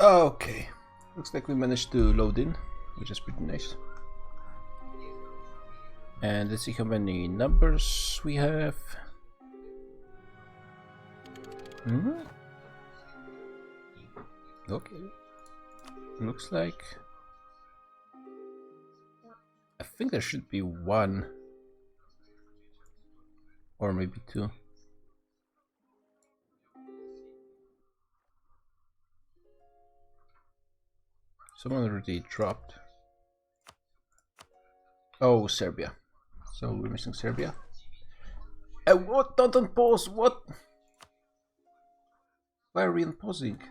Okay, looks like we managed to load in, which is pretty nice. And let's see how many numbers we have. Okay, looks like I think there should be one or maybe two. Someone already dropped. Oh, Serbia. So we're missing Serbia. What? Don't unpause. What? Why are we unpausing?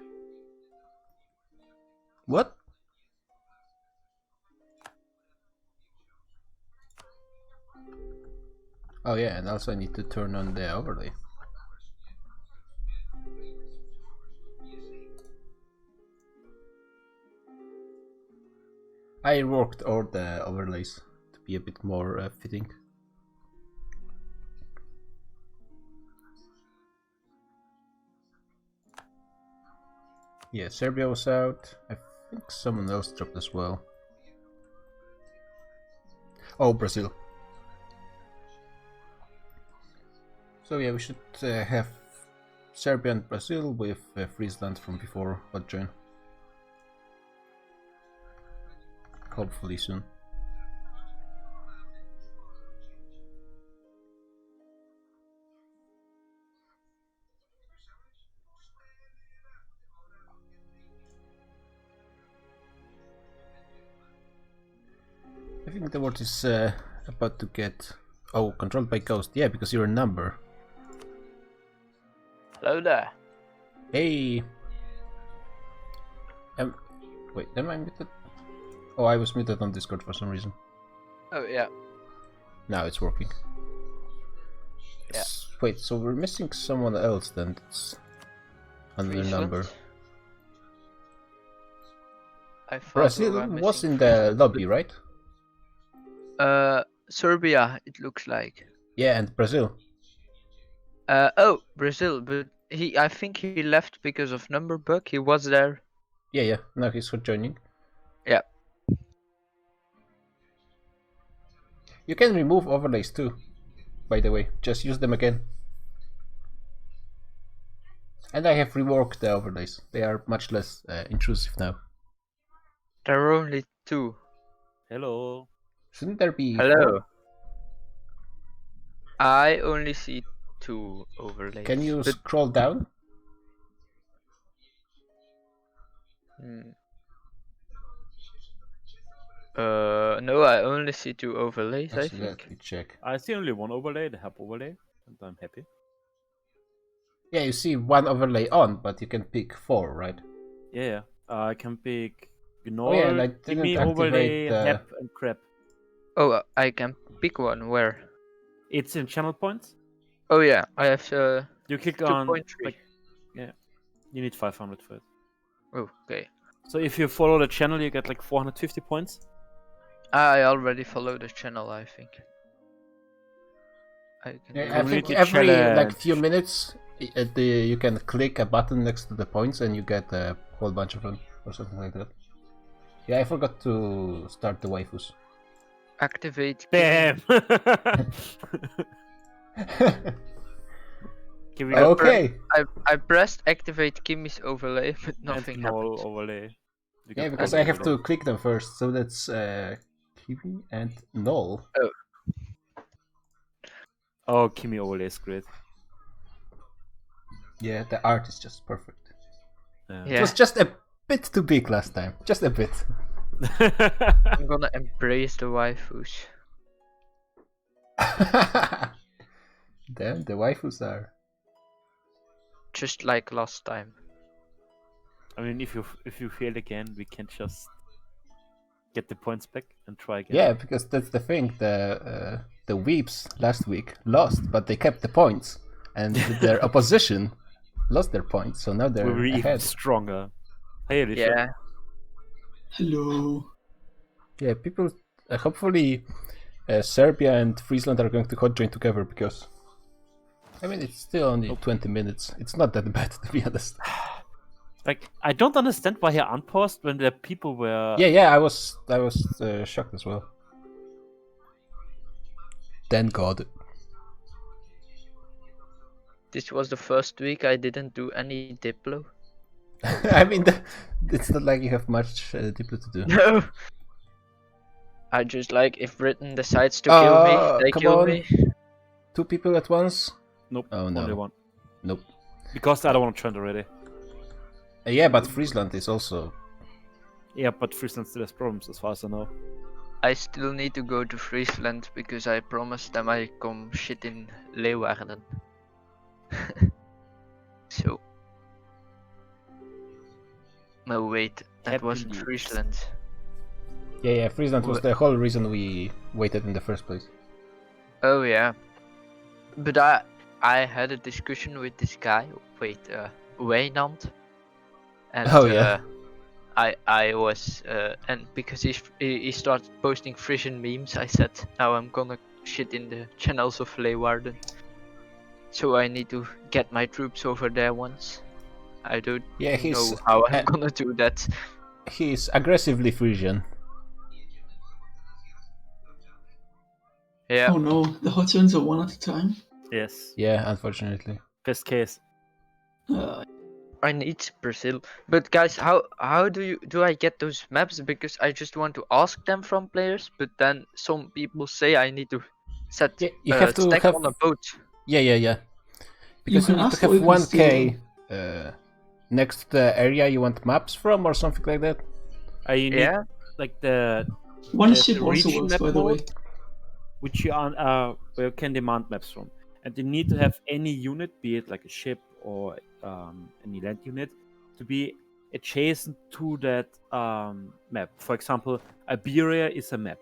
What? Oh yeah, and also I need to turn on the overlay. I worked all the overlays to be a bit more fitting. Yeah, Serbia was out. I think someone else dropped as well. Oh, Brazil. So yeah, we should have Serbia and Brazil with Friesland from before hot join. Hopefully soon. I think the world is about to get... Oh, controlled by Ghost. Yeah, because you're a number. Hello there. Hey! Wait, am I muted? Oh, I was muted on Discord for some reason. Oh yeah. Now it's working. Yeah. Wait, so we're missing someone else then. That's another Friesland? number. I thought Brazil was in the lobby, right? Serbia, it looks like. Yeah, and Brazil. Oh, Brazil, but I think he left because of number bug. He was there. Yeah, now he's for joining. Yeah. You can remove overlays too, by the way. Just use them again. And I have reworked the overlays. They are much less intrusive now. There are only two. Hello. Shouldn't there be Hello. 4? I only see two overlays. Can you but- scroll down? No, I only see two overlays, I Actually, think. let me check. I see only one overlay, the help overlay, and I'm happy. Yeah, you see one overlay on, but you can pick 4, right? Yeah. I can pick Ignore, yeah, and I didn't Gimme activate overlay, the- Hep, and Crap. Oh, I can pick one. Where? It's in channel points. Oh yeah, I have You click on 2.3. like, you need 500 for it. Oh, okay. So if you follow the channel, you get like 450 points. I already follow the channel, I think. I can Yeah, do I it. think Community every like challenge. few minutes you can click a button next to the points and you get a whole bunch of them or something like that. Yeah, I forgot to start the waifus. Activate. Bam! Give me Okay. I pressed activate Kimmy's overlay, but nothing no happened. overlay. You Yeah, get because all I have overlay. to click them first. So that's Kiwi and Null. Oh, Kimi overlay is great. Yeah, the art is just perfect. Yeah. It Yeah, was just a bit too big last time. Just a bit. I'm gonna embrace the waifus. Damn, the waifus are. Just like last time. I mean, if you fail again, we can just get the points back and try again. Yeah, because that's the thing. The Weeps last week lost, but they kept the points, and their opposition lost their points. So now they're we're even ahead. stronger. Hey, Alicia. Yeah. Hello. Yeah, people. Hopefully, Serbia and Friesland are going to hot join together because. I mean, it's still only 20 minutes. It's not that bad, to be honest. Like, I don't understand why he unpaused when the people were. Yeah, I was shocked as well. Thank God. This was the first week I didn't do any Diplo. I mean, it's not like you have much Diplo to do. No. I just like if Britain decides to kill me, they come kill on. me. 2 people at once? Nope. Oh, no. Only one. Nope. Because the other one turned already. Yeah, but Friesland is also. Yeah, but Friesland still has problems as far as I know. I still need to go to Friesland because I promised them I come shit in Leeuwarden. So. No, wait, that Happy wasn't Leeds. Friesland. Yeah, Friesland was the whole reason we waited in the first place. Oh yeah, but I had a discussion with this guy. Wait, Wijnand, and Oh, yeah. I was and because he started posting Frisian memes, I said now I'm gonna shit in the channels of Leeuwarden. So I need to get my troops over there once. I don't Yeah, he's know how I'm gonna do that. he's aggressively Frisian. Yeah. Oh no, the hot ones are one at a time. Yes. Yeah, unfortunately. Best case. I need Brazil, but guys, how do I get those maps? Because I just want to ask them from players, but then some people say I need to set Yeah, you have to stack have. on a boat. Yeah. Because can you need to ask have or you can 1k next to the area you want maps from or something like that. You need Yeah, like the One the ship also region works, map by the way. mode, which you where you can demand maps from, and you need to have any unit, be it like a ship or any land unit, to be adjacent to that map. For example, Iberia is a map,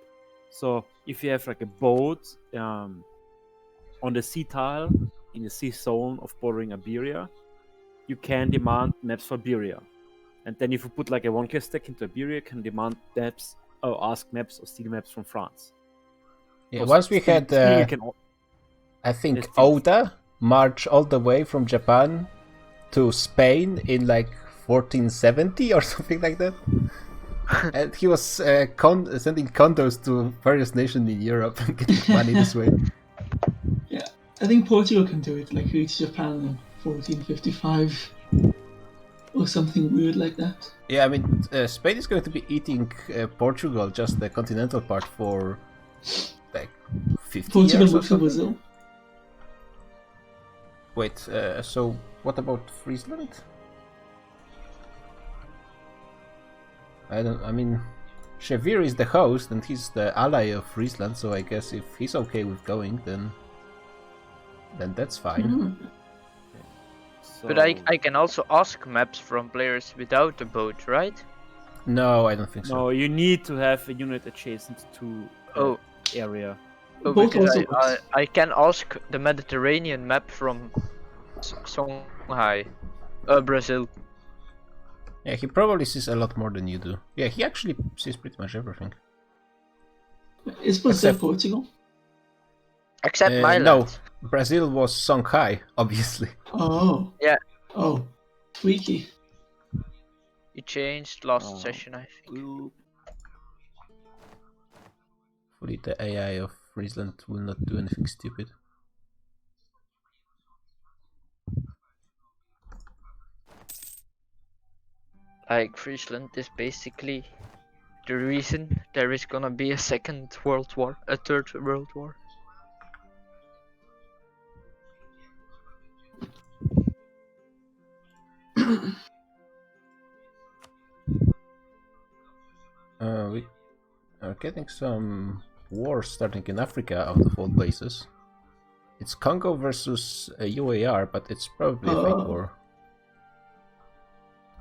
so if you have like a boat on the sea tile in the sea zone of bordering Iberia, you can demand maps for Iberia. And then if you put like a 1k stack into Iberia, you can demand maps or ask maps or steal maps from France. Yeah, Because once we still- had, still you can I think Yes, please. Oda march all the way from Japan to Spain in like 1470 or something like that. And he was sending condos to various nations in Europe and getting money this way. Yeah, I think Portugal can do it, like reach Japan in 1455 or something weird like that. Yeah, I mean, Spain is going to be eating Portugal, just the continental part, for like 50 Portugal years or works for something. Brazil. Wait, so what about Friesland? I mean, Shevir is the host and he's the ally of Friesland, so I guess if he's okay with going, then that's fine. Hmm. but I can also ask maps from players without a boat, right? No, I don't think so. No, you need to have a unit adjacent to Oh. area. Oh, Boat because also works. I can ask the Mediterranean map from Songhai, Brazil. Yeah, he probably sees a lot more than you do. Yeah, he actually sees pretty much everything. Is Brazil Except- Portugal? Except my no, land. Brazil was Songhai, obviously. Oh. Yeah. Oh. Freaky. It changed last Oh. session, I think. Oop. Hopefully the AI of Friesland will not do anything stupid. Like Friesland is basically the reason there is gonna be a second world war, a third world war. We are getting some wars starting in Africa out of all places. It's Congo versus UAR, but it's probably a fake Oh. war.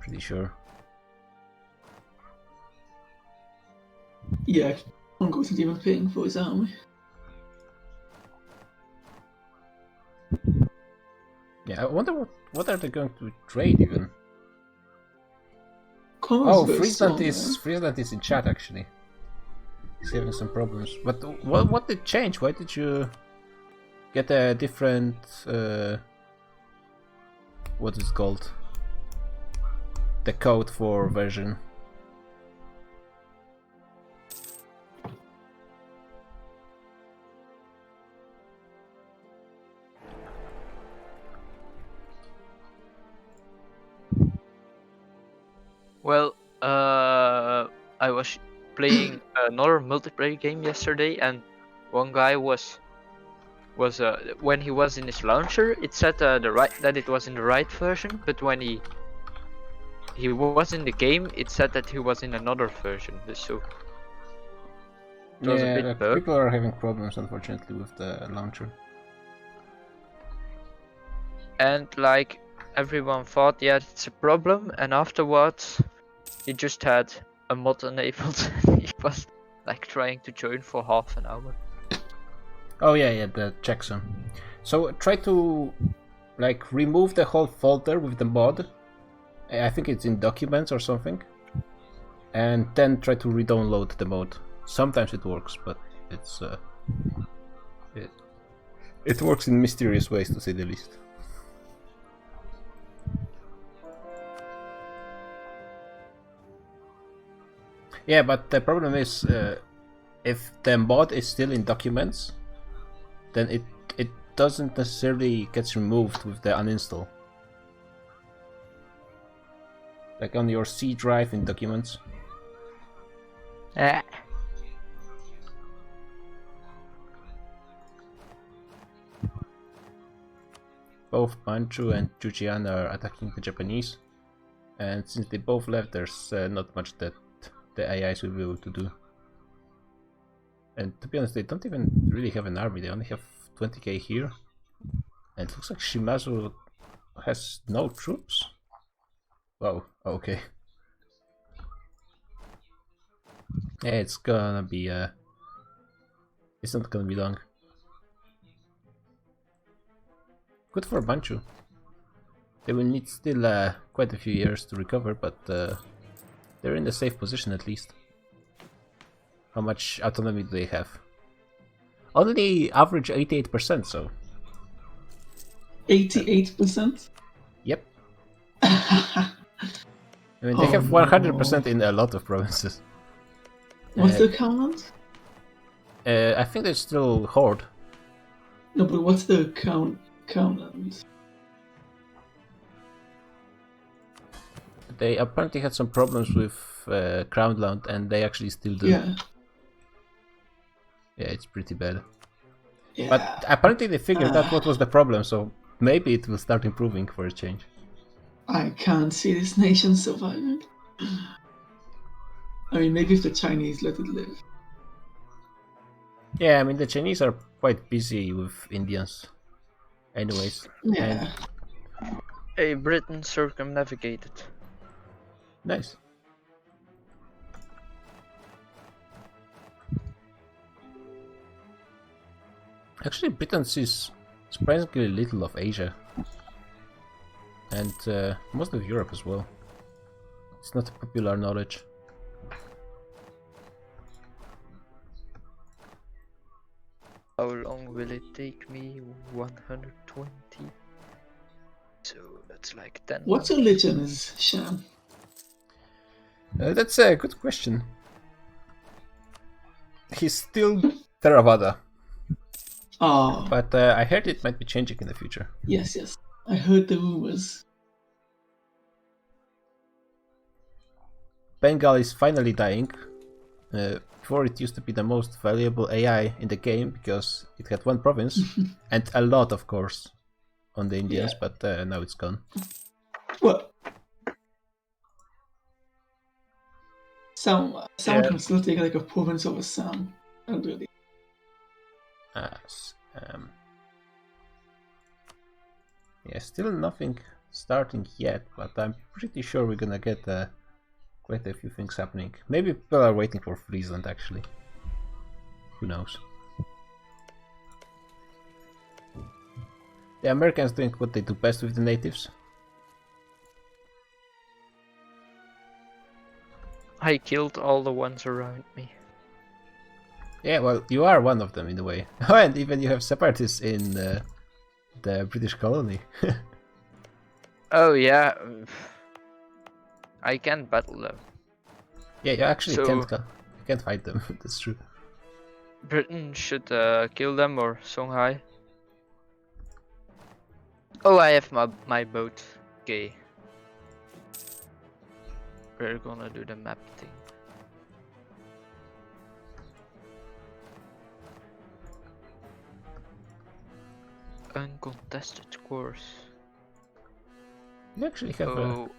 Pretty sure. Yeah, Congo isn't even paying for his army. Yeah, I wonder what are they going to trade even. Congo's Oh, very Friesland strong, is Friesland is in chat actually. He's having some problems. But what did change? Why did you get a different what is it called? the code for version. Well, I was playing another multiplayer game yesterday, and one guy was when he was in his launcher, it said that it was in the right version, but when he was in the game, it said that he was in another version. So it was a bit bugged. People are having problems, unfortunately, with the launcher. And like everyone thought, yeah, it's a problem, and afterwards he just had a mod enabled. He was like trying to join for half an hour. Oh yeah, the checksum. So try to like remove the whole folder with the mod. I think it's in documents or something, and then try to re-download the mod. Sometimes it works, but it's it works in mysterious ways, to say the least. Yeah, but the problem is if the mod is still in documents, then it doesn't necessarily get removed with the uninstall. Like on your C drive in documents. Both Manchu and Jujian are attacking the Japanese, and since they both left, there's not much that the AIs will be able to do. And to be honest, they don't even really have an army, they only have 20k here. And it looks like Shimazu has no troops? Wow, okay. Yeah, it's gonna be it's not gonna be long. Good for Manchu. They will need still quite a few years to recover, but they're in a safe position at least. How much autonomy do they have? Only average 88%, so. 88%? Yep. I mean, they have 100% in a lot of provinces. What's the count? I think they're still Horde. No, but what's the count? They apparently had some problems with Crownland, and they actually still do. Yeah. Yeah, it's pretty bad. Yeah. But apparently they figured out what was the problem, so maybe it will start improving for a change. I can't see this nation surviving. I mean, maybe if the Chinese let it live. Yeah, I mean, the Chinese are quite busy with Indians. Anyways. Yeah. Hey, Britain circumnavigated. Nice. Actually, Britain sees surprisingly little of Asia. And most of Europe as well. It's not popular knowledge. How long will it take me? 120. So that's like 10. What religion is Shan? That's a good question. He's still Theravada. Oh, But I heard it might be changing in the future. yes. I heard the rumors. Bengal is finally dying. Before it used to be the most valuable AI in the game because it had one province and a lot, of course, on the Indians, but now it's gone. What? Someone can still take like a province of Assam. I'll do it. Yeah, still nothing starting yet, but I'm pretty sure we're gonna get quite a few things happening. Maybe people are waiting for Friesland, actually. Who knows? The Americans doing what they do best with the natives. I killed all the ones around me. Yeah, well, you are one of them in a way. Oh, and even you have separatists in the British colony. Oh yeah. I can battle them. Yeah, you actually So- can't fight them. That's true. Britain should kill them or Songhai. Oh, I have my boat. Okay. We're gonna do the map thing. Uncontested course. You actually have a... Oh.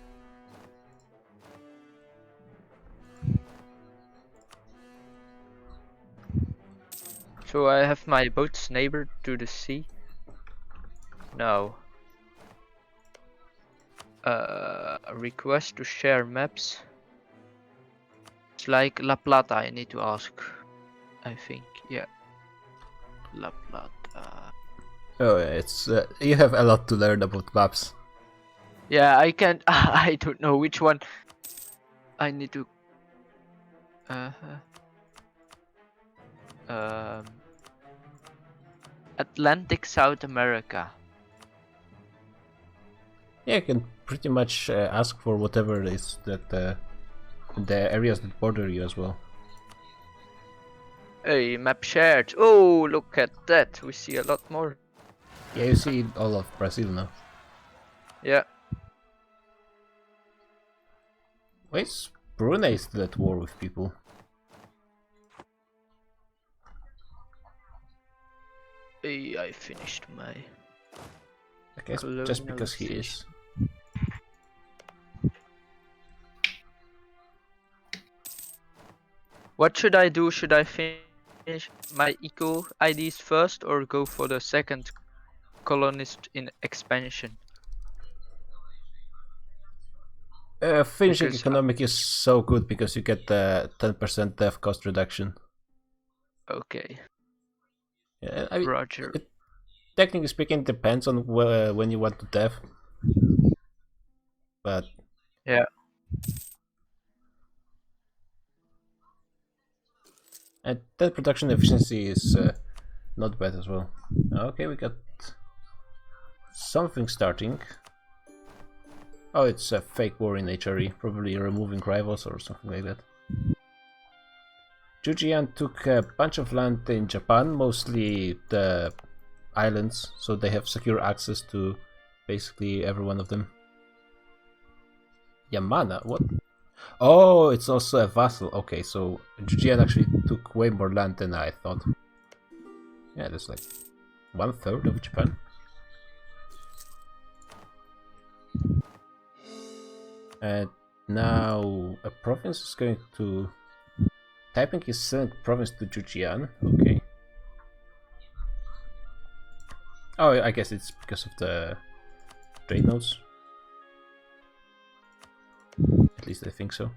So I have my boat's neighbor to the sea. No. A request to share maps. It's like La Plata. I need to ask. I think, yeah. La Plata. Oh, yeah, it's you have a lot to learn about maps. Yeah, I can't. I don't know which one. I need to. Um. Atlantic South America. Yeah, you can pretty much ask for whatever it is that the areas that border you as well. Hey, map shared. Oh, look at that. We see a lot more. Yeah, you see all of Brazil now. Yeah. Why is Brunei still at war with people? Hey, I finished my. I guess just because he is. What should I do? Should I finish my eco IDs first or go for the second colonist in expansion? Finishing Because- economic is so good because you get the 10% dev cost reduction. Okay, Yeah, I mean, Roger. technically speaking, it depends on when you want to dev. But Yeah. and that production efficiency is not bad as well. Okay, we got something starting. Oh, it's a fake war in HRE, probably removing rivals or something like that. Jujian took a bunch of land in Japan, mostly the islands, so they have secure access to basically every one of them. Yamana, what? Oh, it's also a vassal. Okay, so Jujian actually took way more land than I thought. Yeah, that's like 1/3 of Japan. And now a province is going to... Taiping is sending province to Jujian. Okay. Oh, I guess it's because of the trade nodes. At least I think so.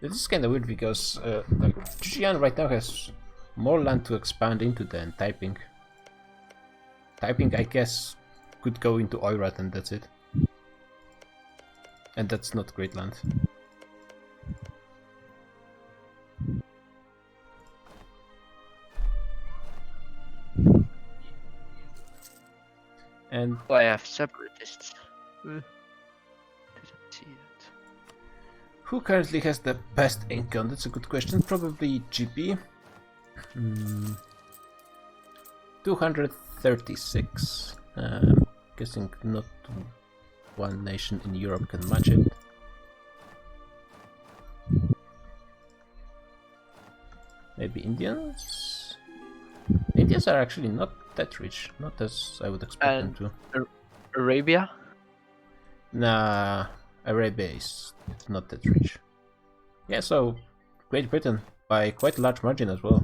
This is kind of weird because like Jujian right now has more land to expand into than Taiping. Taiping, I guess, could go into Oirat and that's it. And that's not great land. And Oh, I have separatists. Didn't see that. who currently has the best income? That's a good question. Probably GP. 236. Guessing not one nation in Europe can match it. Maybe Indians? Indians are actually not that rich. Not as I would expect them to. Arabia? Nah, Arabia is not that rich. Yeah, so Great Britain by quite a large margin as well.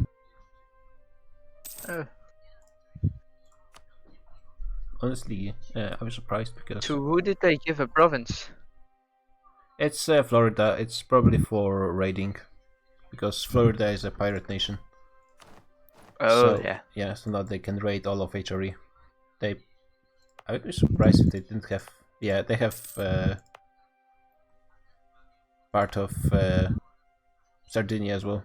Honestly, I was surprised because To who did they give a province? it's Florida. It's probably for raiding because Florida is a pirate nation. Oh, So, yeah. Yeah, so now they can raid all of HRE. I would be surprised if they didn't have. Yeah, they have part of Sardinia as well.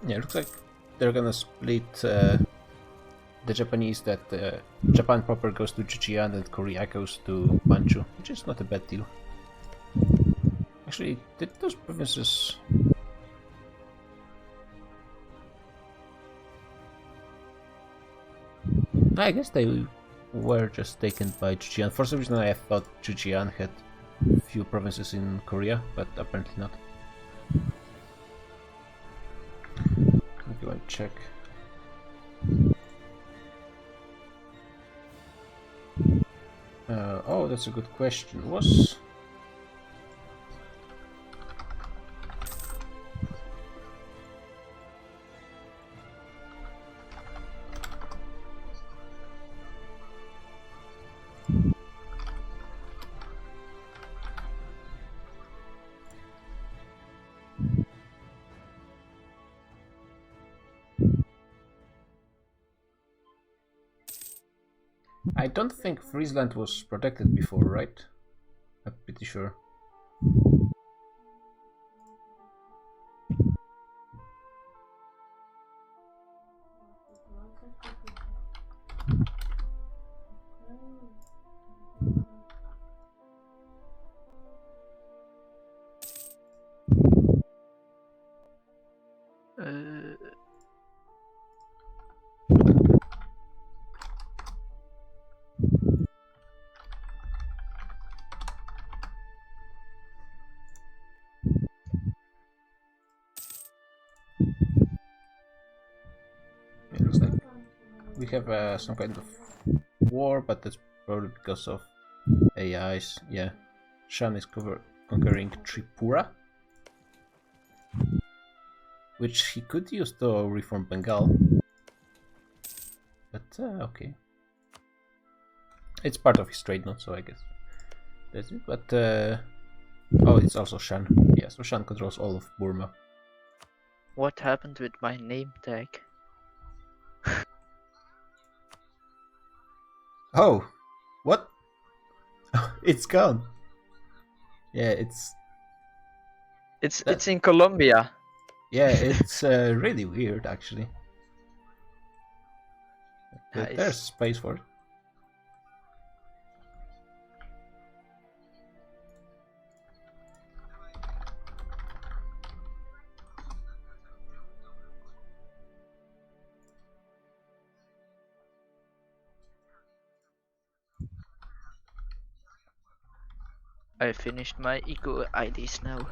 Yeah, it looks like they're gonna split the Japanese that Japan proper goes to Fujian and Korea goes to Manchu, which is not a bad deal. Actually, did those provinces... I guess they were just taken by Fujian. For some reason I thought Fujian had few provinces in Korea, but apparently not. Let me go and check. Oh, that's a good question. Was... I don't think Friesland was protected before, right? I'm pretty sure. Uh, It looks like we have some kind of war, but that's probably because of AIs. Yeah, Shan is conquering Tripura, which he could use to reform Bengal. But okay, it's part of his trade note, so I guess that's it. But oh, it's also Shan. Yeah, so Shan controls all of Burma. what happened with my name tag? Oh, what? It's gone. Yeah, it's It's in Colombia. it's really weird actually. Nice. There's space for it. I finished my eco IDs now.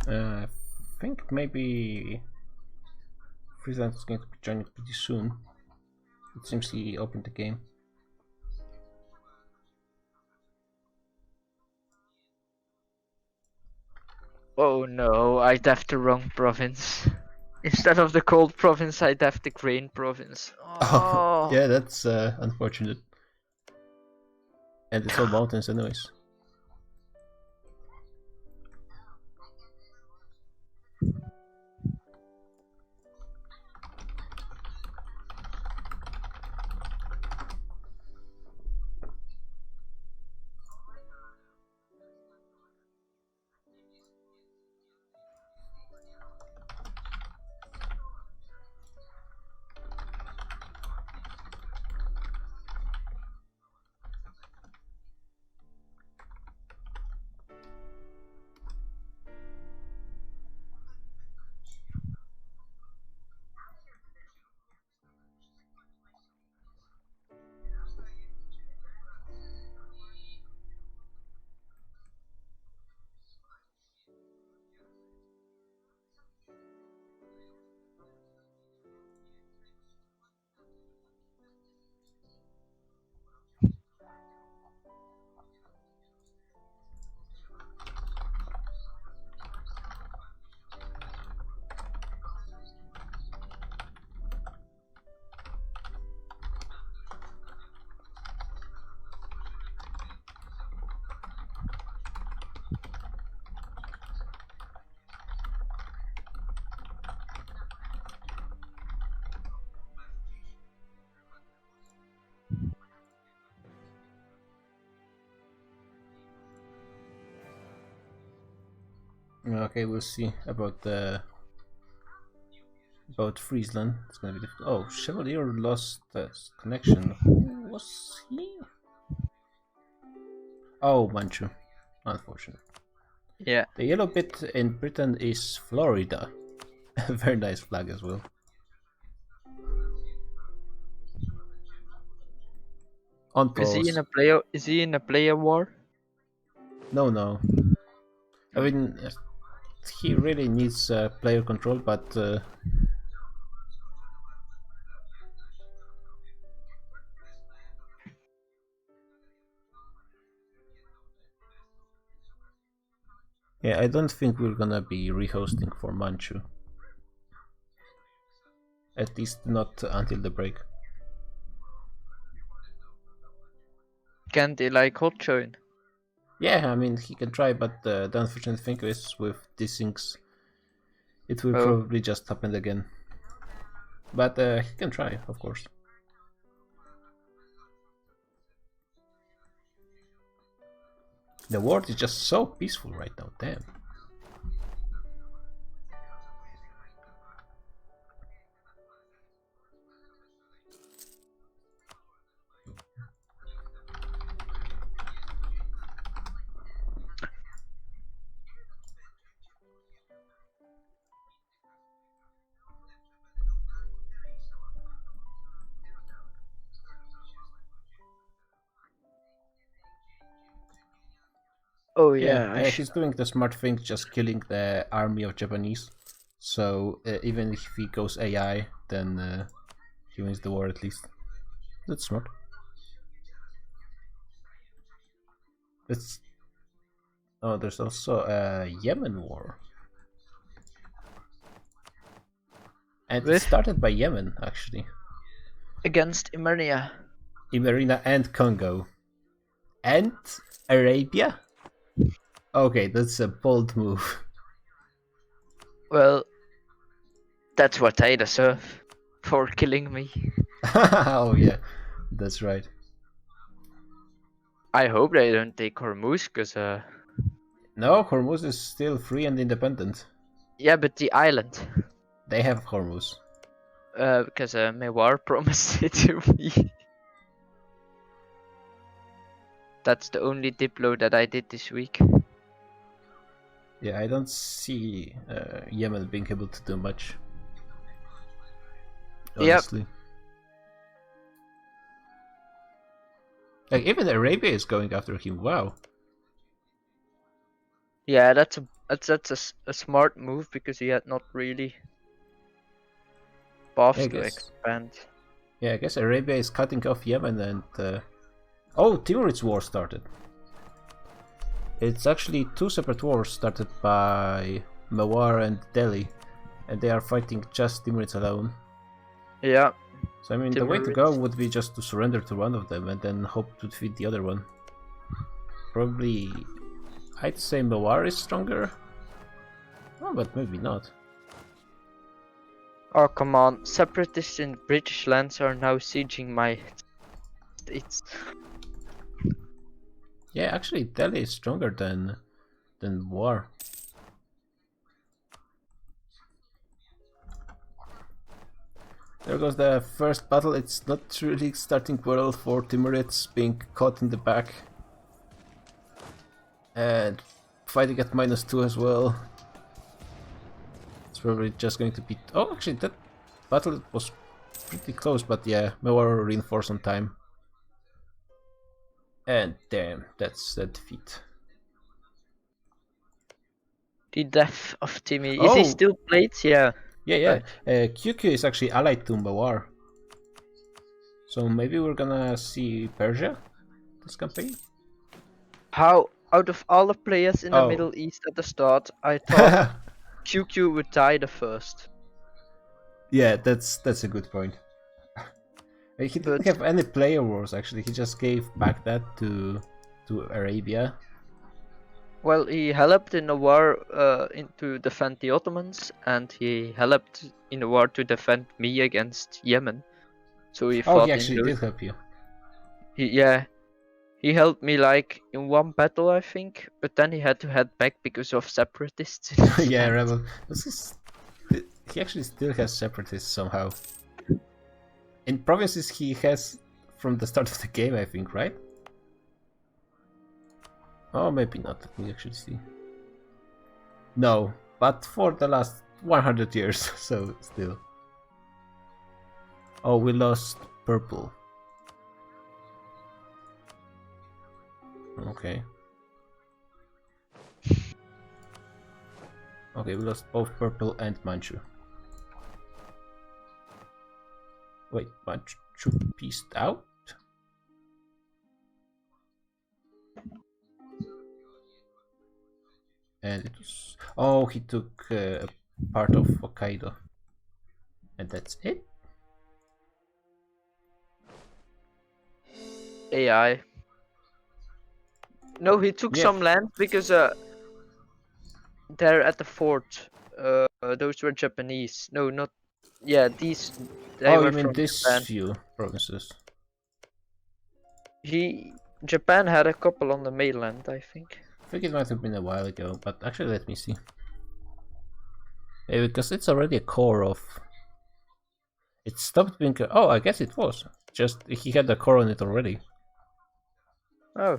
I think maybe Friesland is going to be joining pretty soon. It seems he opened the game. Oh no, I left the wrong province. Instead of the cold province, I left the grain province. Oh, Oh, yeah, that's unfortunate. And it's all mountains anyways. Okay, we'll see about Friesland. It's gonna be difficult. Oh, Chevalier lost connection. Who was he? Oh, Manchu. Unfortunate. Yeah. The yellow bit in Britain is Florida. A very nice flag as well. On Is he pause. in a player? Is he in a player war? No. I mean, he really needs player control, but yeah, I don't think we're gonna be rehosting for Manchu. At least not until the break. Can't he like hot join? Yeah, I mean, he can try, but the unfortunate thing is with these things, it will Oh. probably just happen again. But he can try, of course. The world is just so peaceful right now, damn. Oh yeah. Yeah, he's doing the smart thing, just killing the army of Japanese. So even if he goes AI, then he wins the war at least. That's smart. It's oh, there's also a Yemen war, and it With? started by Yemen actually. Against Imernia. Imerina and Congo, and Arabia. Okay, that's a bold move. Well, that's what I deserve for killing me. Oh yeah, that's right. I hope they don't take Hormuz, cause No, Hormuz is still free and independent. yeah, but the island. They have Hormuz. Because Mewar promised it to me. That's the only Diplo that I did this week. Yeah, I don't see Yemen being able to do much. Yep. Honestly. Like even Arabia is going after him. Wow. Yeah, that's a smart move because he had not really buffs I to guess. expand. Yeah, I guess Arabia is cutting off Yemen and oh, Timurids war started. It's actually two separate wars started by Mewar and Delhi, and they are fighting just Timurids alone. Yeah. So I mean, the way to go Timurids. would be just to surrender to one of them and then hope to defeat the other one. Probably, I'd say Mewar is stronger. Oh, but maybe not. Oh come on! Separatists in British lands are now sieging my states. Yeah, actually, Delhi is stronger than War. There goes the first battle. It's not really starting well for Timurids, being caught in the back. And fighting at -2 as well. It's probably just going to be... Oh, actually, that battle was pretty close, but yeah, Mewar reinforced on time. And damn, that's a defeat. The death of Timmy. Is he Oh! still played? Yeah. Yeah. QQ is actually allied to Mewar. So maybe we're gonna see Persia this campaign? How out of all the players in the Oh. Middle East at the start, I thought QQ would die the first. Yeah, that's a good point. He didn't But- have any player wars actually. He just gave back that to Arabia. Well, he helped in the war to defend the Ottomans, and he helped in the war to defend me against Yemen. So he Oh, fought he in actually those. did help you. Yeah, He helped me like in one battle, I think, but then he had to head back because of separatists. in his Yeah, land. rebel. He actually still has separatists somehow. In provinces, he has from the start of the game, I think, right? Oh, maybe not. Let me actually see. No, but for the last 100 years, so still. Oh, we lost purple. Okay. Okay, we lost both purple and Manchu. Wait, Manchu pieced out? And it was... Oh, he took a part of Hokkaido. And that's it? AI. No, he took Yeah. some land because they're at the fort. Those were Japanese. No, not. Yeah, these. They Oh, were you mean from this Japan. few provinces? Japan had a couple on the mainland, I think. I think it might have been a while ago, but actually let me see. Yeah, because it's already a core of... It stopped being... Oh, I guess it was. Just, he had a core on it already. Oh.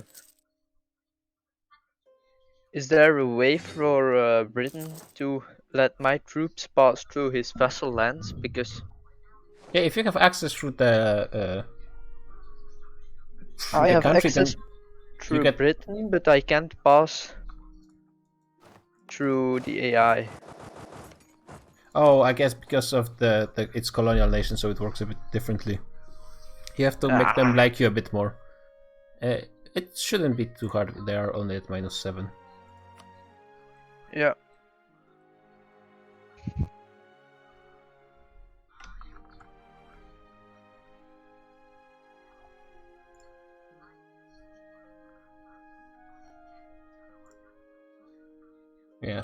Is there a way for Britain to let my troops pass through his vassal lands? Because Yeah, if you have access through the I have country, access then through get- Britain, but I can't pass through the AI. Oh, I guess because of the it's colonial nation, so it works a bit differently. You have to make them like you a bit more. It shouldn't be too hard. They are only at -7. Yeah. Yeah.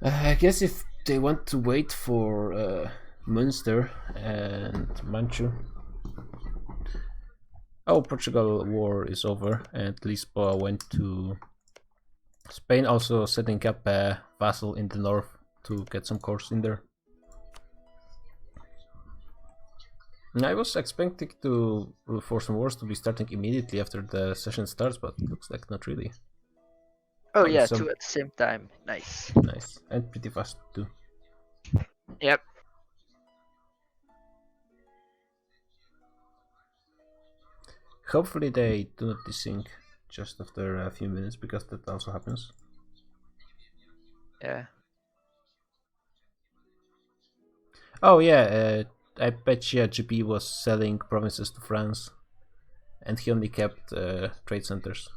I guess if they want to wait for Munster and Manchu. Oh, Portugal war is over, and Lisboa went to Spain, also setting up a vassal in the north to get some cores in there. I was expecting for some wars to be starting immediately after the session starts, but it looks like not really. Oh Oh, yeah, some- two at the same time. Nice. Nice, and pretty fast too. Yep. Hopefully they do not desync just after a few minutes, because that also happens. Yeah. Oh yeah, I bet you GB was selling provinces to France, and he only kept trade centers.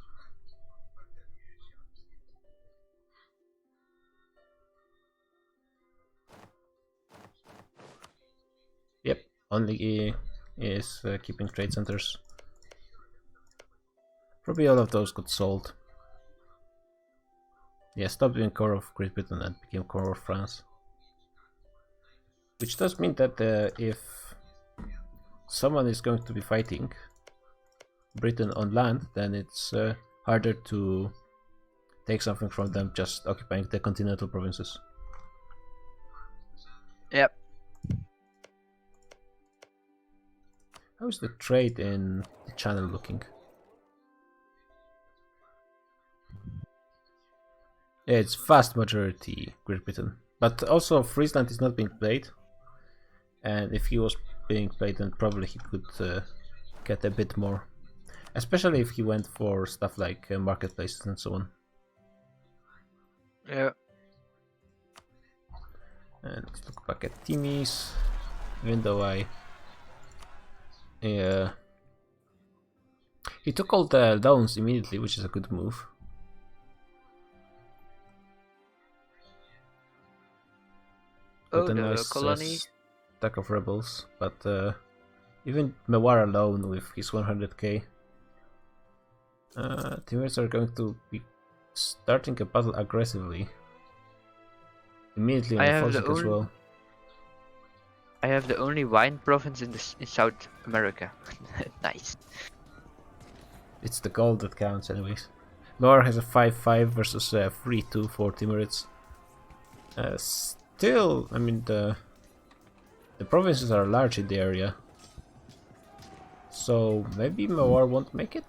Yep, only he is keeping trade centers. Probably all of those got sold. Yeah, stopped being core of Great Britain and became core of France. Which does mean that if someone is going to be fighting Britain on land, then it's harder to take something from them just occupying the continental provinces. Yep. How is the trade in the channel looking? Yeah, it's vast majority Great Britain. But also Friesland is not being played. And if he was being played, then probably he could get a bit more. Especially if he went for stuff like marketplaces and so on. Yeah. And let's look back at Timmy's. Even though he took all the loans immediately, which is a good move. Oh, Got a the nice colony. stack of rebels, but even Mewar alone with his 100k, Timurs are going to be starting a battle aggressively. Immediately on I the have the Falsic as only- well. I have the only wine province in South America. Nice. It's the gold that counts, anyways. Mewar has a 5-5 versus a 3-2 for Timurids. Still, I mean, the provinces are large in the area. So maybe Mewar won't make it?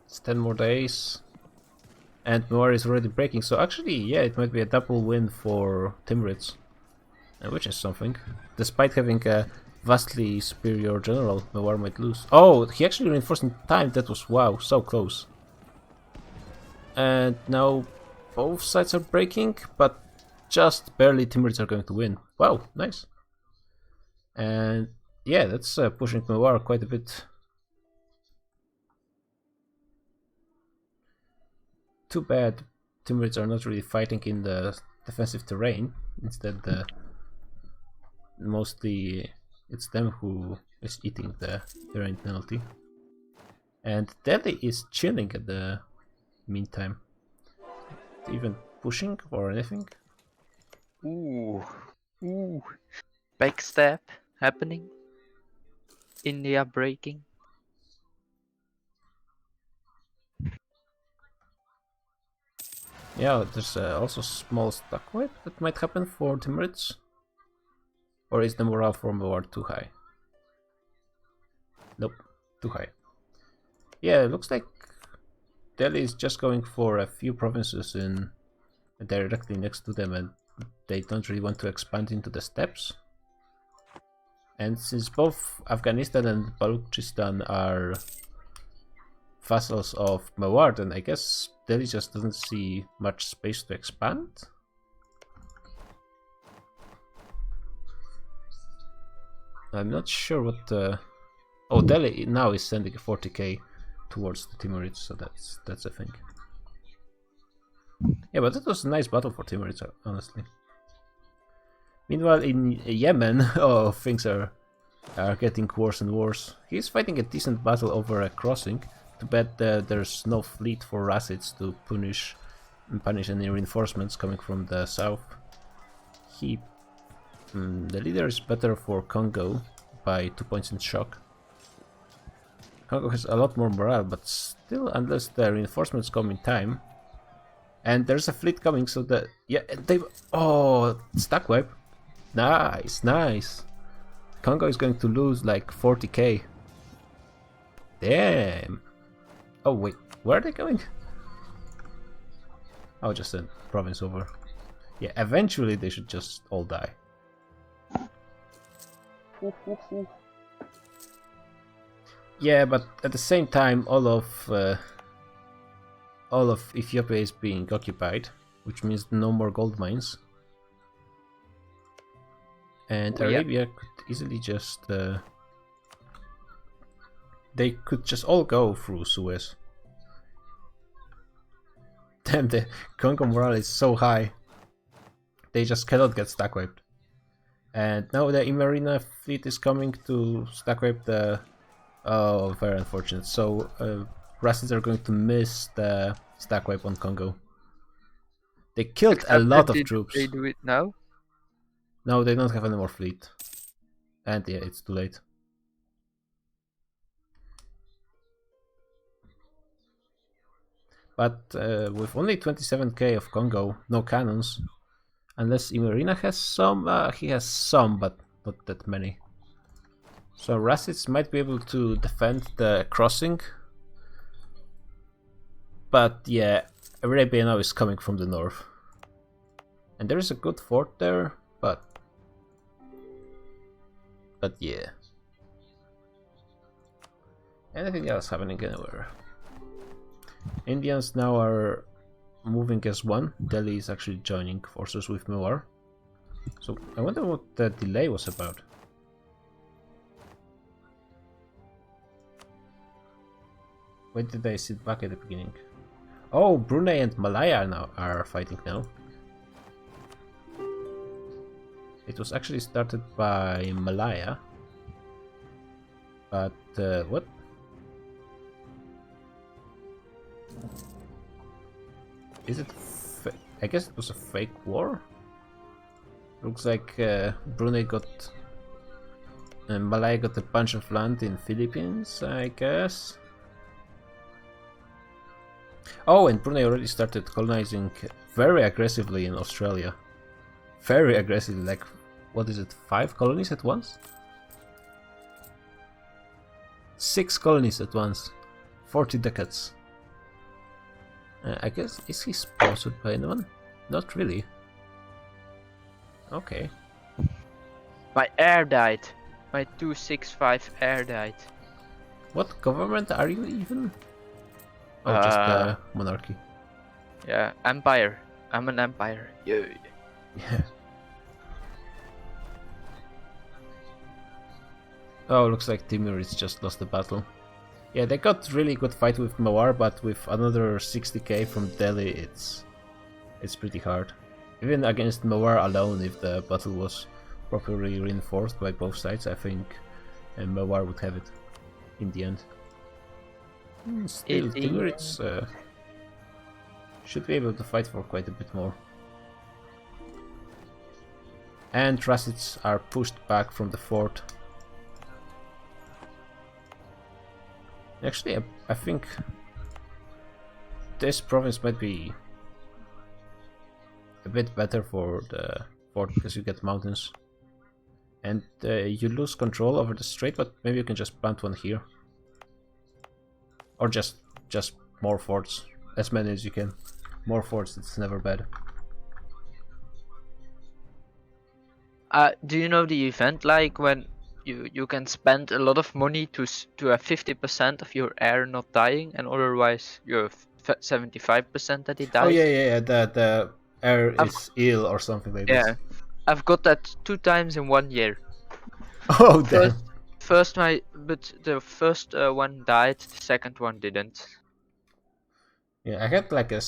It's 10 more days. And Mewar is already breaking, so actually, yeah, it might be a double win for Timurids. Which is something. Despite having a vastly superior general, Mewar might lose. Oh, he actually reinforced in time. That was, wow, so close. And now both sides are breaking, but just barely Timurids are going to win. Wow, nice. And yeah, that's pushing Mewar quite a bit. Too bad Timurids are not really fighting in the defensive terrain. Instead, mostly it's them who is eating the terrain penalty. And Delhi is chilling at the meantime. Even pushing or anything? Ooh. Backstab happening. India breaking. Yeah, there's also small stack wipe that might happen for Timurids. Or is the morale for Mewar too high? Nope, too high. Yeah, it looks like Delhi is just going for a few provinces in directly next to them, and they don't really want to expand into the steppes. And since both Afghanistan and Balochistan are vassals of Mewar, then I guess Delhi just doesn't see much space to expand. I'm not sure what the... Oh, Delhi now is sending a 40k towards the Timurids, so that's a thing. Yeah, but that was a nice battle for Timurids, honestly. Meanwhile, in Yemen, oh, things are getting worse and worse. He's fighting a decent battle over a crossing. Too bad there's no fleet for Rassids to punish any reinforcements coming from the south. The leader is better for Congo by 2 points in shock. Congo has a lot more morale, but still, unless the reinforcements come in time. And there's a fleet coming, so that... Yeah, they... Oh, stack wipe. Nice, nice. Congo is going to lose like 40k. Damn. Oh, wait, where are they going? Oh, just a province over. Yeah, eventually they should just all die. Yeah, but at the same time, all of Ethiopia is being occupied, which means no more gold mines. And Arabia could easily just... they could just all go through Suez. Damn, the Congo morale is so high. They just cannot get stack wiped. And now the Imarina fleet is coming to stack wipe the... Oh, very unfortunate. So, Rassids are going to miss the stack wipe on Congo. They killed a lot of troops. They do it now? No, they don't have any more fleet. And yeah, it's too late. But with only 27k of Congo, no cannons. Unless Imerina has some, he has some, but not that many. So Rassids might be able to defend the crossing. But yeah, Arabia now is coming from the north. And there is a good fort there, but yeah. Anything else happening anywhere? Indians now are moving as one. Delhi is actually joining forces with Mewar. So I wonder what the delay was about. Why did I sit back at the beginning? Oh, Brunei and Malaya now are fighting now. It was actually started by Malaya. But what? Is it? I guess it was a fake war. Looks like Brunei got And Malay got a bunch of land in Philippines, I guess. Oh, and Brunei already started colonizing very aggressively in Australia. Very aggressively, like, what is it, 5 colonies at once? 6 colonies at once. 40 decades. I guess, is he sponsored by anyone? Not really. Okay. My air died. My 265 air died. What government are you even? Oh, just the monarchy. Yeah, empire. I'm an empire. Yeah. Yeah. Oh, looks like Timurids just lost the battle. Yeah, they got really good fight with Mewar, but with another 60k from Delhi, it's pretty hard. Even against Mewar alone, if the battle was properly reinforced by both sides, I think Mewar would have it in the end. Still, Timurids should be able to fight for quite a bit more. And Rassids are pushed back from the fort. Actually, I think this province might be a bit better for the fort because you get mountains. And you lose control over the strait, but maybe you can just plant one here. Or just more forts. As many as you can. More forts, it's never bad. Do you know the event like when you can spend a lot of money to have 50% of your air not dying, and otherwise you have 75% that it dies? Oh yeah. The air is ill or something like Yeah, this. I've got that 2 times in 1 year. Oh damn. But the first one died, the second one didn't. Yeah, I had like 10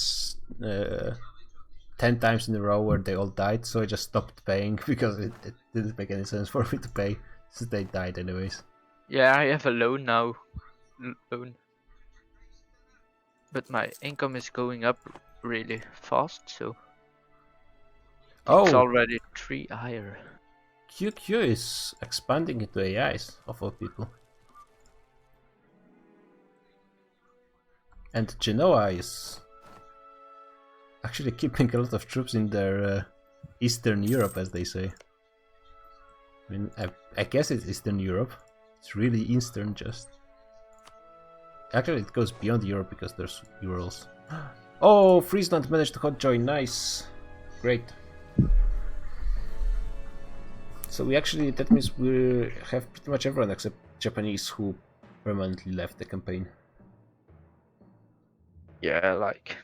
times in a row where they all died, so I just stopped paying because it didn't make any sense for me to pay since they died anyways. Yeah, I have a loan now. Loan. But my income is going up really fast, so it's Oh, already 3 higher. QQ is expanding into AIs, of all people. And Genoa is actually keeping a lot of troops in their Eastern Europe, as they say. I mean, I guess it's Eastern Europe. It's really Eastern, just. Actually, it goes beyond Europe because there's Urals. Oh, Friesland managed to hot join. Nice. Great. So that means we have pretty much everyone except Japanese who permanently left the campaign. Yeah, like.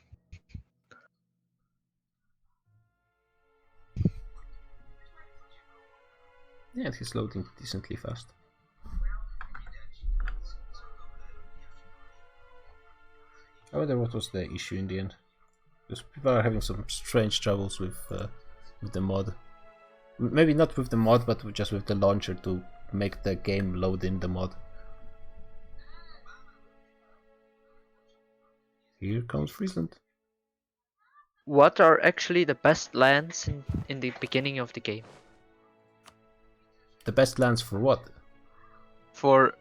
Yeah, and he's loading decently fast. I wonder what was the issue in the end. Because people are having some strange troubles with the mod. Maybe not with the mod, but just with the launcher to make the game load in the mod. Here comes Friesland. What are actually the best lands in the beginning of the game? The best lands for what? For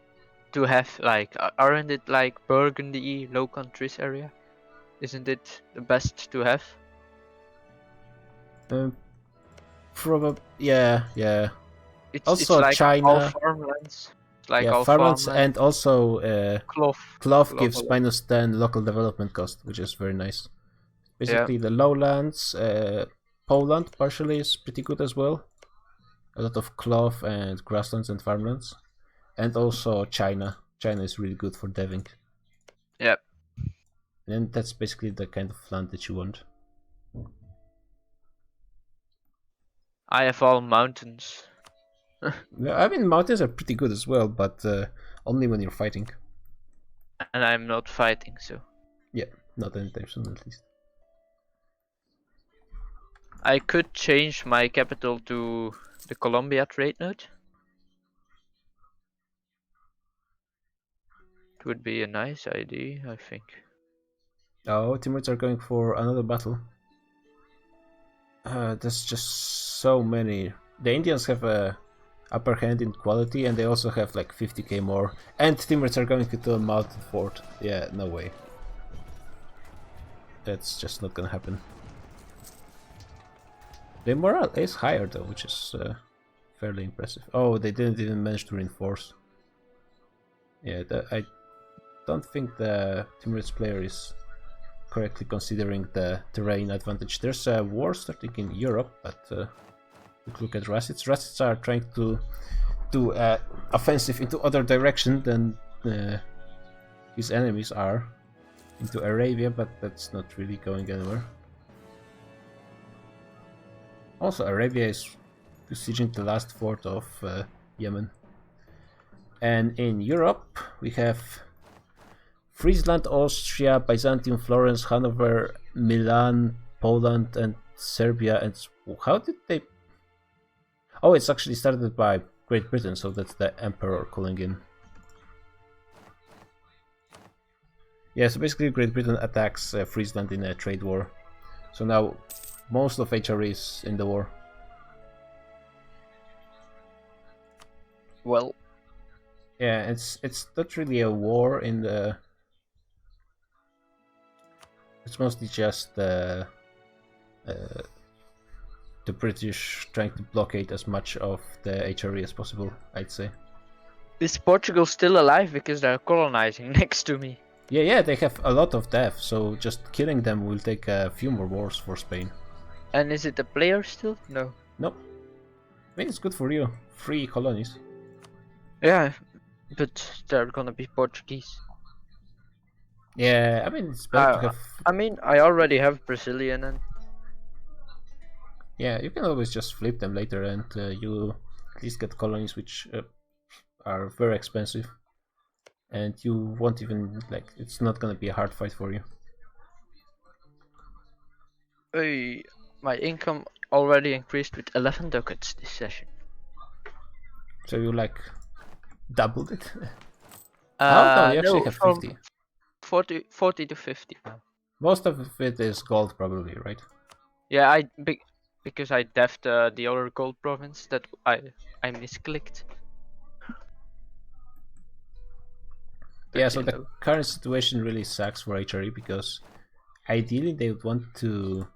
to have, like, aren't it like Burgundy, Low Countries area? Isn't it the best to have? Probably, yeah. It's Also like China. all farmlands. It's like Yeah, all farmlands, farmlands. and also Cloth gives level. -10 local development cost, which is very nice. Basically, the lowlands, Poland partially is pretty good as well. A lot of cloth and grasslands and farmlands, and also China. China is really good for deving. Yep. And that's basically the kind of land that you want. I have all mountains. I mean, mountains are pretty good as well, but only when you're fighting. And I'm not fighting, so. Yeah, not anytime soon at least. I could change my capital to the Colombia trade node. It would be a nice idea, I think. Oh, Timurids are going for another battle. There's just so many. The Indians have a upper hand in quality, and they also have like 50k more. And Timurids are going to a mountain fort. Yeah, no way. That's just not gonna happen. The morale is higher though, which is fairly impressive. Oh, they didn't even manage to reinforce. Yeah, I don't think the Timurids player is correctly considering the terrain advantage. There's a war starting in Europe, but look at Rassids. Rassids are trying to do offensive into other direction than his enemies are into Arabia, but that's not really going anywhere. Also, Arabia is besieging the last fort of Yemen. And in Europe, we have Friesland, Austria, Byzantium, Florence, Hanover, Milan, Poland, and Serbia. And how did they... Oh, it's actually started by Great Britain, so that's the Emperor calling in. Yeah, so basically Great Britain attacks Friesland in a trade war. So now most of HRE is in the war. Well, yeah, it's not really a war in the... It's mostly just the British trying to blockade as much of the HRE as possible, I'd say. is Portugal still alive because they're colonizing next to me? Yeah, they have a lot of death, so just killing them will take a few more wars for Spain. And is it a player still? No. Nope. I mean, it's good for you. 3 colonies. Yeah, but they're gonna be Portuguese. Yeah, I mean, it's better to have... I mean, I already have Brazilian and... Yeah, you can always just flip them later and you at least get colonies which are very expensive. And you won't even, like, it's not gonna be a hard fight for you. Hey, my income already increased with 11 ducats this session. So you, like, doubled it? No, you actually no, have from 50. 40 to 50 now. Most of it is gold, probably, right? Yeah, because I deft the other gold province that I misclicked. But, Yeah, so you the know. current situation really sucks for HRE because ideally they would want to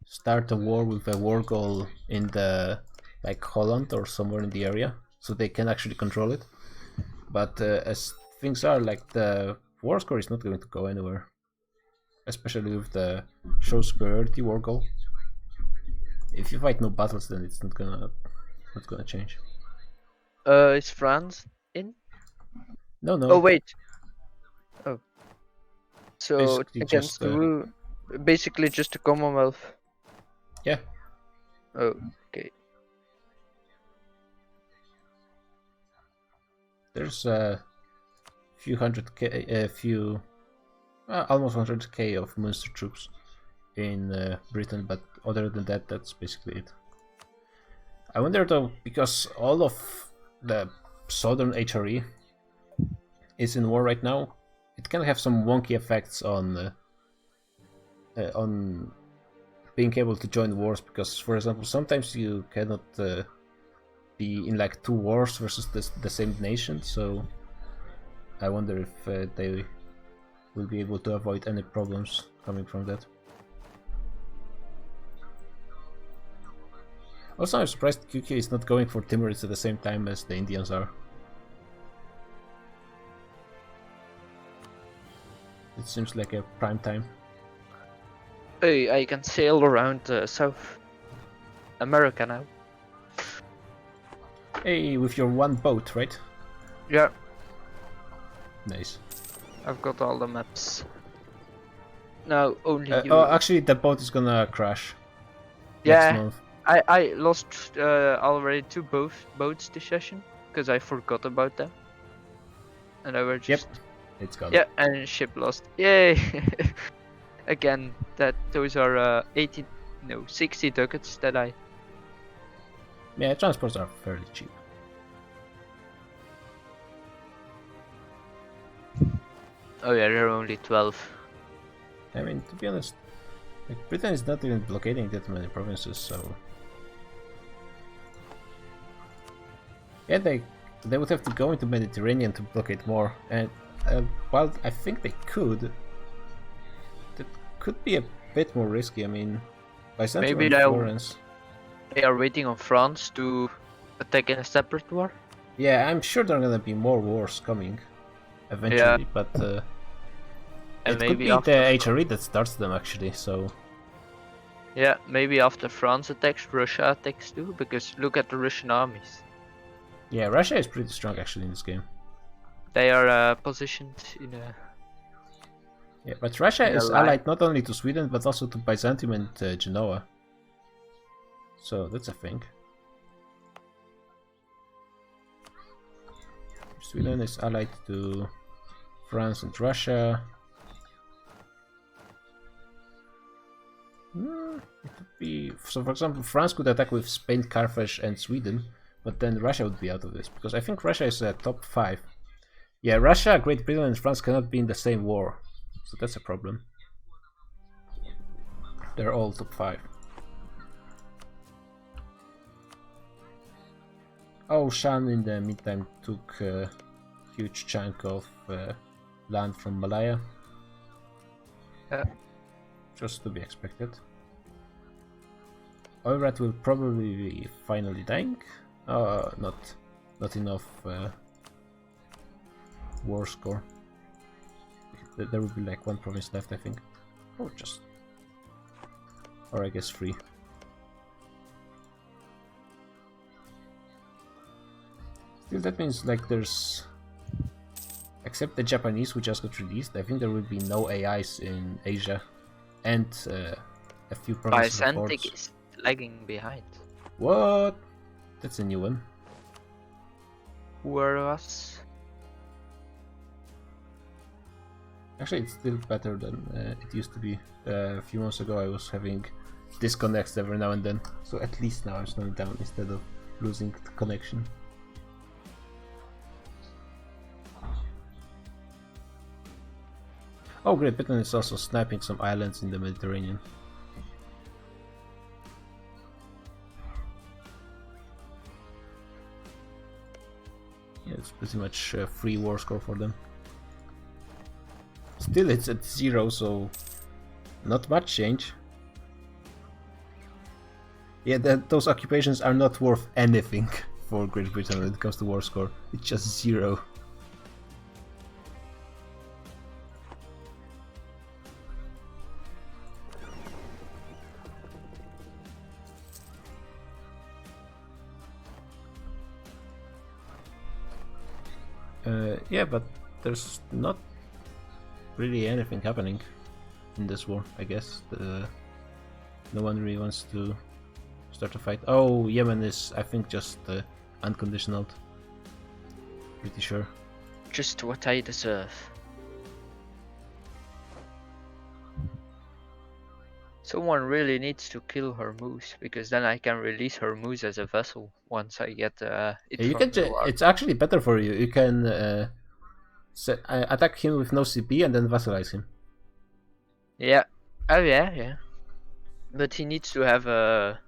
start a war with a war goal in the like Holland or somewhere in the area so they can actually control it. But as things are, like, the war score is not going to go anywhere, especially with the show superiority war goal. If you fight no battles, then it's not gonna change. Is France in? No. Oh wait. Oh. So Basically against just, who? Basically just a Commonwealth. Yeah. Oh, okay. There's a few hundred k, almost 100k of Munster troops in Britain, but other than that, that's basically it. I wonder though, because all of the southern HRE is in war right now, it can have some wonky effects on being able to join wars. Because, for example, sometimes you cannot be in like 2 wars versus the same nation. So I wonder if they will be able to avoid any problems coming from that. Also, I'm surprised QQ is not going for Timurids at the same time as the Indians are. It seems like a prime time. Hey, I can sail around South America now. Hey, with your 1 boat, right? Yeah, Nice. I've got all the maps. Now only you. Oh, actually, the boat is gonna crash. Yeah. Next month. I lost already 2 boats this session because I forgot about them. And I were just... It's gone. Yeah, and ship lost. Yay! Again, those are 60 ducats that I... Yeah, transports are fairly cheap. Oh yeah, there are only 12. I mean, to be honest, like, Britain is not even blockading that many provinces, so... Yeah, they would have to go into Mediterranean to blockade more, and while I think they could, that could be a bit more risky. I mean, Byzantium Maybe and Florence. they are waiting on France to attack in a separate war. Yeah, I'm sure there are gonna be more wars coming eventually, Yeah. but And it could maybe be after the HRE that starts them actually. So Yeah, maybe after France attacks, Russia attacks too, because look at the Russian armies. yeah, Russia is pretty strong actually in this game. They are positioned in a... Yeah, but Russia In a is line. allied not only to Sweden but also to Byzantium and Genoa. So that's a thing. Sweden is allied to France and Russia. It would be so. For example, France could attack with Spain, Carthage, and Sweden, but then Russia would be out of this because I think Russia is top 5. Yeah, Russia, Great Britain, and France cannot be in the same war, so that's a problem. They're all top 5. Oh, Shan in the meantime took a huge chunk of land from Malaya. Yeah. Just to be expected. Oirat will probably be finally dying. Not enough war score. There will be like 1 province left, I think. Or I guess 3. Still, that means like there's, except the Japanese who just got released, I think there will be no AIs in Asia, and a few provinces of Byzantic hordes. is lagging behind. What? That's a new one. Who are us? Actually, it's still better than it used to be. A few months ago I was having disconnects every now and then, so at least now I'm slowing down instead of losing the connection. Oh, Great Britain is also sniping some islands in the Mediterranean. Yeah, it's pretty much a free war score for them. Still, it's at 0, so not much change. Yeah, those occupations are not worth anything for Great Britain when it comes to war score. It's just 0. Yeah, but there's not really anything happening in this war, I guess. No one really wants to start a fight. Oh, Yemen is, I think, just unconditional. Pretty sure. Just what I deserve. Someone really needs to kill Hormuz, because then I can release Hormuz as a vessel once I get it Yeah, you from can. the war. It's actually better for you. You can attack him with no CP and then vassalize him. Yeah. Oh yeah. But he needs to have a...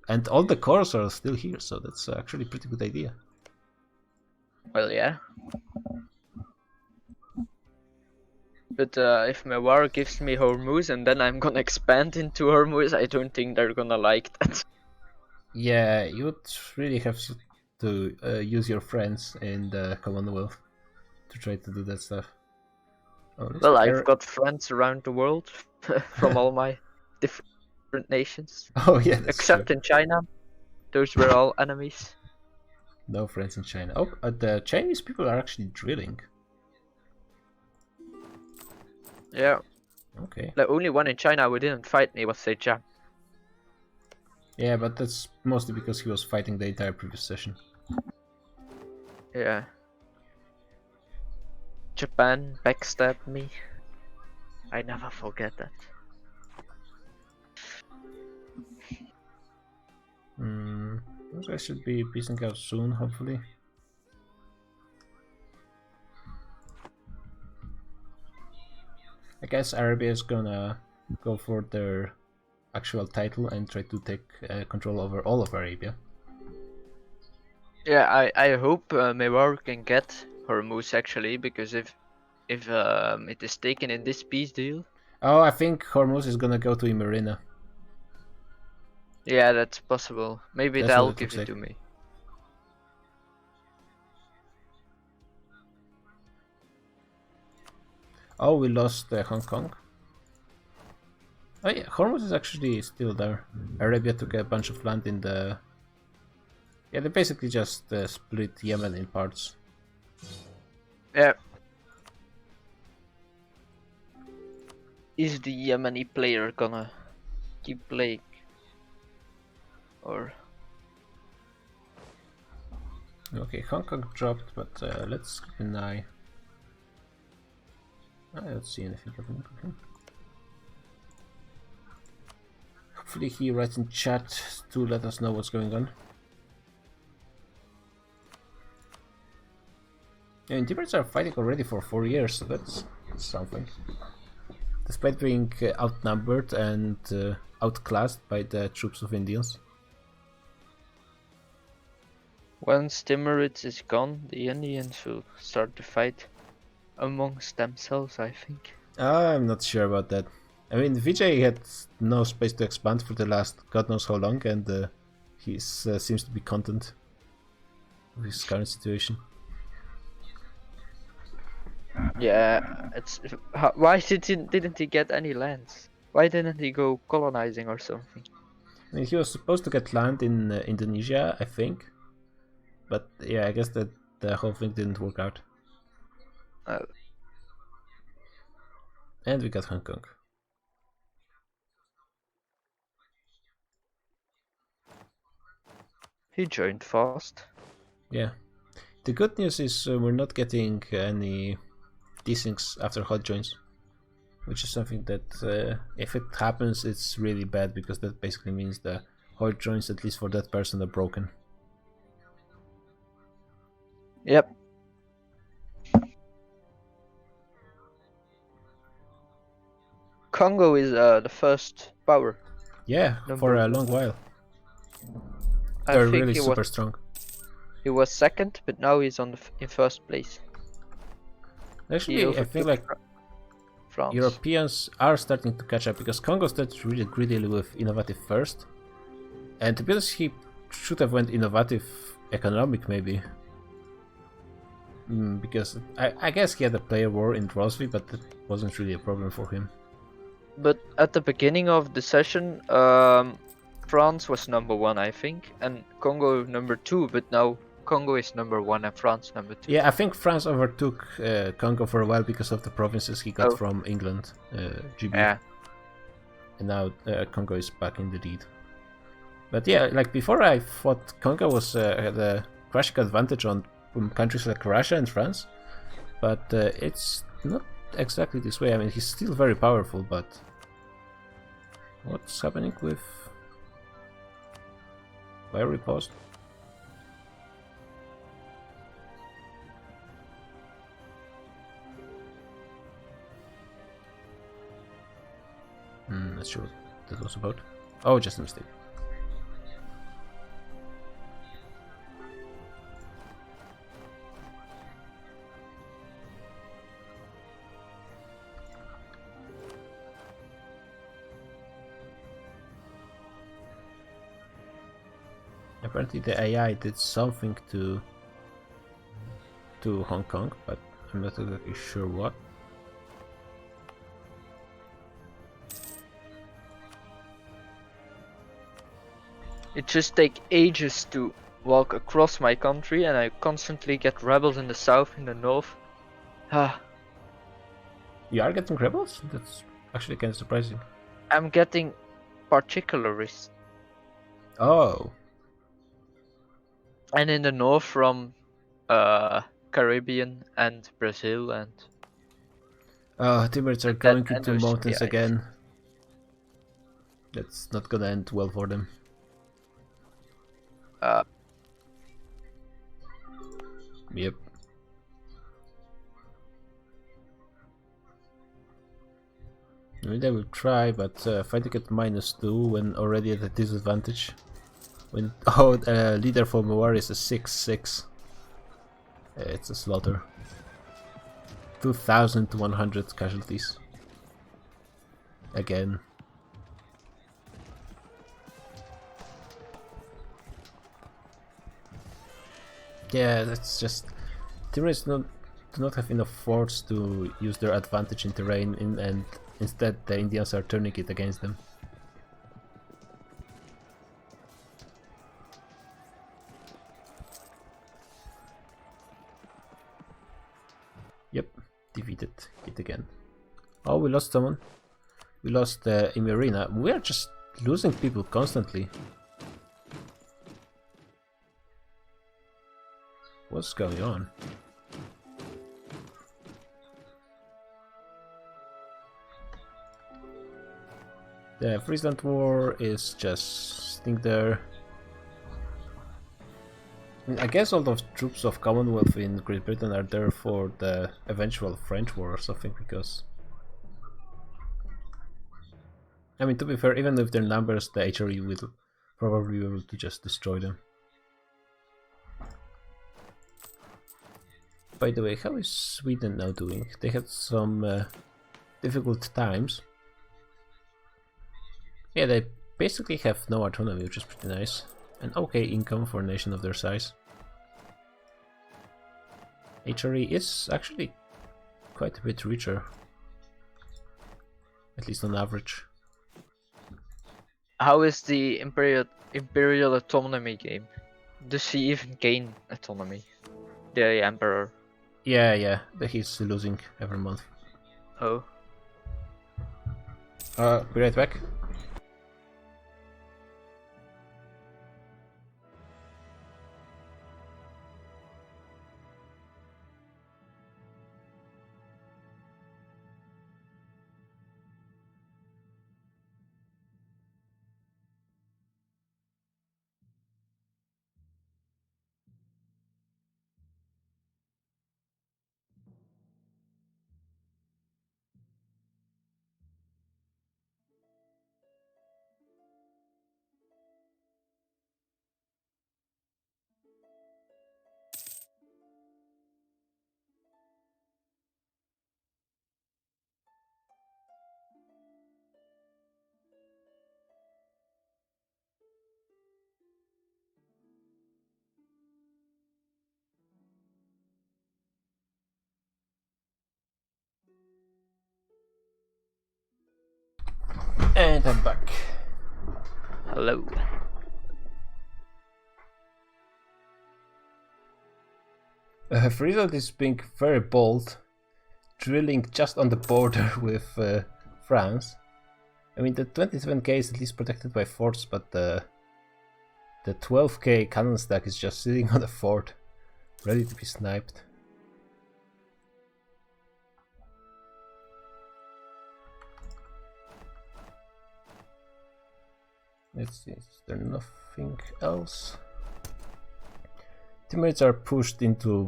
And all the cores are still here, so that's actually a pretty good idea. Well, yeah. But if Mewar gives me Hormuz and then I'm gonna expand into Hormuz, I don't think they're gonna like that. Yeah, you would really have to use your friends in the Commonwealth to try to do that stuff. Oh, Well, I've got friends around the world from all my different nations. Oh yeah, that's Except true. in China. Those were all enemies. No friends in China. Oh, the Chinese people are actually drilling. Yeah. Okay. The only one in China who didn't fight me was Sejam. Yeah, but that's mostly because he was fighting the entire previous session. Yeah. Japan backstabbed me. I never forget that. Those guys should be piecing out soon, hopefully. I guess Arabia is gonna go for their actual title and try to take control over all of Arabia. Yeah, I hope Mewar can get Hormuz actually, because if it is taken in this peace deal, Oh, I think Hormuz is gonna go to Imerina. yeah, that's possible. Maybe That's what they'll it give looks it like. to me. Oh, we lost Hong Kong. Oh yeah, Hormuz is actually still there. Arabia took a bunch of land in the... Yeah, they basically just split Yemen in parts. Yeah. Is the Yemeni player gonna keep playing? Or Okay, Hong Kong dropped, but let's keep an eye. I don't see anything of him. Hopefully he writes in chat to let us know what's going on. I mean, Tibets are fighting already for 4 years, so that's something. Despite being outnumbered and outclassed by the troops of Indians. once Timurid is gone, the Indians will start to fight amongst themselves, I think. I'm not sure about that. I mean, Vijay had no space to expand for the last god knows how long, and he seems to be content with his current situation. Yeah, it's why didn't he get any lands? Why didn't he go colonizing or something? I mean, he was supposed to get land in Indonesia, I think. But yeah, I guess that the whole thing didn't work out. And we got Hong Kong. He joined fast. Yeah. The good news is we're not getting any desyncs after hot joins. Which is something that, if it happens, it's really bad, because that basically means the hot joins, at least for that person, are broken. Yep. Congo is the first power. Yeah, for a long while. I They're think really he super strong. He was second, but now he's on in first place. He Actually, I think overtook like France. Europeans are starting to catch up, because Congo started really greedily with innovative first. And to be honest, he should have went innovative economic maybe. Because I guess he had a player war in Rosby, but that wasn't really a problem for him. But at the beginning of the session, France was number 1, I think, and Congo number 2. But now Congo is number 1 and France number 2. Yeah, I think France overtook Congo for a while because of the provinces he got Oh. from England, GB. Yeah. And now Congo is back in the lead. But yeah, like before, I thought Congo was had a crushing advantage on countries like Russia and France, but it's not exactly this way. I mean, he's still very powerful, but what's happening with... Why repost? Not sure what that was about. Oh, just a mistake. Apparently the AI did something to Hong Kong, but I'm not exactly sure what. It just takes ages to walk across my country, and I constantly get rebels in the south, in the north. Ah, You are getting rebels? That's actually kind of surprising. I'm getting particularists. Oh, And in the north from Caribbean and Brazil and Timbers are But going that into enters mountains the ice. again. That's not gonna end well for them. Yep. I mean, they will try, but fighting at -2 when already at a disadvantage When leader for Mawar is a 6-6. It's a slaughter. 2,100 casualties. Again. Yeah, that's just... Timurids do not have enough forts to use their advantage in terrain, and instead the Indians are turning it against them. Yep, defeated it again. Oh, we lost someone. We lost Imerina. We are just losing people constantly. What's going on? The Friesland War is just sitting there. I guess all those troops of Commonwealth in Great Britain are there for the eventual French War or something, because... I mean, to be fair, even with their numbers, the HRE will probably be able to just destroy them. By the way, how is Sweden now doing? They had some difficult times. Yeah, they basically have no autonomy, which is pretty nice. An okay income for a nation of their size. HRE is actually quite a bit richer. At least on average. How is the Imperial autonomy game? Does he even gain autonomy? The Emperor. Yeah, he's losing every month. Oh. Be right back. And I'm back. Hello. Friesland is being very bold, drilling just on the border with France. I mean, the 27k is at least protected by forts, but the 12k cannon stack is just sitting on a fort, ready to be sniped. Let's see, is there nothing else? Teammates are pushed into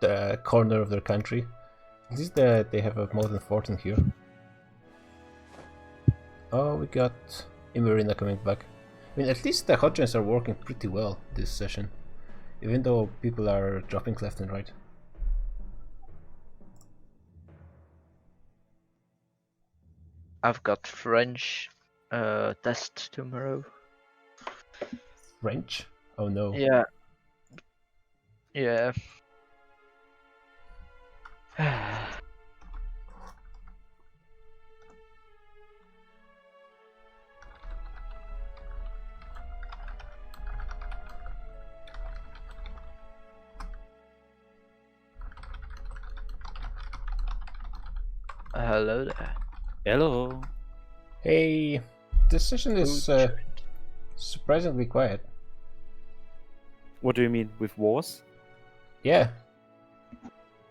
the corner of their country. At least they have a modern fort in here. Oh, we got Imerina coming back. I mean, at least the hotchains are working pretty well this session, even though people are dropping left and right. I've got French test tomorrow. French? Oh no. Yeah. Yeah. Hello there. Hello. Hey, this session is surprisingly quiet. What do you mean with wars? Yeah.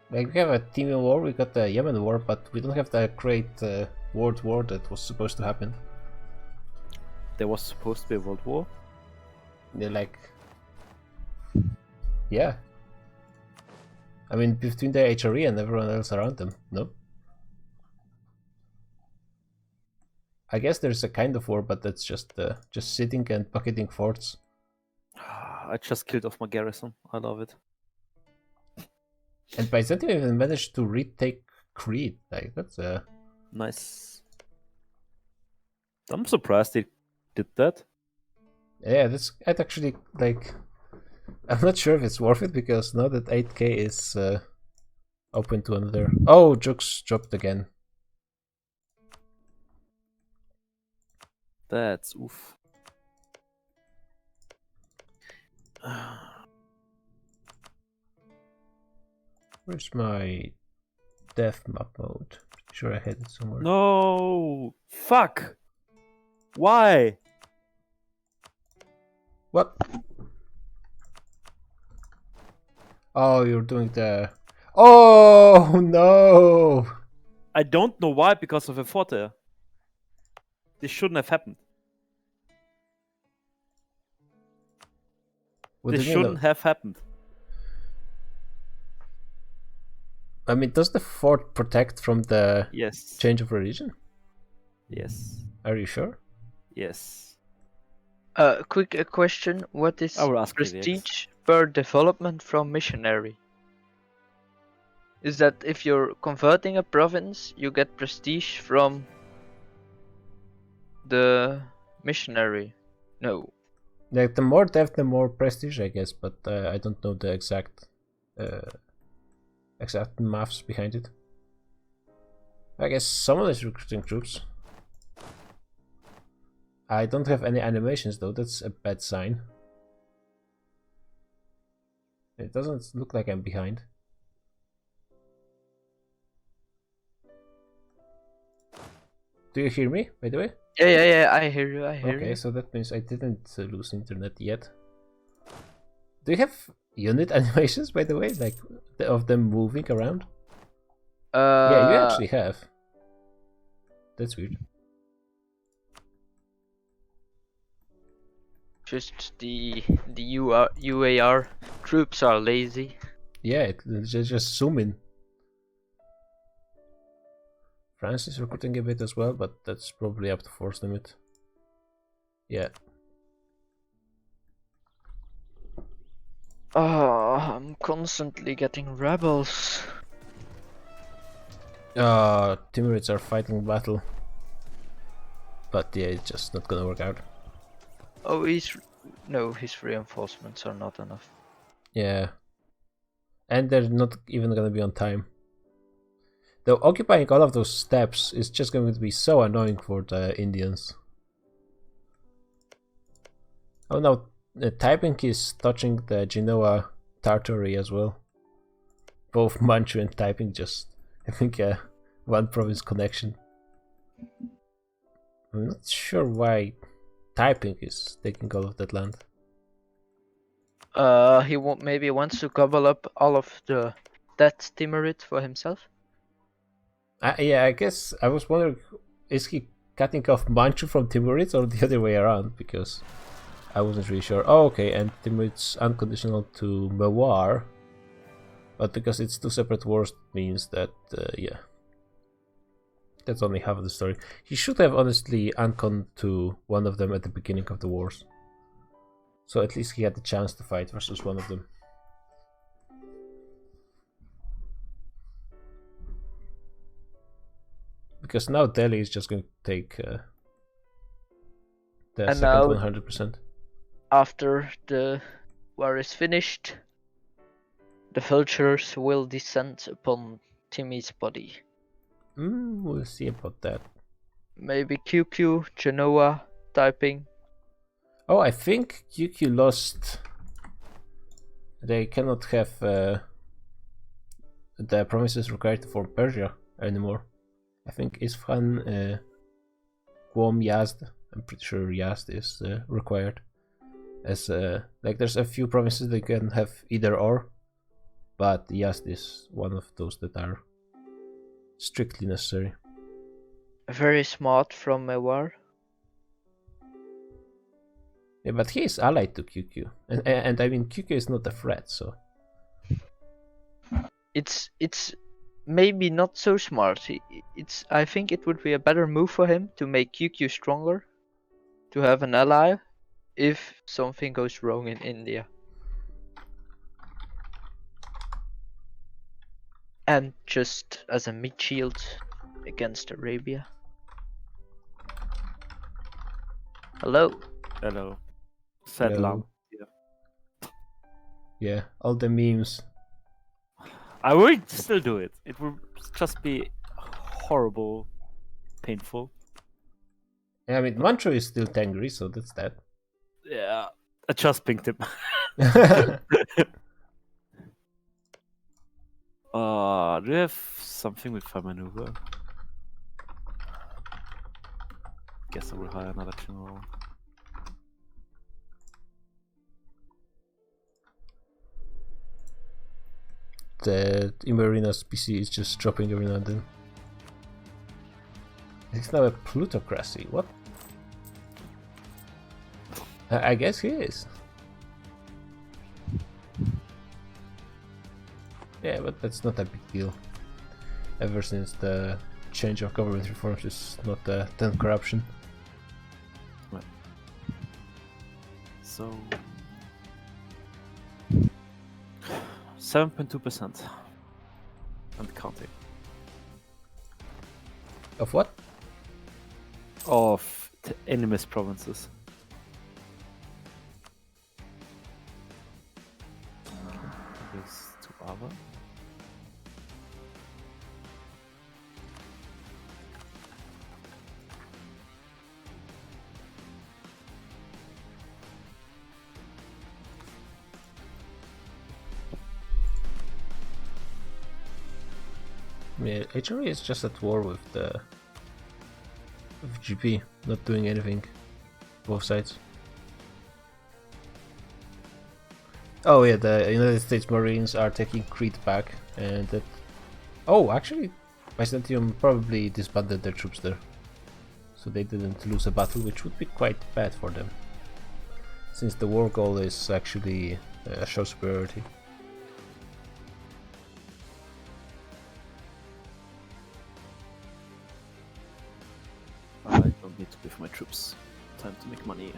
Like, we have a Timuan war, we got the Yemen war, but we don't have the great world war that was supposed to happen. There was supposed to be a world war. They're like... Yeah. I mean, between the HRE and everyone else around them, no? I guess there's a kind of war, but that's just sitting and pocketing forts I just killed off my garrison. I love it. And Byzantium even managed to retake Crete. Like that's Nice. I'm surprised they did that. yeah, that's I'd actually like. I'm not sure if it's worth it because now that 8K is open to another. Oh, Jux dropped again. That's oof. Where's my death map mode? Pretty sure I had it somewhere. No, fuck. Why? What? Oh, you're doing the. Oh no! I don't know why, because of a fort there. This shouldn't have happened. What This do you mean, shouldn't have happened. I mean, does the fort protect from the Yes. change of religion? Yes. Are you sure? Yes. Quick question. What is I will ask PDX. prestige per development from missionary? Is that if you're converting a province, you get prestige from the missionary? No. Like the more depth, the more prestige, I guess. But I don't know the exact maths behind it. I guess someone is recruiting troops. I don't have any animations though. That's a bad sign. It doesn't look like I'm behind. Do you hear me, by the way? Yeah. I hear you. I hear Okay, you. so that means I didn't lose internet yet. Do you have unit animations, by the way? Like, of them moving around? Yeah, you actually have. That's weird. Just the UAR troops are lazy. Yeah, just zoom in. France is recruiting a bit as well, but that's probably up to force limit. Yeah. Oh, I'm constantly getting rebels. Timurids are fighting battle. But yeah, it's just not gonna work out. Oh, his reinforcements are not enough. Yeah. And they're not even gonna be on time. Though occupying all of those steps is just going to be so annoying for the Indians. Oh no, typing is touching the Genoa territory as well. Both Manchu and typing just having a one province connection. I'm not sure why typing is taking all of that land. He maybe wants to gobble up all of that Timurid for himself. Yeah, I guess I was wondering, is he cutting off Manchu from Timurids or the other way around? Because I wasn't really sure. Oh, okay, and Timurids unconditional to Mewar. But because it's two separate wars, means that, yeah. That's only half of the story. He should have honestly uncon to one of them at the beginning of the wars. So at least he had the chance to fight versus one of them. Because now Delhi is just going to take the And second now, 100%. after the war is finished, the vultures will descend upon Timmy's body. We'll see about that. Maybe QQ, Genoa, typing. Oh, I think QQ lost. They cannot have the promises required for Persia anymore. I think Isfahan, Qom, Yazd. I'm pretty sure Yazd is required. As like, there's a few provinces they can have either or, but Yazd is one of those that are strictly necessary. Very smart from Mewar. Yeah, but he is allied to QQ, and I mean QQ is not a threat, so It's maybe not so smart. I think it would be a better move for him to make QQ stronger, to have an ally, if something goes wrong in India. And just as a mid shield against Arabia. Hello. Hello. Sad Hello. lamb. Yeah, all the memes. I would still do it. It would just be horrible, painful. Yeah, I mean, Manchu is still Tengri, so that's that. Yeah. I just pinged him. Do you have something with fire maneuver? Guess I will hire another general. The Imerina's PC is just dropping every now and then. It's now a plutocracy. What? I guess he is. Yeah, but that's not a big deal. Ever since the change of government reforms is not then corruption. So 7.2% and counting Of what? of enemy's provinces. This to Ava. Yeah, HRE is just at war with the GP, not doing anything. Both sides. Oh yeah, the United States Marines are taking Crete back, and that. Oh, actually, Byzantium probably disbanded their troops there, so they didn't lose a battle, which would be quite bad for them, since the war goal is actually show superiority. I don't need to give my troops time to make money.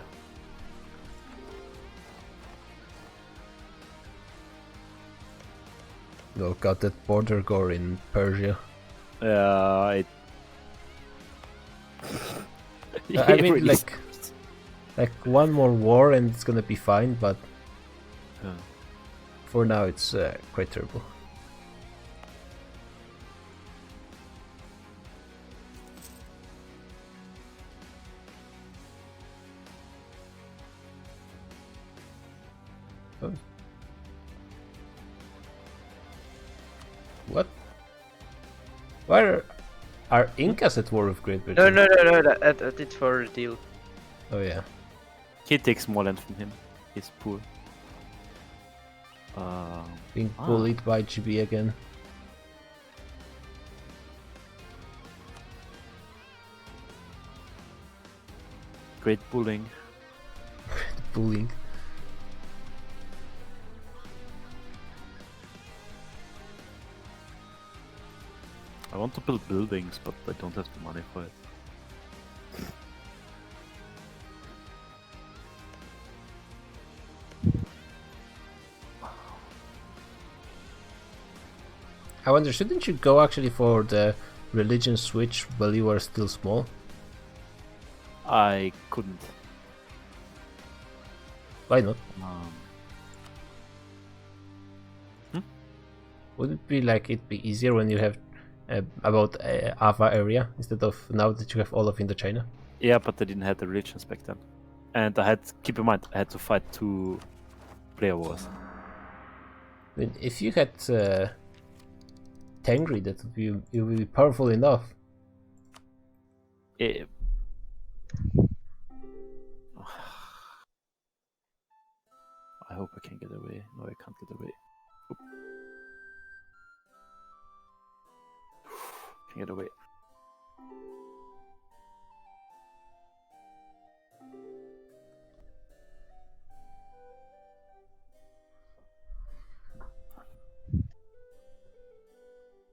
No, got that border gore in Persia. I I mean, really like one more war and it's gonna be fine, but Yeah. for now it's quite terrible. Oh. What? Why are Incas at war with Great Britain? No. That's for a deal. Oh yeah. He takes more land from him. He's poor. Being bullied by GB again. Great bullying. Bullying. I want to build buildings, but I don't have the money for it. I wonder, shouldn't you go actually for the religion switch while you are still small? I couldn't. Why not? Would it be like it'd be easier when you have about Ava area instead of now that you have all of Indochina? Yeah, but I didn't have the religions back then. And I had, keep in mind, I had to fight 2 player wars. I mean, if you had Tengri, that would be, it would be powerful enough. Eh, I hope I can get away. No, I can't get away. Oop. Can get away.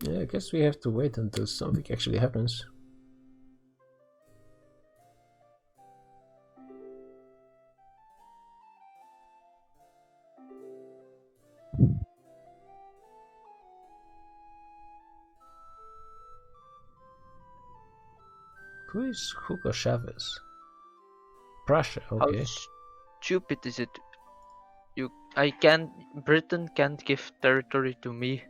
Yeah, I guess we have to wait until something actually happens. Who is Hugo Chavez? Prussia, okay. How stupid is it? Britain can't give territory to me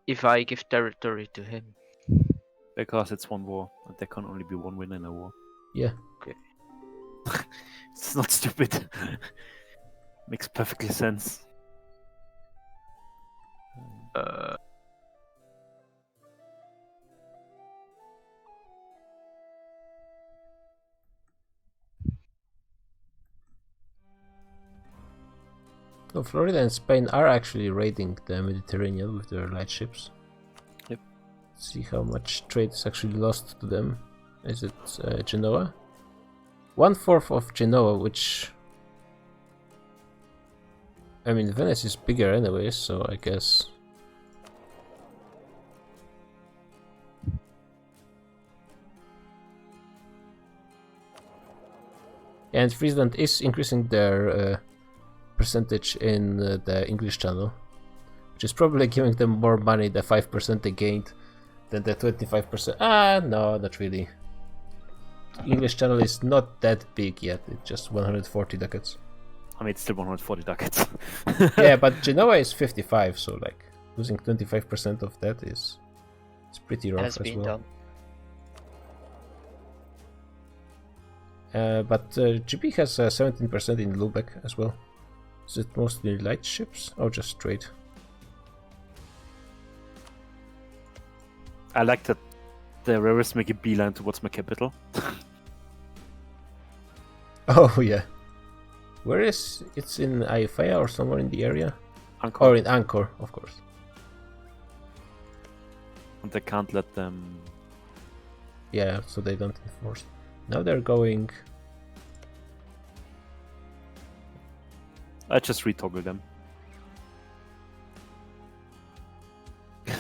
if I give territory to him. Because it's one war, and there can only be one winner in a war. Yeah. It's not stupid. Makes perfectly sense. So Florida and Spain are actually raiding the Mediterranean with their light ships. Yep. See how much trade is actually lost to them. Is it Genoa? 1/4 of Genoa, which... I mean, Venice is bigger anyway, so I guess... And Friesland is increasing their percentage in the English Channel, which is probably giving them more money, the 5% they gained, than the 25%. Ah, no, not really. English Channel is not that big yet, it's just 140 ducats. I mean, it's still 140 ducats. Yeah, but Genoa is 55, so like losing 25% of that is pretty rough Has as been well. done. But GB has 17% in Lubeck as well. Is it mostly light ships or just trade? I like that the rivers make a beeline towards my capital. Oh yeah. Where is it's in Ayutthaya or somewhere in the area? Angkor. Or in Angkor, of course. And I can't let them. Yeah, so they don't enforce. Now they're going. I just retoggle them.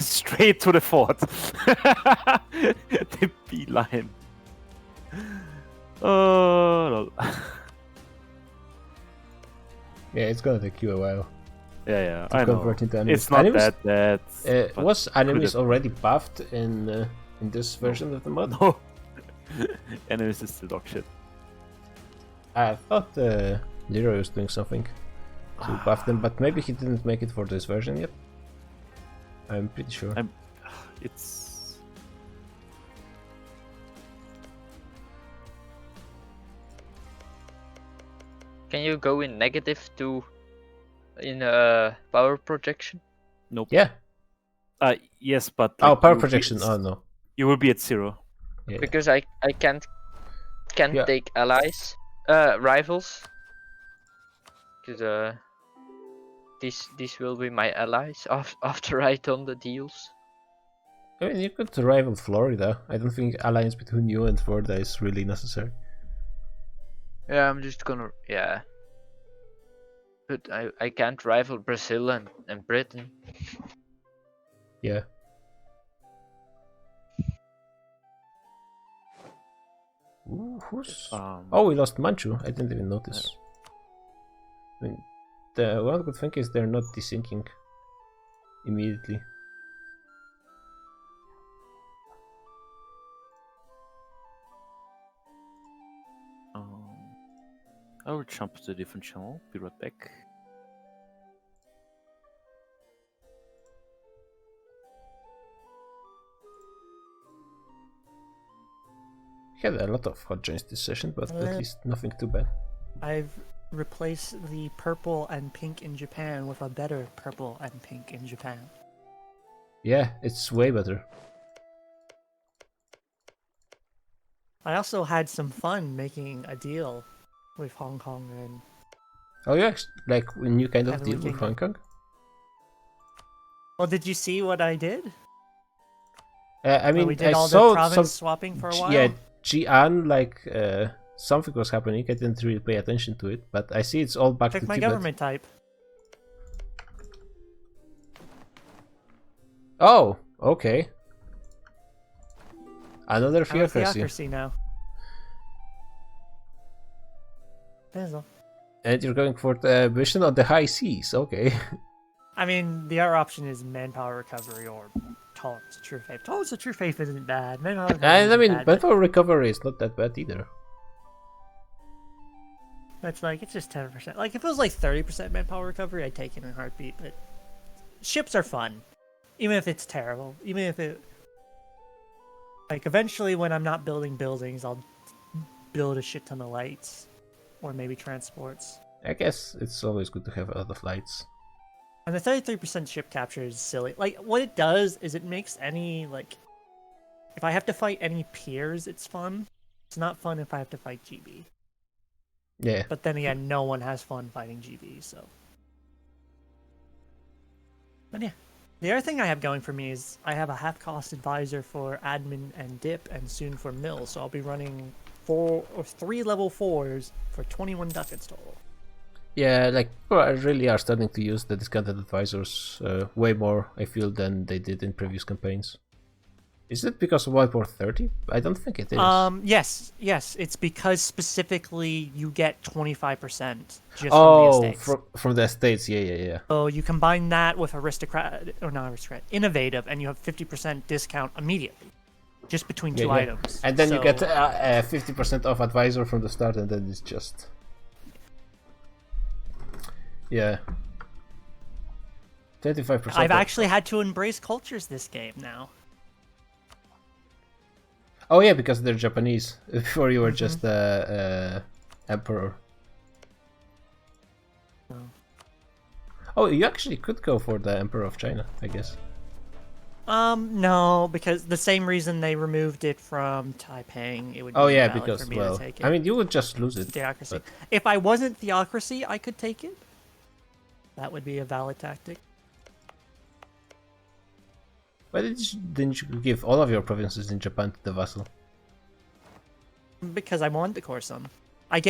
Straight to the fort. The beeline. Oh, lol. Yeah, it's gonna take you a while Yeah, to I know. convert into enemies. It's not Enemies, that bad. but was enemies could've- already buffed in this version of the mod? No. Enemies is still dog shit. I thought Leroy was doing something to buff them, but maybe he didn't make it for this version yet. I'm pretty sure. It's. Can you go in negative to in power projection? Nope. Yeah. Yes, but. Oh, like, power you will be- projection. Oh no. You will be at 0. Yeah. Because I can't Yeah. take allies, rivals. Because these will be my allies after I done the deals. I mean, you could rival Florida. I don't think alliance between you and Florida is really necessary. Yeah, I'm just gonna but I can't rival Brazil and Britain. Yeah. Ooh, who's... Oh, we lost Manchu. I didn't even notice. I mean, the one good thing is they're not desyncing immediately. I will jump to a different channel. Be right back. We had a lot of hot joints this session, but at Uh, least nothing too bad. I've replaced the purple and pink in Japan with a better purple and pink in Japan. Yeah, it's way better. I also had some fun making a deal with Hong Kong and Oh yeah, like a new kind of Heavenly deal with Kingdom. Hong Kong? well, did you see what I did? I Where mean, we did I all the saw province some... swapping for a while. Yeah, Jian, like, something was happening. I didn't really pay attention to it, but I see it's all back Pick to my Tibet. government type. Oh, okay. Another I'm a theocracy. theocracy now. There's a- And you're going for the mission on the high seas, okay. I mean, the other option is manpower recovery or Tolerance of True Faith. Tolerance of True Faith isn't bad. Manpower recovery And I isn't mean, bad, but manpower recovery is not that bad either. it's like it's just 10%. Like if it was like 30% manpower recovery, I'd take it in a heartbeat. But ships are fun, even if it's terrible. Even if it like eventually when I'm not building buildings, I'll build a shit ton of lights, or maybe transports. I guess it's always good to have a lot of lights. And the 33% ship capture is silly. Like, what it does is it makes any, like... If I have to fight any peers, it's fun. It's not fun if I have to fight GB. Yeah. But then again, no one has fun fighting GB, so... But yeah. The other thing I have going for me is I have a half-cost advisor for admin and dip, and soon for mill, so I'll be running 3 level 4s for 21 ducats total. Yeah, like, people really are starting to use the discounted advisors way more, I feel, than they did in previous campaigns. Is it because of Wild War 30? I don't think it is. Yes. It's because specifically you get 25% just oh, from the estates. from the estates, yeah. So you combine that with innovative, and you have 50% discount immediately, just between two items. And then you get 50% off advisor from the start, and then it's just... Yeah. 25%. I've actually had to embrace cultures this game now. Oh yeah, because they're Japanese. Before you were just emperor. Oh, you actually could go for the Emperor of China, I guess. No, because the same reason they removed it from Taiping, it would be Oh yeah, invalid because for me well, to take it. I mean, you would just lose it. Theocracy. but- If I wasn't Theocracy, I could take it. That would be a valid tactic. Why didn't you give all of your provinces in Japan to the vassal? Because I wanted to core some. I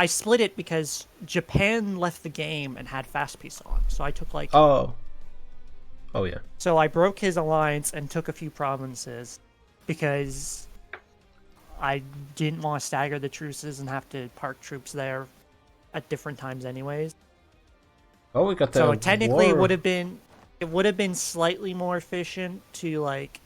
split it because Japan left the game and had fast peace on. So I took like... Oh yeah. So I broke his alliance and took a few provinces because I didn't want to stagger the truces and have to park troops there at different times anyways. Oh, we got the So technically war. it would have been slightly more efficient to like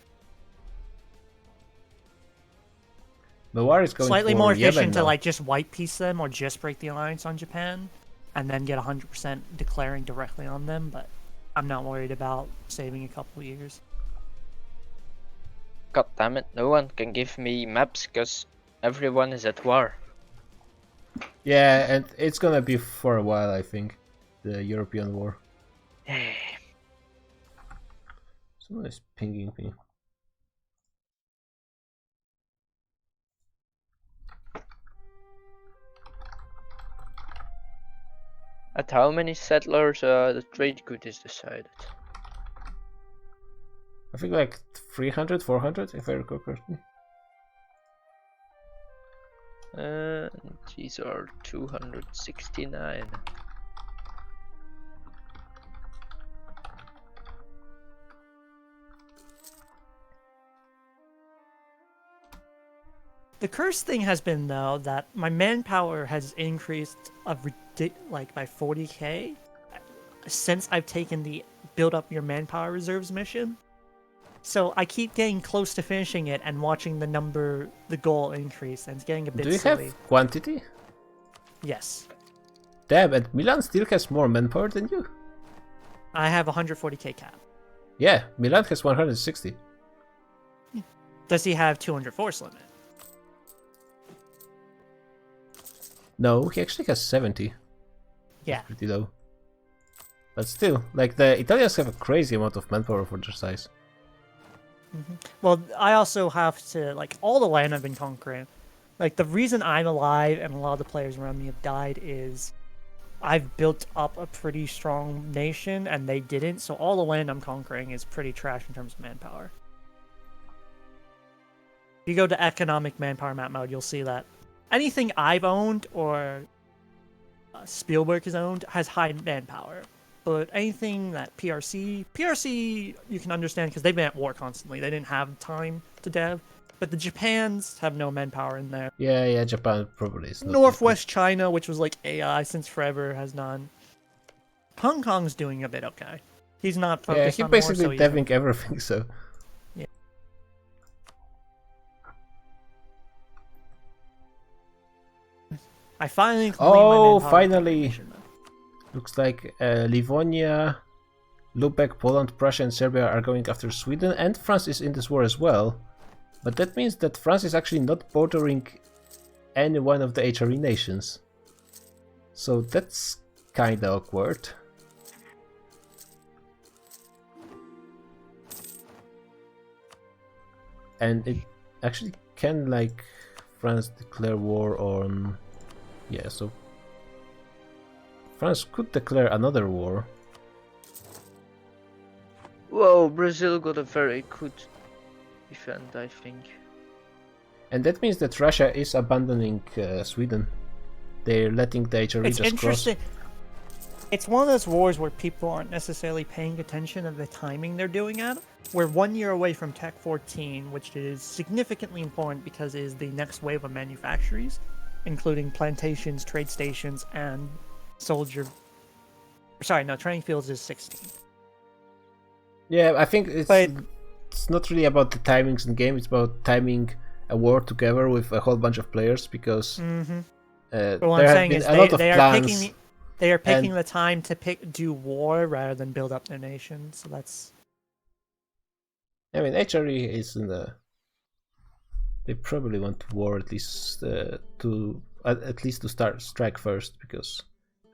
The war is going slightly for more Yemen efficient to now. like just white piece them or just break the alliance on Japan and then get 100% declaring directly on them, but I'm not worried about saving a couple years. God damn it, no one can give me maps because everyone is at war. Yeah, and it's gonna be for a while, I think. The European war. Someone is pinging me. At how many settlers the trade good is decided? I think like 300, 400, if I recall correctly. These are 269. The curse thing has been though that my manpower has increased like by 40k since I've taken the build up your manpower reserves mission. So I keep getting close to finishing it and watching the goal increase, and it's getting a bit Do you silly. have quantity? Yes. Damn, and Milan still has more manpower than you. I have 140k cap. Yeah, Milan has 160. Does he have 200 force limit? No, he actually has 70. Yeah. Pretty low. But still, like, the Italians have a crazy amount of manpower for their size. Well, I also have to, like, all the land I've been conquering. Like, the reason I'm alive and a lot of the players around me have died is I've built up a pretty strong nation and they didn't, so all the land I'm conquering is pretty trash in terms of manpower. If you go to economic manpower map mode, you'll see that anything I've owned or Spielberg has owned has high manpower. But anything that PRC you can understand because they've been at war constantly. They didn't have time to dev. But the Japans have no manpower in there. Yeah, Japan probably is not. Northwest China, which was like AI since forever, has none. Hong Kong's doing a bit okay. He's not Yeah, focused he's on war, basically so he's deving everything, so. I finally complete Oh, my manpower finally. calculation, though. Looks like Livonia, Lubeck, Poland, Prussia, and Serbia are going after Sweden, and France is in this war as well. But that means that France is actually not bordering any one of the HRE nations. So that's kinda awkward. And it actually can, like, France declare war on... Yeah, so France could declare another war. Whoa, Brazil got a very good defend, I think. And that means that Russia is abandoning Sweden. They're letting the HRE It's just interesting. It's one of those wars where people aren't necessarily paying attention to the timing they're doing at. We're 1 year away from Tech 14, which is significantly important because it is the next wave of manufactories, including plantations, trade stations, and soldier... Sorry, no, training fields is 16. Yeah, I think it's But- it's not really about the timings in the game. It's about timing a war together with a whole bunch of players because But what there I'm have saying been is a lot of they are plans. picking they are picking and- the time to do war rather than build up their nation. So that's I mean, HRE is in the. They probably want war at least at least to start strike first because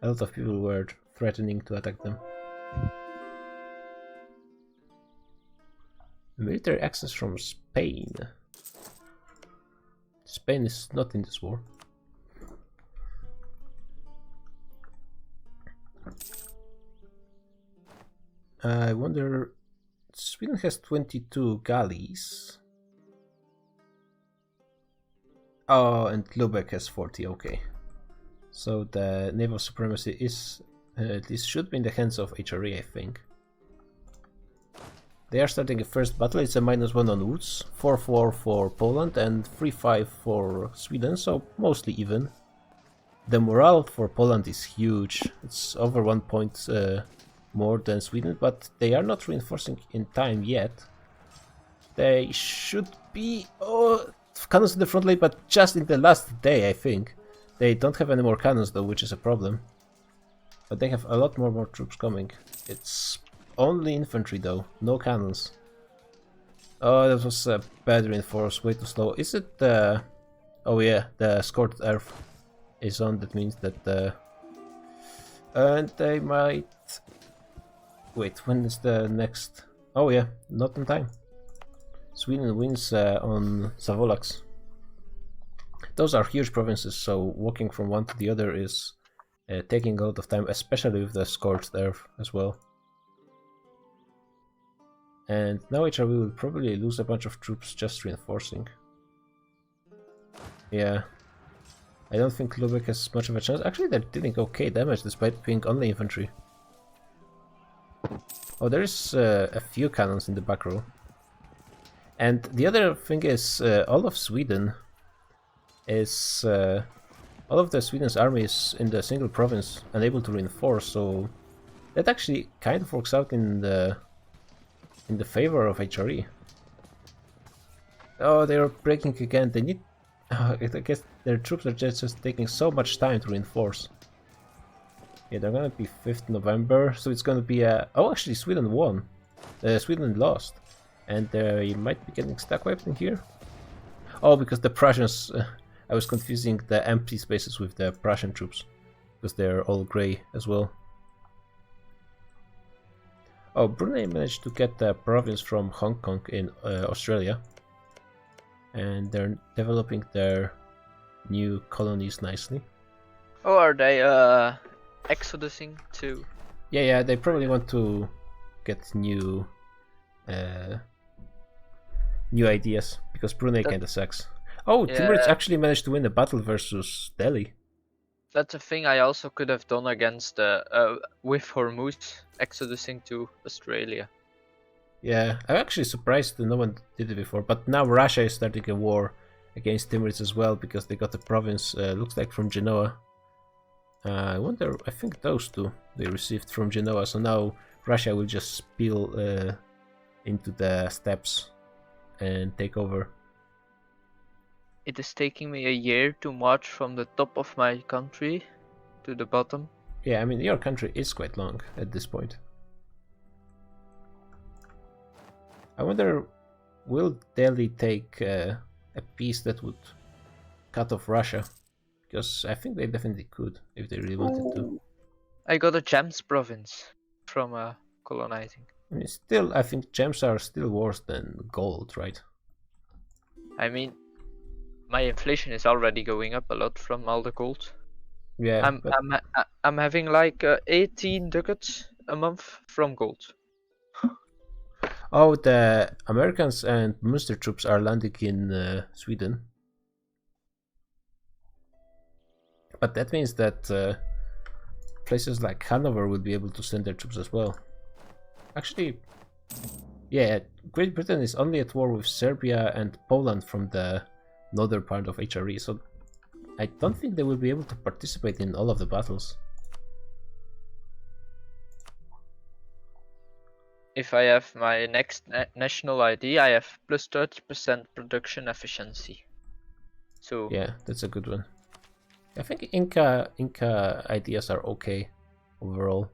a lot of people were threatening to attack them. Military access from Spain. Spain is not in this war. I wonder. Sweden has 22 galleys. Oh, and Lubeck has 40. Okay, so the naval supremacy is at least should be in the hands of HRE, I think. They are starting a first battle. It's a -1 on woods, 4-4 for Poland and 3-5 for Sweden, so mostly even. The morale for Poland is huge. It's over 1 point more than Sweden, but they are not reinforcing in time yet. They should be cannons in the front line, but just in the last day, I think. They don't have any more cannons though, which is a problem. But they have a lot more troops coming. It's only infantry though, no cannons. Oh, that was a bad reinforce, way too slow. Is it the... Oh yeah, the Scorched Earth is on, that means that and they might... Wait, when is the next... Oh yeah, not in time. Sweden wins on Savolax. Those are huge provinces, so walking from one to the other is taking a lot of time, especially with the Scorched Earth as well. And now HRV will probably lose a bunch of troops just reinforcing. Yeah. I don't think Lubeck has much of a chance. Actually, they're dealing okay damage despite being only infantry. Oh, there's a few cannons in the back row. And the other thing is, all of Sweden is... all of the Sweden's army is in the single province, unable to reinforce, so... That actually kind of works out in the favor of HRE. Oh, they're breaking again. They need... I guess their troops are just taking so much time to reinforce. Yeah, they're gonna be 5th November, so it's gonna be a... Oh, actually, Sweden won. Sweden lost. And they might be getting stack wiped in here. Oh, because the Prussians... I was confusing the empty spaces with the Prussian troops. Because they're all grey as well. Oh, Brunei managed to get the province from Hong Kong in Australia. And they're developing their new colonies nicely. Oh, are they exodusing too? Yeah, they probably want to get new ideas, because Brunei kinda sucks. Oh, Timurids Yeah. actually managed to win the battle versus Delhi. That's a thing I also could have done against with Hormuz exodusing to Australia. Yeah, I'm actually surprised that no one did it before, but now Russia is starting a war against Timurids as well, because they got the province, looks like from Genoa. I wonder, I think those two they received from Genoa, so now Russia will just spill into the steppes and take over. it is taking me a year to march from the top of my country to the bottom. Yeah, I mean, your country is quite long at this point. I wonder, will Delhi take a piece that would cut off Russia? Because I think they definitely could if they really wanted to. I got a Gems province from colonizing. I mean, still, I think gems are still worse than gold, right? I mean, my inflation is already going up a lot from all the gold. Yeah, I'm having like 18 ducats a month from gold. Oh, the Americans and Munster troops are landing in Sweden. But that means that places like Hanover will be able to send their troops as well. Actually, yeah, Great Britain is only at war with Serbia and Poland from the northern part of HRE, so I don't think they will be able to participate in all of the battles. If I have my next national ID, I have plus 30% production efficiency. So yeah, that's a good one. I think Inca ideas are okay overall.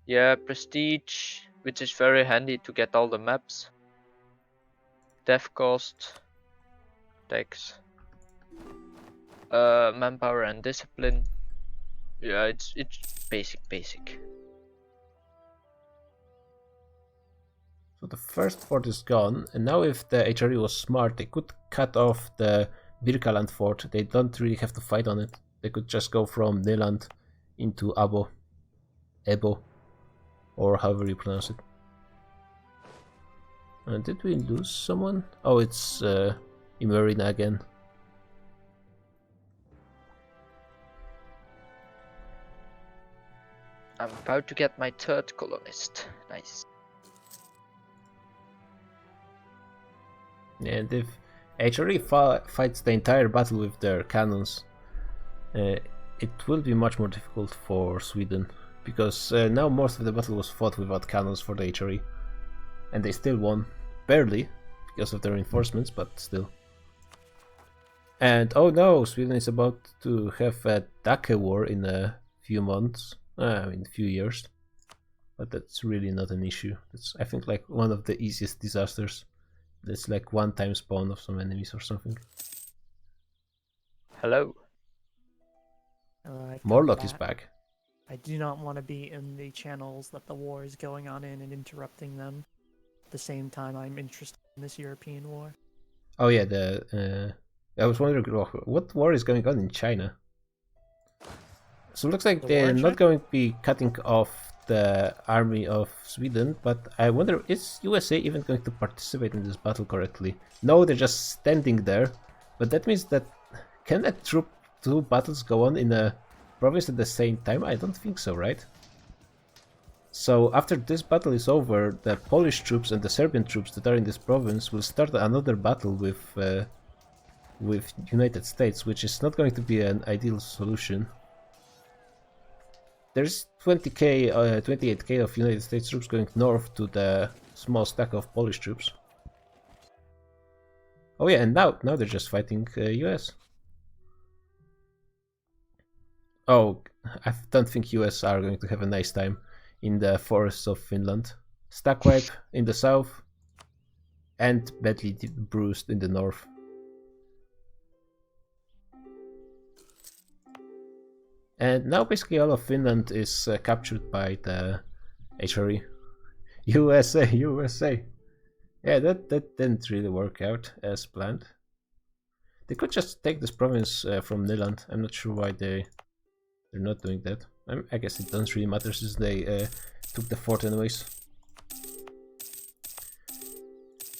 Yeah, prestige, which is very handy to get all the maps. Dev cost, tax, manpower and discipline. Yeah, it's basic. So the first fort is gone, and now if the HRE was smart, they could cut off the Birkaland fort. They don't really have to fight on it. They could just go from Neland into Ebo, or however you pronounce it. Did we lose someone? Oh, it's Imerina again. I'm about to get my third colonist. Nice. And if HRE fights the entire battle with their cannons, it will be much more difficult for Sweden, because now most of the battle was fought without cannons for the HRE, and they still won, barely, because of their reinforcements, but still. And oh no, Sweden is about to have a Dake war in a few months, in a few years, but that's really not an issue. It's, I think, like one of the easiest disasters. That's like one-time spawn of some enemies or something. Hello. I've come Morlock is back. I do not want to be in the channels that the war is going on in and interrupting them. At the same time, I'm interested in this European war. Oh yeah, I was wondering what war is going on in China. So it looks like The war they're in not China? going to be cutting off the army of Sweden, but I wonder, is USA even going to participate in this battle correctly? No, they're just standing there, but that means that can two battles go on in a province at the same time? I don't think so, right? So after this battle is over, the Polish troops and the Serbian troops that are in this province will start another battle with United States, which is not going to be an ideal solution. There's 28k of United States troops going north to the small stack of Polish troops. Oh yeah, and now they're just fighting US. Oh, I don't think US are going to have a nice time in the forests of Finland. Stack wipe in the south and badly bruised in the north. And now basically all of Finland is captured by the HRE. USA! Yeah, that didn't really work out as planned. They could just take this province from Nyland. I'm not sure why they're not doing that. I guess it doesn't really matter since they took the fort anyways.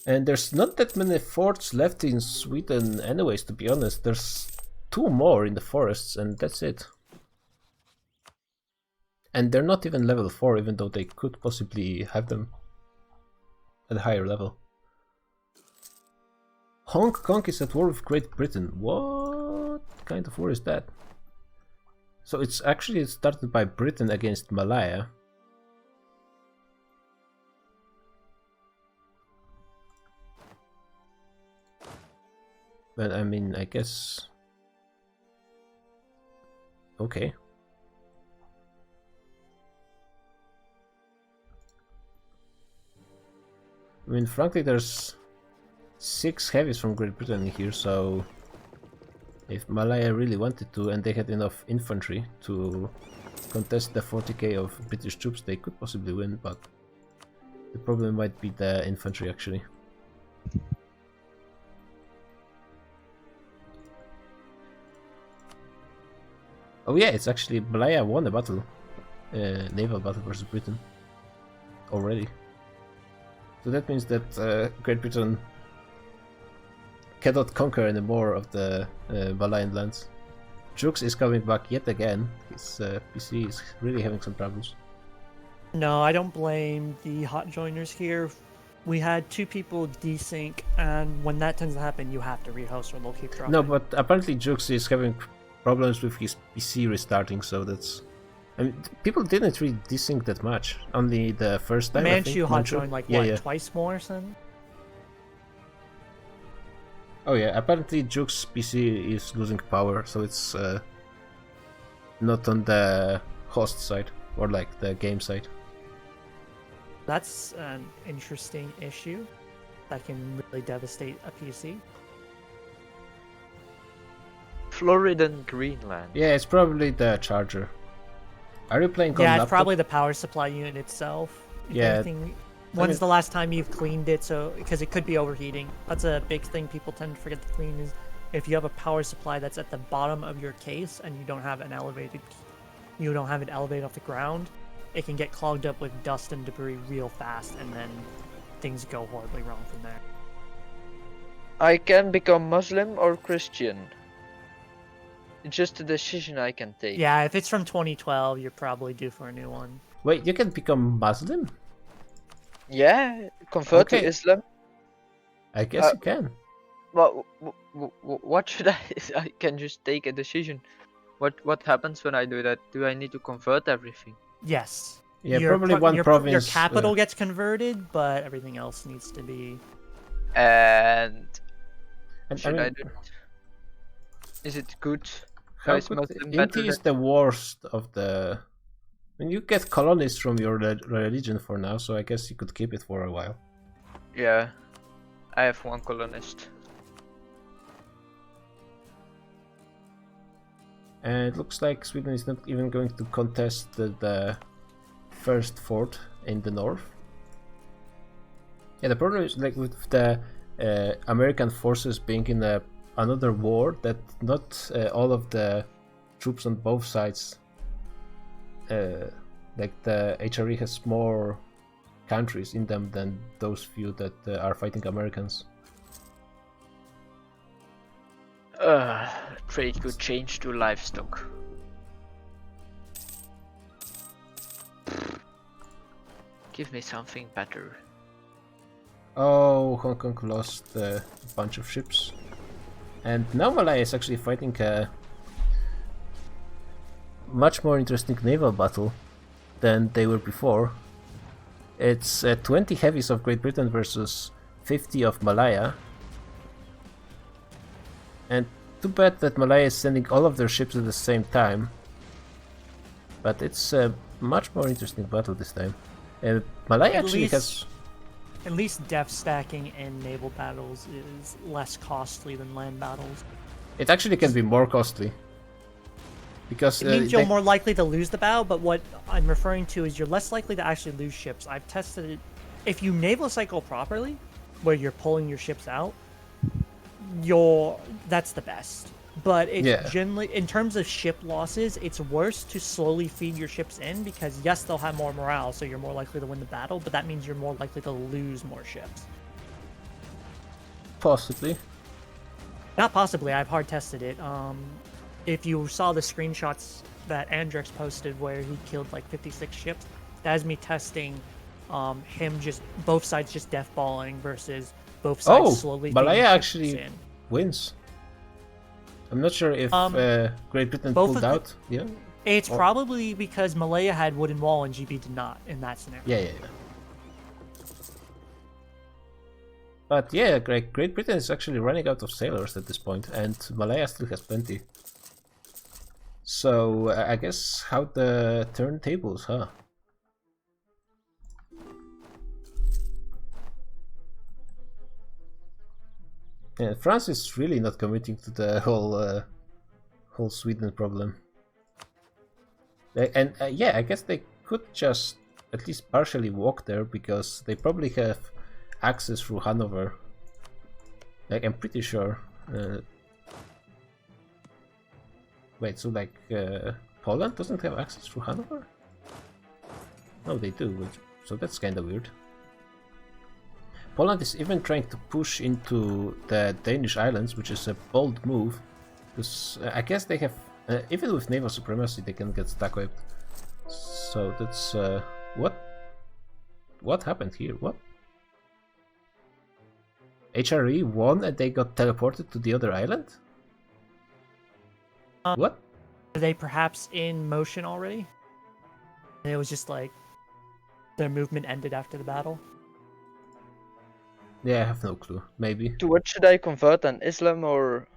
And there's not that many forts left in Sweden anyways, to be honest. There's 2 more in the forests and that's it. And they're not even level 4, even though they could possibly have them at a higher level. Hong Kong is at war with Great Britain. What kind of war is that? So it's actually started by Britain against Malaya. But I mean, I guess. Okay. I mean, frankly, there's 6 heavies from Great Britain here, so if Malaya really wanted to, and they had enough infantry to contest the 40k of British troops, they could possibly win, but the problem might be the infantry, actually. Oh yeah, it's actually Malaya won a battle, naval battle versus Britain already. So that means that Great Britain cannot conquer any more of the Valayan lands. Jux is coming back yet again. His PC is really having some troubles. No, I don't blame the hot joiners here. We had 2 people desync, and when that tends to happen, you have to rehost or they'll keep dropping. No, but apparently Jux is having problems with his PC restarting, so that's... I mean, people didn't really desync that much. Only the first time, Manchu I think. hot joined like yeah, what, yeah. twice more or something? Oh yeah, apparently Jux PC is losing power, so it's not on the host side, or like the game side. That's an interesting issue that can really devastate a PC. Floridan Greenland. Yeah, it's probably the charger. Are you playing on Yeah, laptop? it's probably the power supply unit itself. If Yeah, anything, when's mean- the last time you've cleaned it? So because it could be overheating. That's a big thing people tend to forget to clean. Is if you have a power supply that's at the bottom of your case and you don't have it elevated off the ground, it can get clogged up with dust and debris real fast, and then things go horribly wrong from there. I can become Muslim or Christian. It's just a decision I can take. Yeah, if it's from 2012, you're probably due for a new one. Wait, you can become Muslim? Yeah, convert to Okay. Islam. I guess you can. Well, what should I? I can just take a decision. What happens when I do that? Do I need to convert everything? Yes. Yeah, Your probably pro- one your, province. Your capital gets converted, but everything else needs to be. And and should I mean, do? Is it good? how Is could Muslim better Inti is than- the worst of the. I mean, you get colonies from your religion for now, so I guess you could keep it for a while. Yeah, I have 1 colonist. And it looks like Sweden is not even going to contest the first fort in the north. Yeah, the problem is like with the American forces being in another war, that not all of the troops on both sides, like the HRE has more countries in them than those few that are fighting Americans. Trade could change to livestock. Give me something better. Oh, Hong Kong lost a bunch of ships. And now Malaya is actually fighting a much more interesting naval battle than they were before. It's 20 heavies of Great Britain versus 50 of Malaya. And too bad that Malaya is sending all of their ships at the same time. But it's a much more interesting battle this time. Malaya At actually least- has... At least depth stacking in naval battles is less costly than land battles. It actually can be more costly. Because It means they- you're more likely to lose the battle, but what I'm referring to is you're less likely to actually lose ships. I've tested it. If you naval cycle properly, where you're pulling your ships out, that's the best. But it's Yeah. generally, in terms of ship losses, it's worse to slowly feed your ships in because yes, they'll have more morale, so you're more likely to win the battle, but that means you're more likely to lose more ships. Possibly. Not possibly, I've hard tested it. If you saw the screenshots that Andrex posted where he killed like 56 ships, that is me testing him just both sides just deathballing versus both sides Oh, slowly Malaya feeding ships actually in. wins. I'm not sure if Great Britain both pulled of the- out. Yeah? It's Or- probably because Malaya had wooden wall and GB did not in that scenario. Yeah. But yeah, Great Britain is actually running out of sailors at this point, and Malaya still has plenty. So I guess how the turntables, huh? Yeah, France is really not committing to the whole Sweden problem. And yeah, I guess they could just at least partially walk there because they probably have access through Hanover. Like, I'm pretty sure. Wait, so like Poland doesn't have access through Hanover? No, they do, so that's kind of weird. Poland is even trying to push into the Danish islands, which is a bold move, because I guess they have, even with naval supremacy, they can get stuck with. So that's what happened here? What? HRE won and they got teleported to the other island? What? Are they perhaps in motion already? And it was just like their movement ended after the battle. Yeah, I have no clue. Maybe. To what should I convert then? Islam or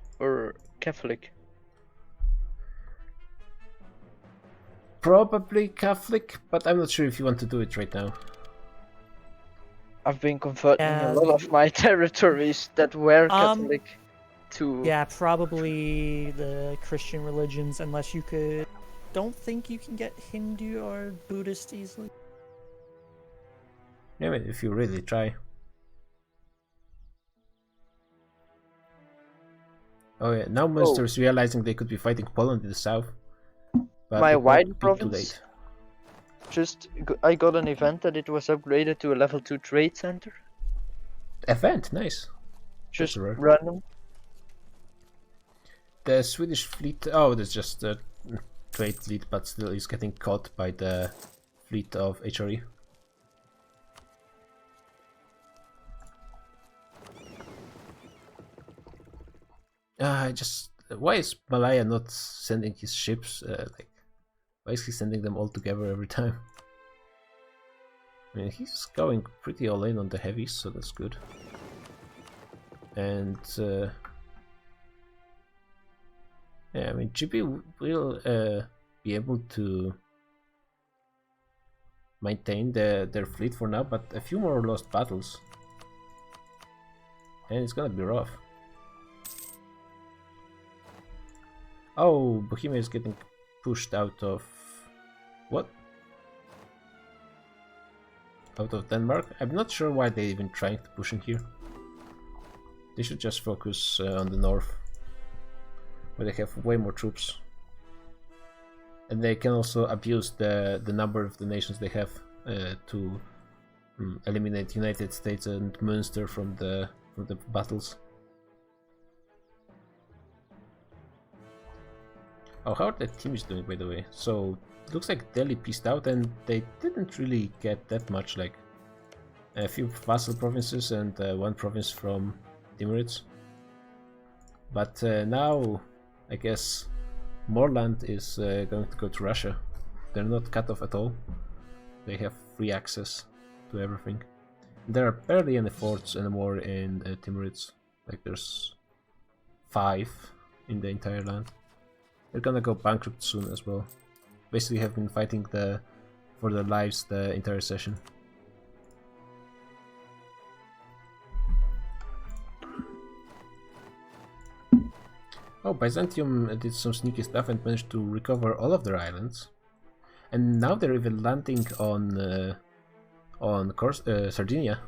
Catholic? Probably Catholic, but I'm not sure if you want to do it right now. I've been converting Yeah. a lot of my territories that were Catholic to. Yeah, probably the Christian religions, unless you could. Don't think you can get Hindu or Buddhist easily. Yeah, I mean, if you really try. Oh yeah, now Munster is realizing they could be fighting Poland in the south. But My it might wide be too province? late. I got an event that it was upgraded to a level 2 trade center. Event, nice. Just rare. random. The Swedish fleet, oh, that's just a trade fleet, but still is getting caught by the fleet of HRE. Why is Malaya not sending his ships? Why is he sending them all together every time? I mean, he's going pretty all in on the heavies, so that's good. And yeah, I mean, GB will be able to maintain their fleet for now, but a few more lost battles, and it's gonna be rough. Oh, Bohemia is getting pushed out of... what? Out of Denmark? I'm not sure why they're even trying to push in here. They should just focus on the north, where they have way more troops. And they can also abuse the number of the nations they have to eliminate United States and Munster from the battles. Oh, how are the teams doing, by the way? So, it looks like Delhi pieced out and they didn't really get that much, like a few vassal provinces and one province from Timurids. But now, I guess, more land is going to go to Russia. They're not cut off at all. They have free access to everything. There are barely any forts anymore in Timurids. Like, there's 5 in the entire land. They're gonna go bankrupt soon as well. Basically have been fighting for their lives the entire session. Oh, Byzantium did some sneaky stuff and managed to recover all of their islands. And now they're even landing on Sardinia.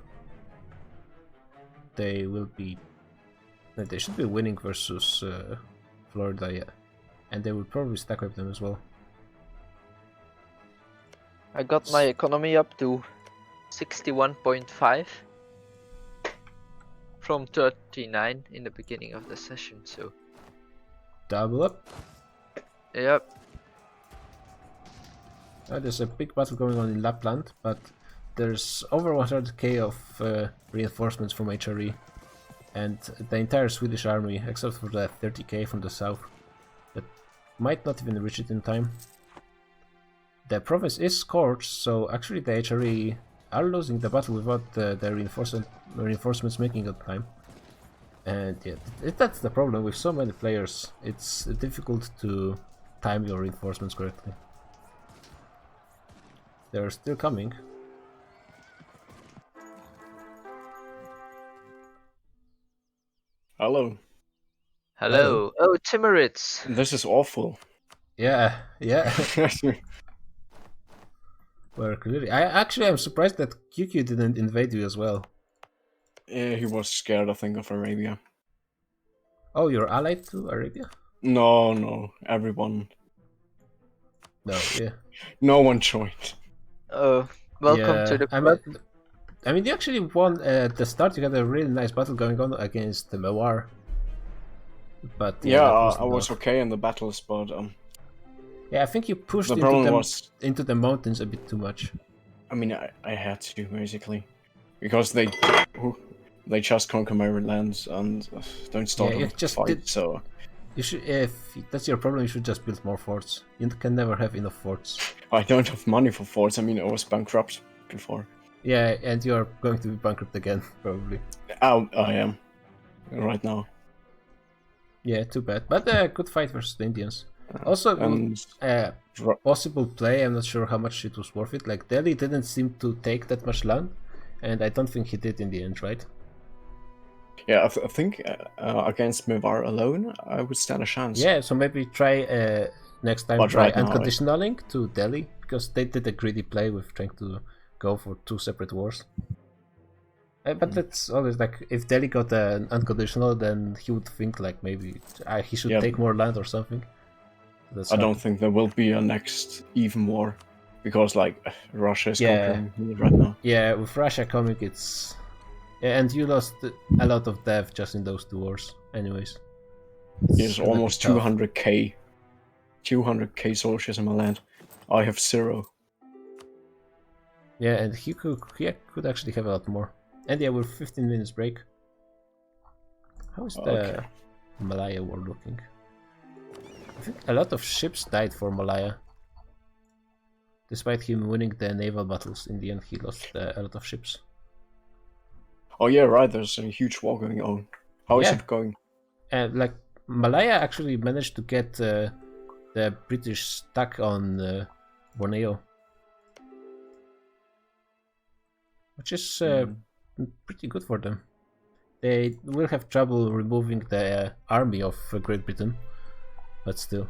They should be winning versus Florida, yeah. And they will probably stack with them as well. I got my economy up to 61.5 from 39 in the beginning of the session, so Double up. yep. There's a big battle going on in Lapland, but there's over 100k of reinforcements from HRE, and the entire Swedish army, except for the 30k from the south, that might not even reach it in time. The province is scorched, so actually the HRE are losing the battle without the reinforcements making up time. And yeah, that's the problem with so many players. It's difficult to time your reinforcements correctly. They're still coming. Hello. Hello. Oh, Timurids. This is awful. Yeah. Well, clearly, I'm surprised that QQ didn't invade you as well. Yeah, he was scared, I think, of Arabia. Oh, you're allied to Arabia? No, everyone. No, yeah. No one joined. Oh, welcome Yeah, to the I club. mean, you actually won at the start. You had a really nice battle going on against the Mewar. But Yeah, that wasn't I was enough. okay in the battles, but Yeah, I think you pushed the problem into the mountains a bit too much. I mean, I had to basically, because they just conquer my lands and don't start Yeah, you a just fight. did- So You should, if that's your problem, you should just build more forts. You can never have enough forts. I don't have money for forts. I mean, I was bankrupt before. Yeah, and you're going to be bankrupt again, probably. I am right now. Yeah, too bad. But good fight versus the Indians. Also, And possible play, I'm not sure how much it was worth it. Like, Delhi didn't seem to take that much land, and I don't think he did in the end, right? yeah, I think against Mewar alone, I would stand a chance. Yeah, so maybe try next time But try right now, unconditionaling to Delhi, because they did a greedy play with trying to go for 2 separate wars. But that's always like, if Delhi got an unconditional, then he would think like maybe he should Yeah. take more land or something. That's I hard. don't think there will be a next even war, because like Russia is Yeah. conquering me right now. Yeah, with Russia coming, it's... Yeah, and you lost a lot of death just in those 2 wars, anyways. There's gonna be almost tough. 200k soldiers in my land. I have 0. Yeah, and he could actually have a lot more. And yeah, we're 15 minutes break. How is the Okay. Malaya war looking? I think a lot of ships died for Malaya. Despite him winning the naval battles, in the end he lost a lot of ships. Oh yeah, right. There's a huge war going on. How is Yeah. it going? And like, Malaya actually managed to get the British stuck on Borneo. Which is pretty good for them. They will have trouble removing the army of Great Britain, but still.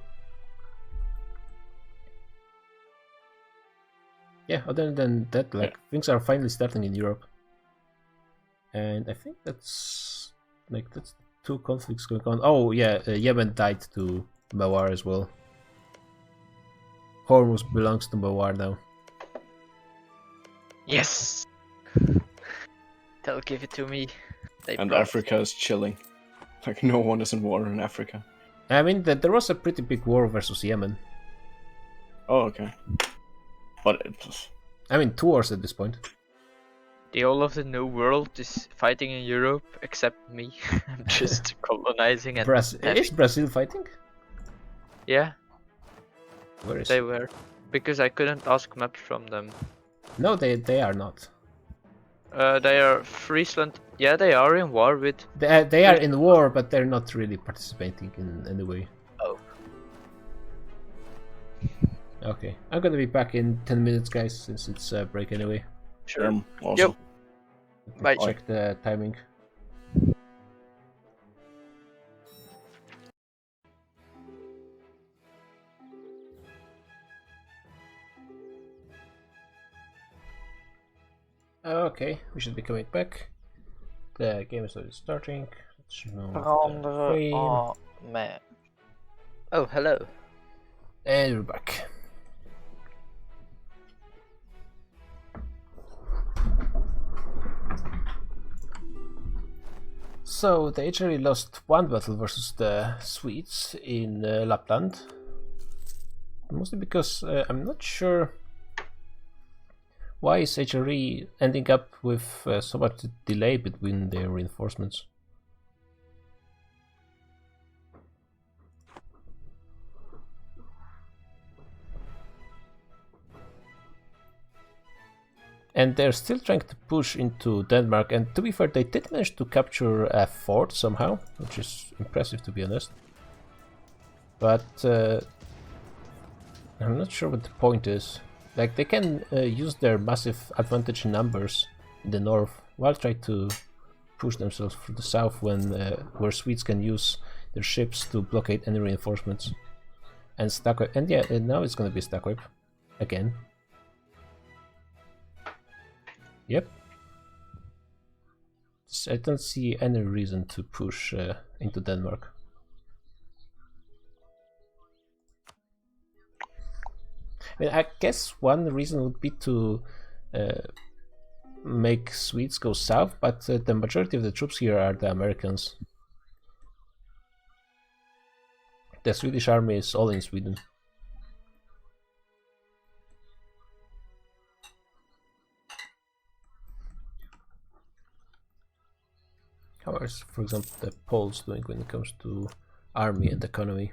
Yeah, other than that, like, things are finally starting in Europe. And I think that's 2 conflicts going on. Oh yeah, Yemen died to Mewar as well. Hormuz belongs to Mewar now. Yes. They'll give it to me. They And promised. Africa is chilling. Like no one is in war in Africa. I mean, there was a pretty big war versus Yemen. Oh okay. But I mean, 2 wars at this point. The whole of the new world is fighting in Europe except me. I'm just colonizing and Is Brazil fighting? yeah, Where is they were. Because I couldn't ask maps from them. No, they are not. They are Friesland. Yeah, they are in war with. They are in war, but they're not really participating in any way. Oh. Okay, I'm gonna be back in 10 minutes, guys, since it's a break anyway. Sure. also. Let me Bye. check the timing. Okay, we should be coming back. The game is already starting. Let's move the frame. man. Oh, hello. And we're back. So they actually lost 1 battle versus the Swedes in Lapland. Mostly because I'm not sure why is HRE ending up with so much delay between their reinforcements. And they're still trying to push into Denmark, and to be fair, they did manage to capture a fort somehow, which is impressive to be honest. But I'm not sure what the point is. Like, they can use their massive advantage in numbers in the north while trying to push themselves through the south where Swedes can use their ships to blockade any reinforcements. And stack wipe. And yeah, now it's gonna be stack wipe again. Yep. I don't see any reason to push into Denmark. I mean, I guess one reason would be to make Swedes go south, but the majority of the troops here are the Americans. The Swedish army is all in Sweden. How is, for example, the Poles doing when it comes to army and economy?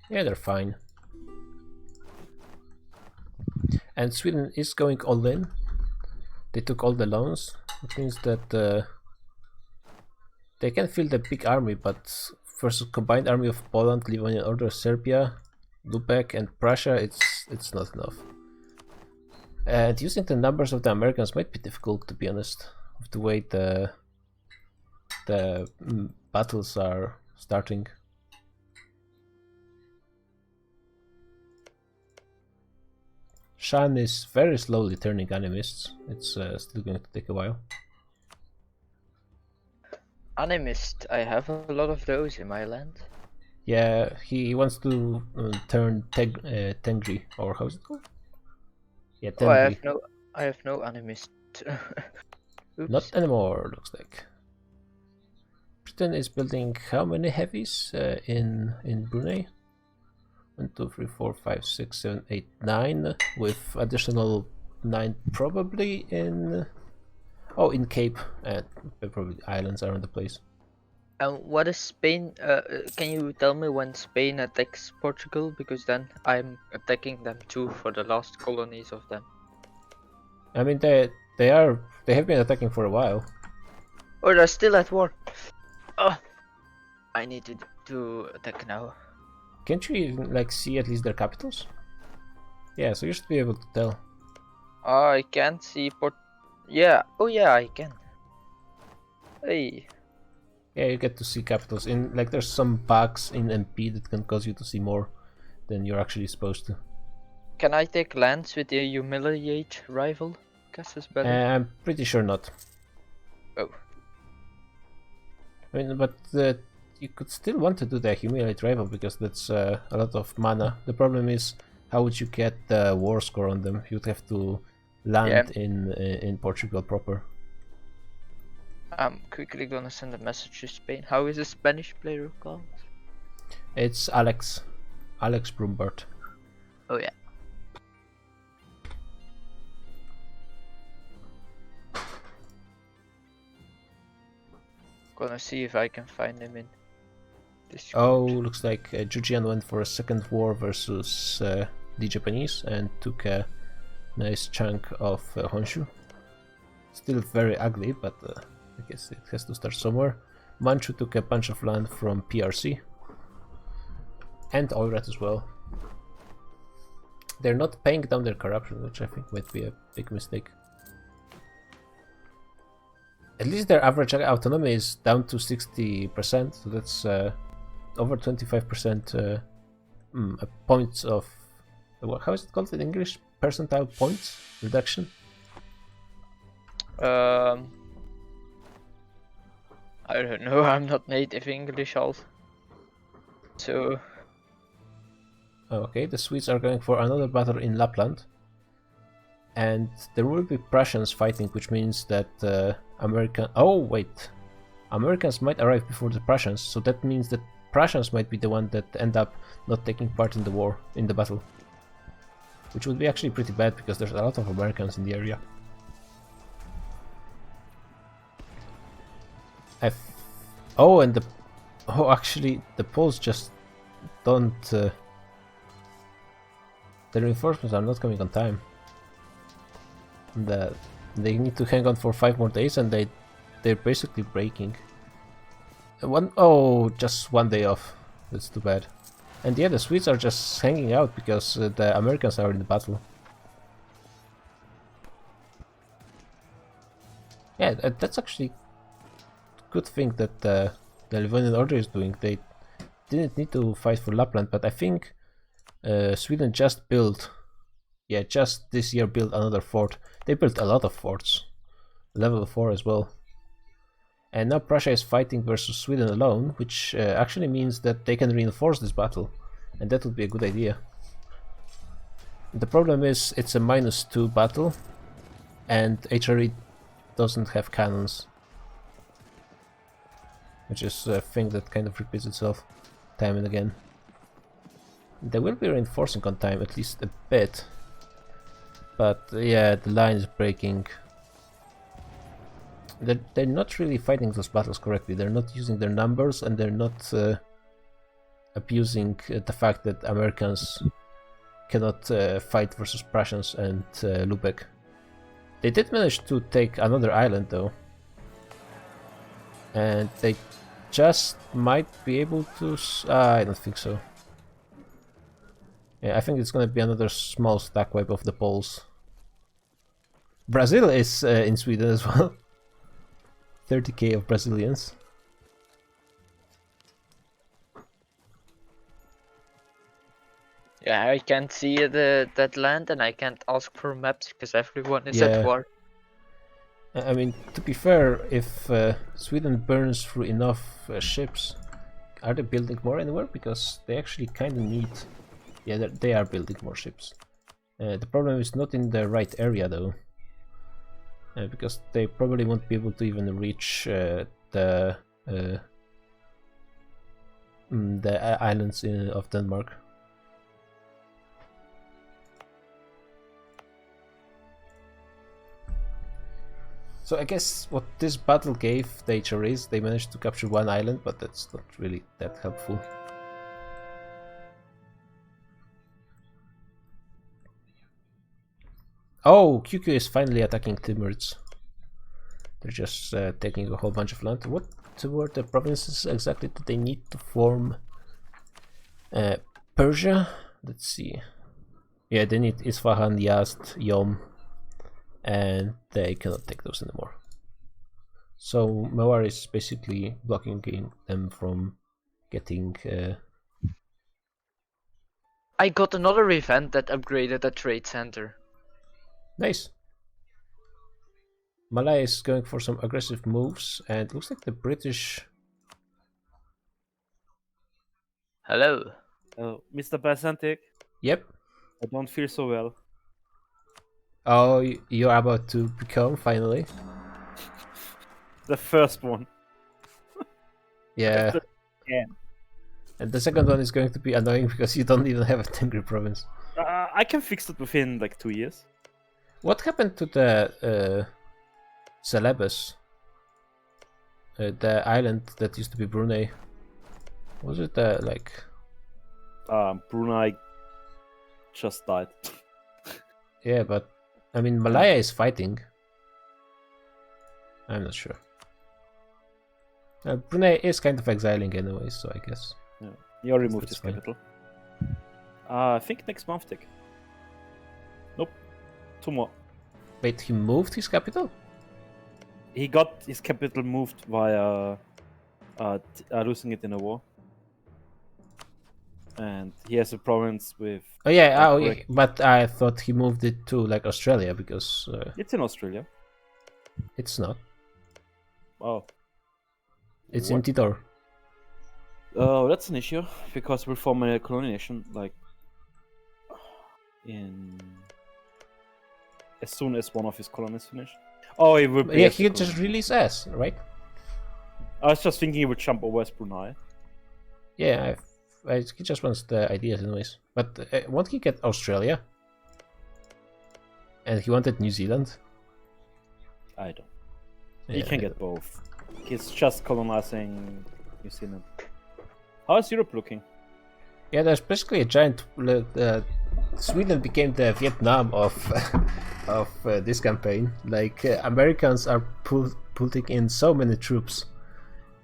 Yeah, they're fine. And Sweden is going all in. They took all the loans, which means that they can field a big army, but versus combined army of Poland, Livonian Order, Serbia, Lubeck, and Prussia, it's not enough. And using the numbers of the Americans might be difficult, to be honest, with the way the battles are starting. Shan is very slowly turning animists. It's still going to take a while. Animist, I have a lot of those in my land. Yeah, he wants to turn Tengri, or how's it called? Yeah, Oh, Tengri. I have no animist. Oops. Not anymore, looks like. Britain is building how many heavies in Brunei? 1, 2, 3, 4, 5, 6, 7, 8, 9, with additional 9 probably in Cape, and probably islands around the place. And what is Spain? Can you tell me when Spain attacks Portugal? Because then I'm attacking them too for the last colonies of them. I mean, they have been attacking for a while. Oh, they're still at war. Oh, I need to attack now. Can't you even, like, see at least their capitals? Yeah, so you should be able to tell. I can't see Yeah. Oh yeah, I can. Hey. Yeah, you get to see capitals. In, like, there's some bugs in MP that can cause you to see more than you're actually supposed to. Can I take lands with a humiliate rival? Casus Belli? I'm pretty sure not. Oh. I mean, but you could still want to do the humiliate rival because that's a lot of mana. The problem is, how would you get the war score on them? You'd have to land in Portugal proper. I'm quickly gonna send a message to Spain. How is the Spanish player called? It's Alex Brumbart. Oh yeah. Gonna see if I can find him in Discord. Oh, looks like Jujian went for a second war versus the Japanese and took a nice chunk of Honshu. Still very ugly, but I guess it has to start somewhere. Manchu took a bunch of land from PRC. And Oirat as well. They're not paying down their corruption, which I think might be a big mistake. At least their average autonomy is down to 60%, so that's over 25% points of... How is it called in English? Percentile points reduction? I don't know, I'm not native English also. So... Okay, the Swedes are going for another battle in Lapland. And there will be Prussians fighting, which means that Americans might arrive before the Prussians, so that means that Prussians might be the one that end up not taking part in the war, in the battle. Which would be actually pretty bad, because there's a lot of Americans in the area. Actually, the Poles just don't... the reinforcements are not coming on time. They need to hang on for 5 more days, and they're basically breaking. Just 1 day off. That's too bad. And yeah, the Swedes are just hanging out because the Americans are in the battle. Yeah, that's actually a good thing that the Livonian Order is doing. They didn't need to fight for Lapland, but I think Sweden just this year built another fort. They built a lot of forts, level 4 as well. And now Prussia is fighting versus Sweden alone, which actually means that they can reinforce this battle, and that would be a good idea. The problem is it's a -2 battle, and HRE doesn't have cannons, which is a thing that kind of repeats itself time and again. They will be reinforcing on time, at least a bit, but yeah, the line is breaking. They're not really fighting those battles correctly. They're not using their numbers, and they're not abusing the fact that Americans cannot fight versus Prussians and Lübeck. They did manage to take another island though, and they just might be able to... I don't think so. Yeah, I think it's gonna be another small stack wipe of the Poles. Brazil is in Sweden as well. 30k of Brazilians. Yeah, I can't see that land, and I can't ask for maps because everyone is Yeah. at war. I mean, to be fair, if Sweden burns through enough ships, are they building more anywhere? Because they actually kind of need... Yeah, they are building more ships. The problem is not in the right area though, because they probably won't be able to even reach the islands of Denmark. So I guess what this battle gave the HREs, they managed to capture 1 island, but that's not really that helpful. Oh, QQ is finally attacking Timurids. They're just taking a whole bunch of land. What were the provinces exactly that they need to form? Persia? Let's see. Yeah, they need Isfahan, Yazd, Yom, and they cannot take those anymore. So Mewar is basically blocking them from getting... I got another event that upgraded a trade center. Nice. Malaya is going for some aggressive moves, and it looks like the British... Hello. Mr. Basantic, Yep. I don't feel so well. Oh, you're about to become, finally. The first one. Yeah. Yeah. And the second one is going to be annoying because you don't even have a Tengri province. I can fix it within like 2 years. What happened to the Celebes? The island that used to be Brunei? Was it like... Brunei just died. Yeah, but I mean Malaya is fighting. I'm not sure. Brunei is kind of exiling anyway, so I guess. Yeah. He already moved That's his fine. capital. I think next month, Dick. Nope. 2 more. Wait, he moved his capital? He got his capital moved via losing it in a war. And he has a province with... Oh yeah, correct. but I thought he moved it to like Australia because It's in Australia. it's not. Oh. It's in What? Tidor. Oh, that's an issue because we'll form a colony nation like in as soon as one of his colonies finish. Oh, it will be. Yeah, as a he could just colony. release S, right? I was just thinking he would jump over as Brunei. Yeah, he just wants the ideas anyways. But won't he get Australia? And he wanted New Zealand? I don't. He Yeah, can get both. He's just colonizing New Zealand. How is Europe looking? Yeah, there's basically a giant... Sweden became the Vietnam of of this campaign. Like Americans are putting in so many troops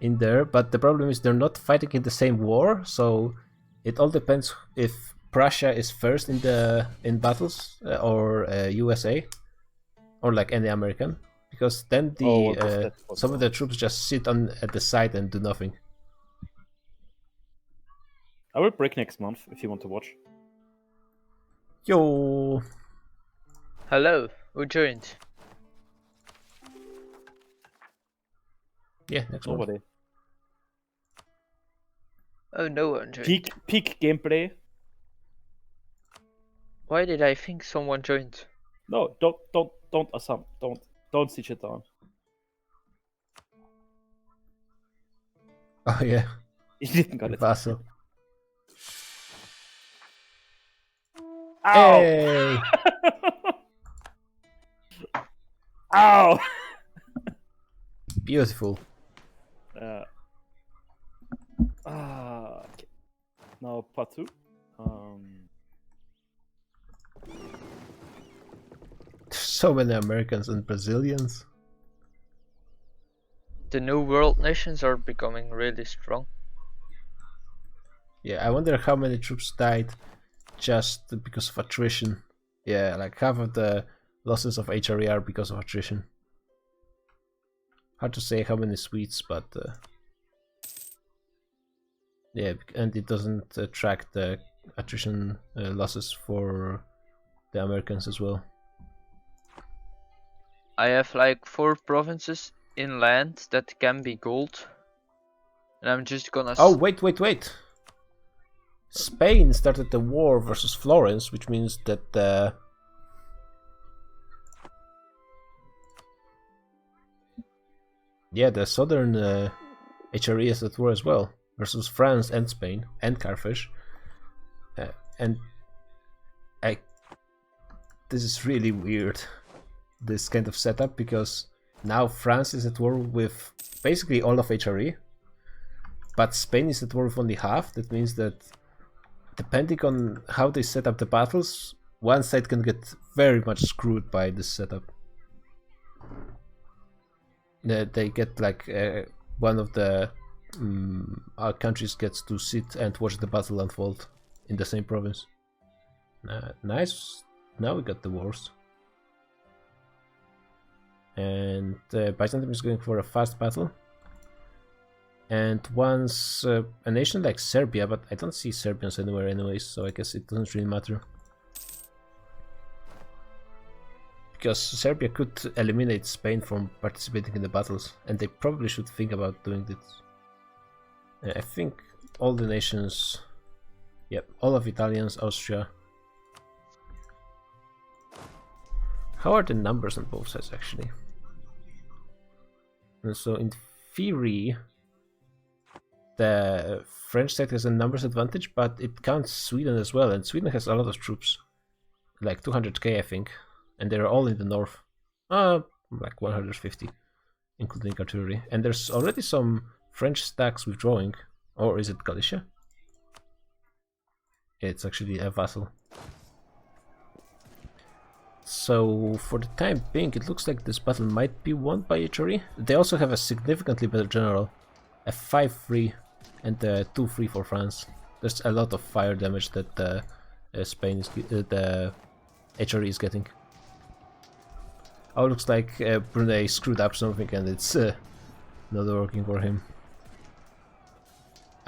in there, but the problem is they're not fighting in the same war. So it all depends if Prussia is first in battles or USA or like any American, because then some of the troops just sit at the side and do nothing. I will break next month if you want to watch. Yo. Hello, who joined? Yeah, next one. Nobody. Oh, no one joined. Peak gameplay. Why did I think someone joined? No, don't assume. Don't stitch it down. Oh yeah, You didn't got it. Vassal. Ow! Hey! Ow! Beautiful. Okay. Now part 2. So many Americans and Brazilians. The new world nations are becoming really strong. Yeah, I wonder how many troops died just because of attrition. Yeah, like half of the losses of HRE are because of attrition. Hard to say how many Swedes, but yeah, and it doesn't track the attrition losses for the Americans as well. I have like 4 provinces inland that can be gold. And I'm just gonna... Oh, wait. Spain started the war versus Florence, which means that yeah, the southern HRE is at war as well, versus France and Spain and Carthage. And this is really weird, this kind of setup, because now France is at war with basically all of HRE, but Spain is at war with only half. That means that depending on how they set up the battles, one side can get very much screwed by this setup. They get like one of the our countries gets to sit and watch the battle unfold in the same province. Nice. Now we got the wars. And Byzantium is going for a fast battle. And once a nation like Serbia, but I don't see Serbians anywhere anyways, so I guess it doesn't really matter. Because Serbia could eliminate Spain from participating in the battles, and they probably should think about doing this. I think all the nations, yep, all of Italians, Austria. How are the numbers on both sides actually? And so in theory, the French side has a numbers advantage, but it counts Sweden as well, and Sweden has a lot of troops, like 200k I think, and they're all in the north, like 150, including artillery. And there's already some French stacks withdrawing, or is it Galicia? It's actually a vassal. So for the time being, it looks like this battle might be won by HRE. They also have a significantly better general, a 5-3 and a 2-3 for France. There's a lot of fire damage that Spain is the HRE is getting. Oh, looks like Brunei screwed up something and it's not working for him.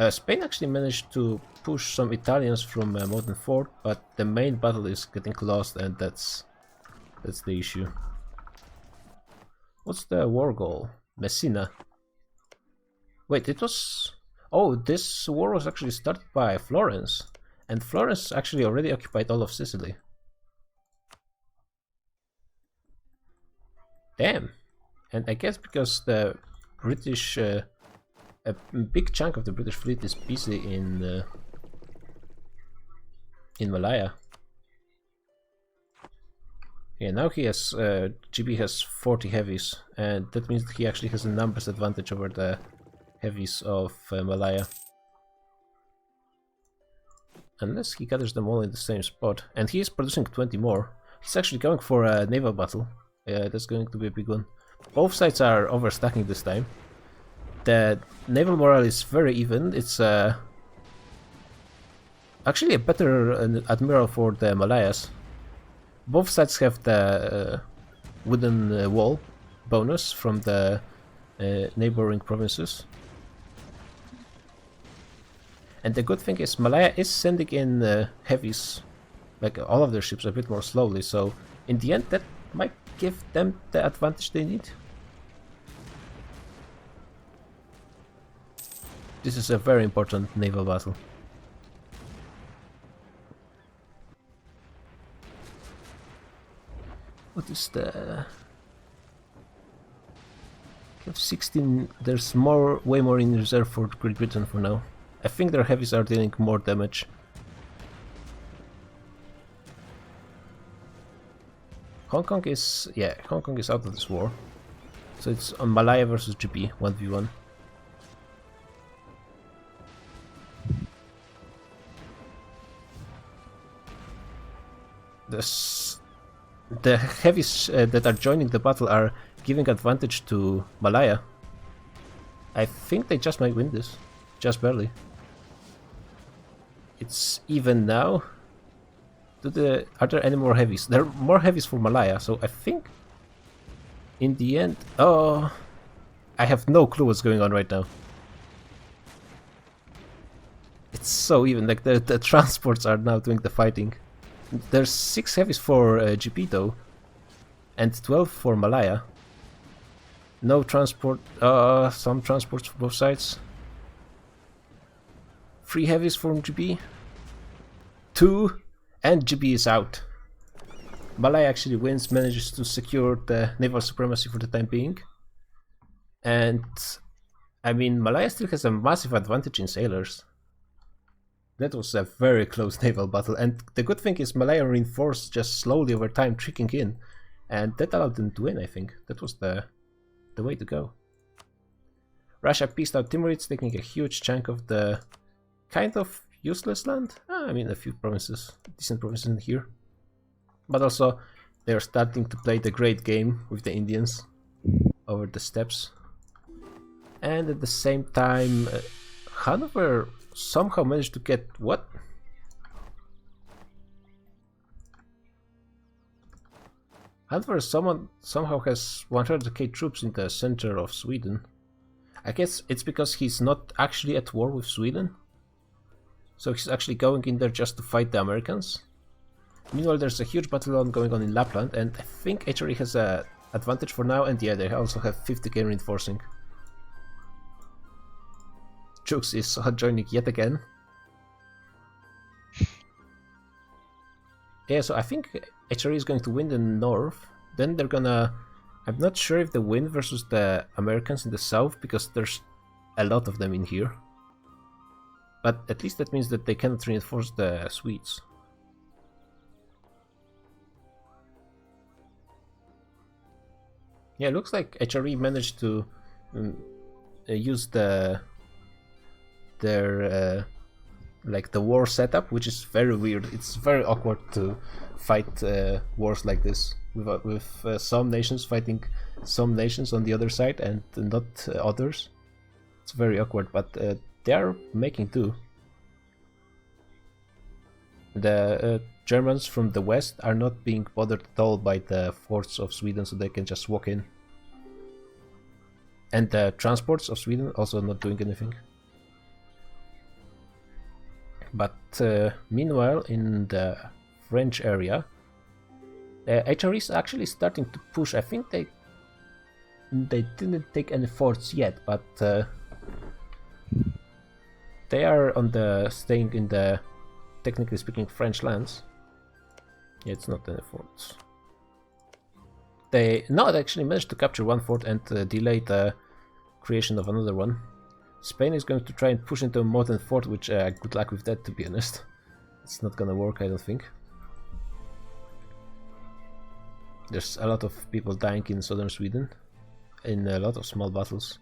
Spain actually managed to push some Italians from Modern Fort, but the main battle is getting lost, and that's the issue. What's the war goal? Messina. Wait, it was... Oh, this war was actually started by Florence, and Florence actually already occupied all of Sicily. Damn. And I guess because the British... a big chunk of the British fleet is busy in Malaya. Yeah, now he has GB has 40 heavies, and that means that he actually has a numbers advantage over the heavies of Malaya. Unless he gathers them all in the same spot, and he is producing 20 more. He's actually going for a naval battle. Yeah, that's going to be a big one. Both sides are overstacking this time. The naval morale is very even. It's actually a better admiral for the Malayas. Both sides have the wooden wall bonus from the neighboring provinces. And the good thing is Malaya is sending in heavies, like all of their ships, a bit more slowly, so in the end that might give them the advantage they need. This is a very important naval battle. What is the... We have 16, there's way more in reserve for Great Britain for now. I think their heavies are dealing more damage. Hong Kong is out of this war. So it's on Malaya versus GB, 1v1. The heavies that are joining the battle are giving advantage to Malaya. I think they just might win this. Just barely. It's even now. Are there any more heavies? There are more heavies for Malaya, so I think in the end... Oh, I have no clue what's going on right now. It's so even, like the transports are now doing the fighting. There's 6 heavies for GP though, and 12 for Malaya. No transport, some transports for both sides. 3 heavies from GB. 2, and GB is out. Malaya actually wins, manages to secure the naval supremacy for the time being. And, I mean, Malaya still has a massive advantage in sailors. That was a very close naval battle, and the good thing is Malaya reinforced just slowly over time, tricking in, and that allowed them to win, I think. That was the way to go. Russia pieced out Timurids, taking a huge chunk of the kind of useless land. I mean, a few provinces, decent provinces in here. But also, they're starting to play the great game with the Indians over the steppes. And at the same time, Hanover somehow managed to get what? Hanover somehow has 100k troops in the center of Sweden. I guess it's because he's not actually at war with Sweden. So he's actually going in there just to fight the Americans. Meanwhile, there's a huge battle going on in Lapland, and I think HRE has an advantage for now, and yeah, they also have 50k reinforcing. Jukes is joining yet again. Yeah, so I think HRE is going to win the north. Then they're gonna... I'm not sure if they win versus the Americans in the south, because there's a lot of them in here. But at least that means that they cannot reinforce the Swedes. Yeah, it looks like HRE managed to use their like the war setup, which is very weird. It's very awkward to fight wars like this with some nations fighting some nations on the other side and not others. It's very awkward, but they are making do. The Germans from the west are not being bothered at all by the forts of Sweden, so they can just walk in. And the transports of Sweden also not doing anything. But meanwhile, in the French area, HRE is actually starting to push. I think they didn't take any forts yet, but they are staying in the, technically speaking, French lands. Yeah, it's not any forts. They actually managed to capture one fort and delay the creation of another one. Spain is going to try and push into a modern fort, which good luck with that, to be honest. It's not gonna work, I don't think. There's a lot of people dying in southern Sweden in a lot of small battles.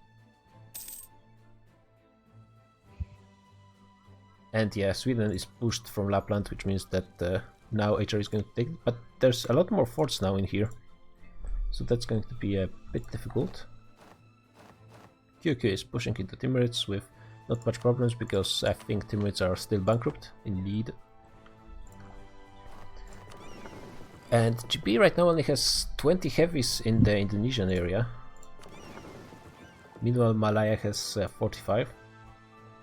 And yeah, Sweden is pushed from Lapland, which means that now HRE is going to take it, but there's a lot more forts now in here, so that's going to be a bit difficult. QQ is pushing into Timurids with not much problems because I think Timurids are still bankrupt in lead. And GB right now only has 20 heavies in the Indonesian area. Meanwhile, Malaya has 45.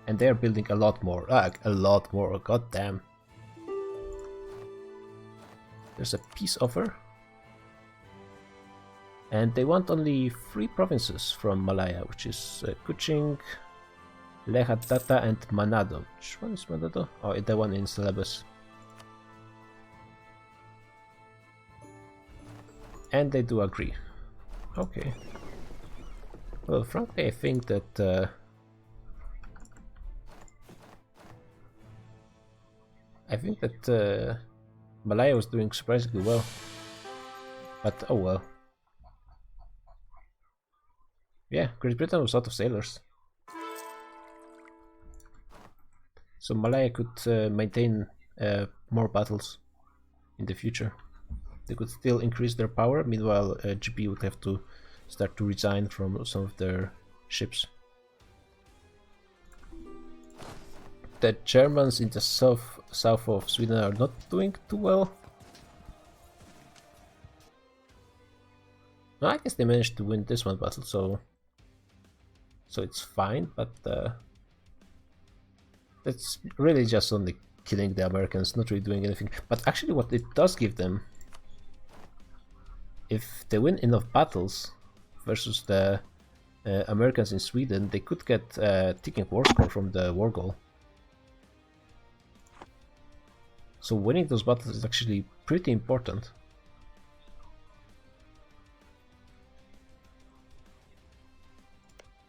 And they are building a lot more. A lot more, god damn. There's a peace offer. And they want only 3 provinces from Malaya, which is Kuching, Lekhat Tata and Manado. Which one is Manado? Oh, the one in Celebes. And they do agree. Okay. Well, frankly, I think that Malaya was doing surprisingly well. But oh well. Yeah, Great Britain was out of sailors. So Malaya could maintain more battles in the future. They could still increase their power, meanwhile GB would have to start to resign from some of their ships. The Germans in the south of Sweden are not doing too well. No, I guess they managed to win this one battle, so it's fine, but it's really just only killing the Americans, not really doing anything. But actually what it does give them, if they win enough battles versus the Americans in Sweden, they could get ticking war score from the war goal. So winning those battles is actually pretty important.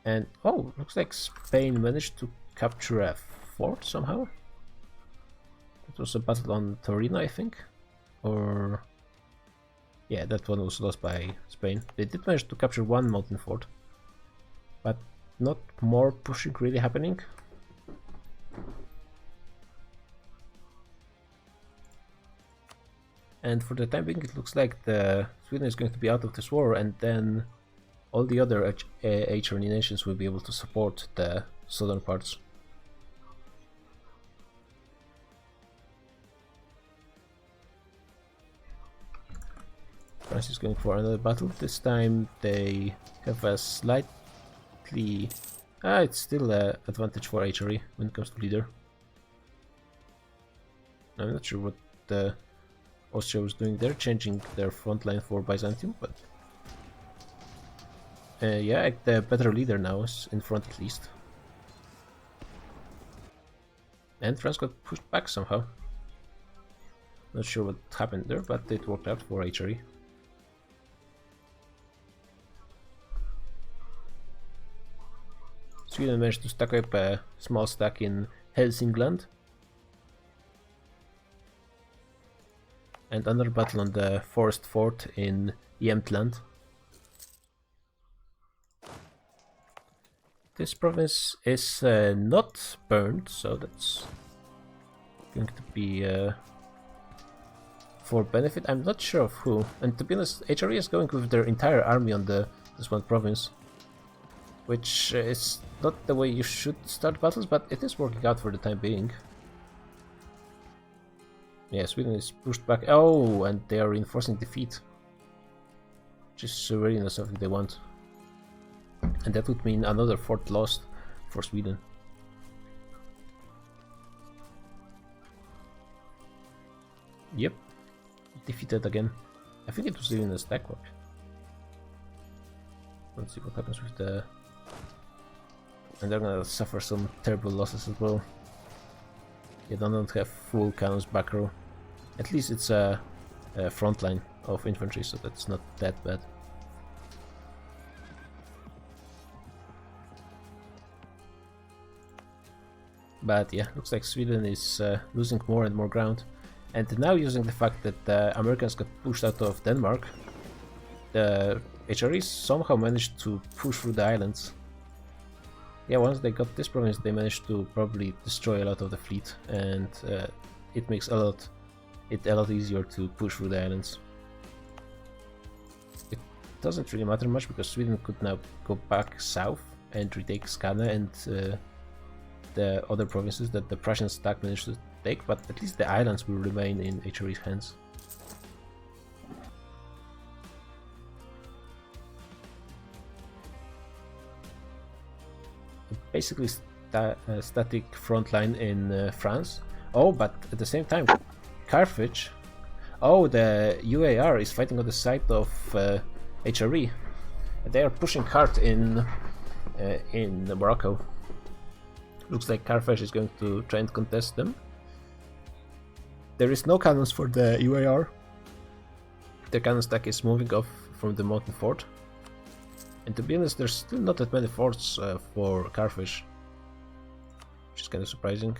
And oh, looks like Spain managed to capture a fort somehow. It was a battle on Torino, I think, or yeah, that one was lost by Spain. They did manage to capture one mountain fort, but not more pushing really happening. And for the time being, it looks like Sweden is going to be out of this war, and then all the other HRE nations will be able to support the southern parts. France is going for another battle. This time they have a slightly... it's still an advantage for HRE when it comes to leader. I'm not sure what the Austria was doing there, changing their front line for Byzantium, but yeah, the better leader now is in front at least. And France got pushed back somehow. Not sure what happened there, but it worked out for HRE. Sweden managed to stack up a small stack in Helsingland. And another battle on the forest fort in Jämtland. This province is not burned, so that's going to be for benefit. I'm not sure of who. And to be honest, HRE is going with their entire army on this one province, which is not the way you should start battles, but it is working out for the time being. Yeah, Sweden is pushed back. Oh, and they are reinforcing defeat, which is really not something they want. And that would mean another fort lost for Sweden. Yep, defeated again. I think it was even a stack wipe. Let's see what happens with the... And they're gonna suffer some terrible losses as well. They don't have full cannons back row. At least it's a front line of infantry, so that's not that bad. But yeah, looks like Sweden is losing more and more ground. And now, using the fact that the Americans got pushed out of Denmark, the HREs somehow managed to push through the islands. Yeah, once they got this province, they managed to probably destroy a lot of the fleet, and it makes a lot it a lot easier to push through the islands. It doesn't really matter much because Sweden could now go back south and retake Skåne and the other provinces that the Prussian stack managed to take, but at least the islands will remain in HRE's hands. Basically static front line in France. Oh, but at the same time, Carthage. Oh, the UAR is fighting on the side of HRE. They are pushing hard in Morocco. Looks like Carthage is going to try and contest them. There is no cannons for the UAR. The cannon stack is moving off from the mountain fort. And to be honest, there's still not that many forts for Carthage, which is kind of surprising.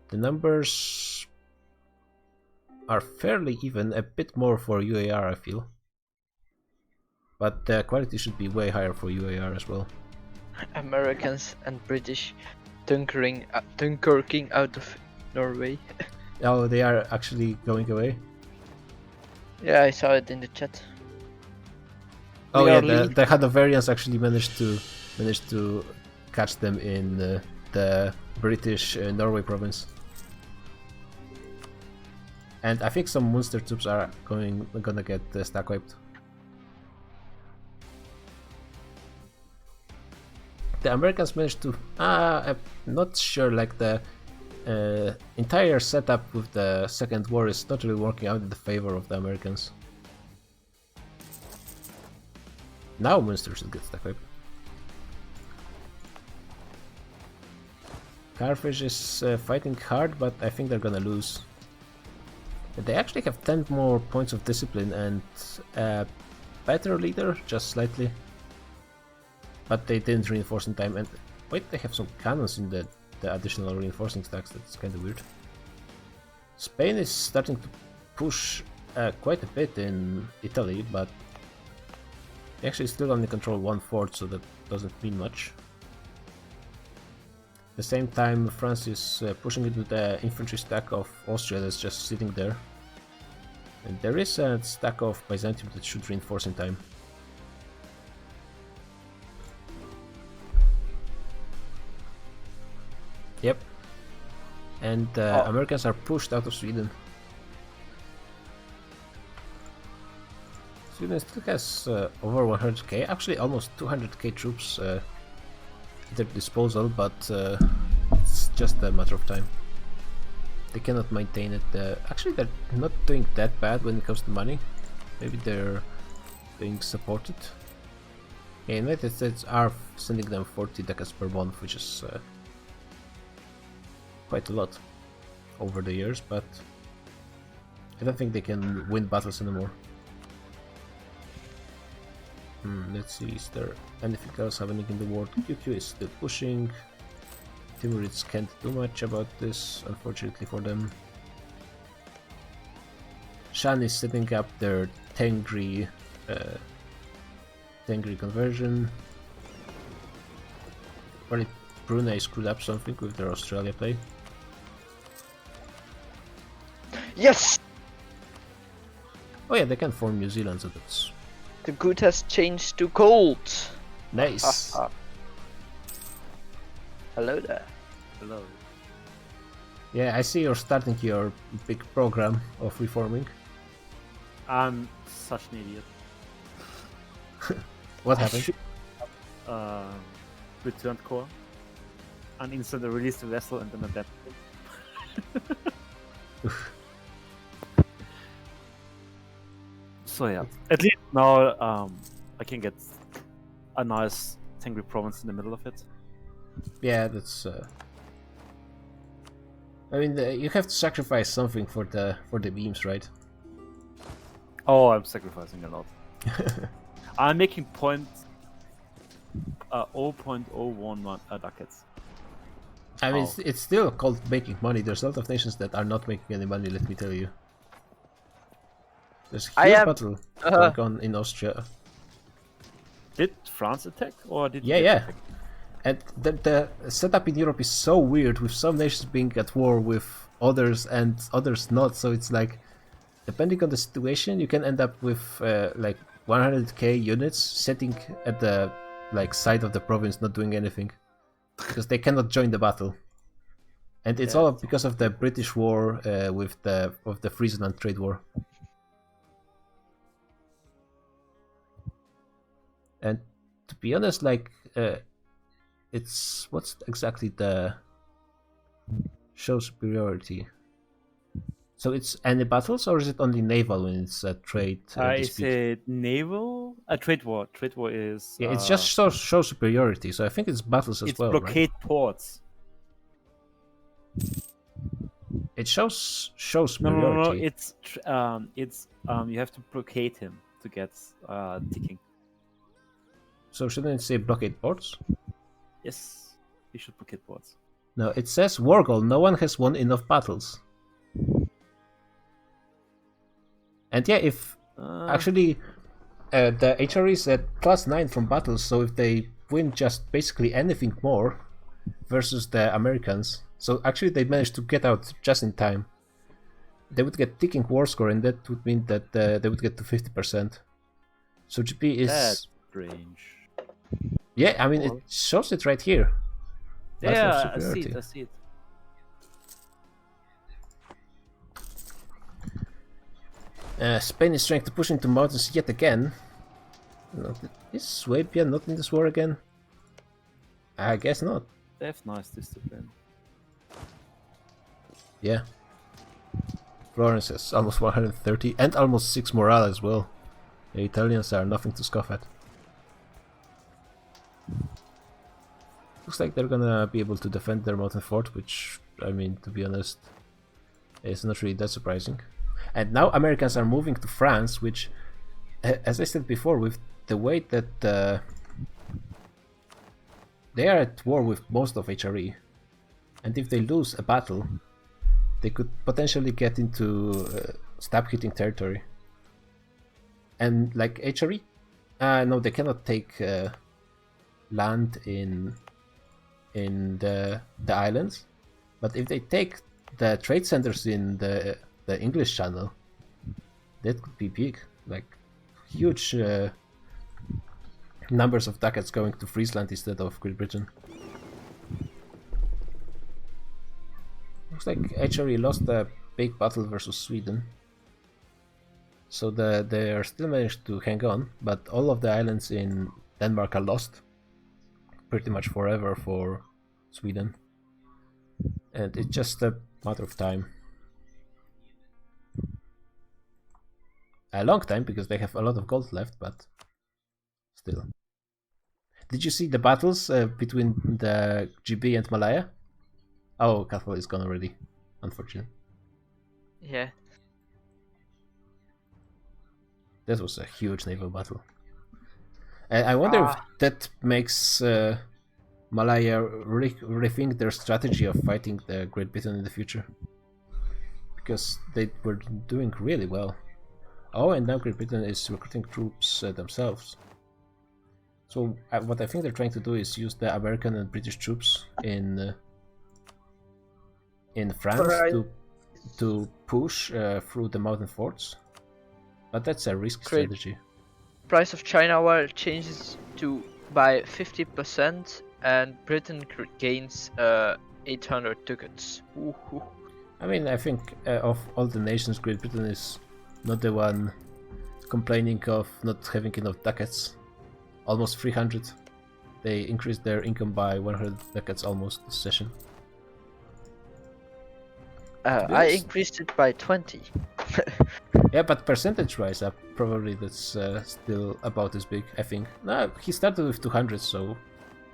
The numbers are fairly even, a bit more for UAR I feel. But the quality should be way higher for UAR as well. Americans and British Dunkerking out of Norway. Oh, they are actually going away? Yeah, I saw it in the chat. Oh We yeah, are leading. the Hanoverians actually managed to catch them in the British Norway province. And I think some Munster troops are gonna get stack wiped. The Americans managed to. I'm not sure. Like the entire setup with the Second War is not really working out in the favor of the Americans. Now Munster should get stack wiped. Carthage is fighting hard, but I think they're gonna lose. They actually have 10 more points of discipline and a better leader, just slightly. But they didn't reinforce in time. And wait, they have some cannons in the additional reinforcing stacks. That's kind of weird. Spain is starting to push quite a bit in Italy, but they actually still only control one fort, so that doesn't mean much. At the same time, France is pushing into the infantry stack of Austria that's just sitting there. And there is a stack of Byzantium that should reinforce in time. Yep. And Americans are pushed out of Sweden. Sweden still has over 100k, actually almost 200k troops at their disposal, but it's just a matter of time. They cannot maintain it. Actually, they're not doing that bad when it comes to money. Maybe they're being supported. Yeah, United States are sending them 40 ducats per month, which is quite a lot over the years, but I don't think they can win battles anymore. Let's see, is there anything else happening in the world? QQ is still pushing. Timurids can't do much about this, unfortunately for them. Shan is setting up their Tengri conversion. Probably Brunei screwed up something with their Australia play. Yes! Oh yeah, they can form New Zealand, so that's The good has changed to cold. nice. Hello there. Hello. Yeah, I see you're starting your big program of reforming. I'm such an idiot. What happened? Returned core. And instantly released the vessel and then adapted. So yeah, at least now I can get a nice Tengri province in the middle of it. Yeah, that's. I mean, you have to sacrifice something for the beams, right? Oh, I'm sacrificing a lot. I'm making 0.011 ducats. I mean, Oh. it's still called making money. There's a lot of nations that are not making any money. Let me tell you. There's a I huge am- battle going on in Austria. Did France attack or did Yeah, we yeah. attack? And the setup in Europe is so weird, with some nations being at war with others and others not. So it's like, depending on the situation, you can end up with like 100k units sitting at the like side of the province, not doing anything, because they cannot join the battle. And it's all because of the British war with the Friesland trade war. And to be honest, like it's what's exactly the show superiority? So it's any battles, or is it only naval when it's a trade Is dispute? it naval? A trade war. Trade war is. Yeah, it's just show superiority. So I think it's battles as it's well, right? blockade ports. It shows superiority. No. It's you have to blockade him to get ticking. So shouldn't it say blockade ports? Yes, you should blockade ports. No, it says war goal. No one has won enough battles. And yeah, if actually the HRE is at +9 from battles, so if they win just basically anything more versus the Americans, so actually they managed to get out just in time, they would get ticking war score, and that would mean that they would get to 50%. So GP is... That's strange. Yeah, I mean, it shows it right here. Yeah, I see it. Spain is trying to push into mountains yet again. Is Swabia not in this war again? I guess not. They have nice discipline. Yeah. Florence has almost 130 and almost 6 morale as well. The Italians are nothing to scoff at. Looks like they're gonna be able to defend their mountain fort, which, I mean, to be honest, is not really that surprising. And now Americans are moving to France, which, as I said before, with the way that they are at war with most of HRE, and if they lose a battle, they could potentially get into stab-hitting territory. And like HRE, no, they cannot take land in the islands, but if they take the trade centers in the English Channel, that could be big, like huge numbers of ducats going to Friesland instead of Great Britain. Looks like HRE lost a big battle versus Sweden, so they are still managed to hang on, but all of the islands in Denmark are lost pretty much forever for Sweden, and it's just a matter of time. A long time, because they have a lot of gold left, but still. Did you see the battles between the GB and Malaya? Oh, Cathal is gone already. Unfortunate. Yeah. That was a huge naval battle. And I wonder if that makes Malaya rethink their strategy of fighting the Great Britain in the future. Because they were doing really well. Oh, and now Great Britain is recruiting troops themselves. So what I think they're trying to do is use the American and British troops in France to push through the mountain forts. But that's a risky strategy. Price of China while changes to by 50%, and Britain gains 800 ducats. Ooh. I mean, I think of all the nations, Great Britain is not the one complaining of not having enough ducats. Almost 300. They increased their income by 100 ducats almost this session. I increased it by 20. Yeah, but percentage-wise, probably that's still about as big, I think. No, he started with 200, so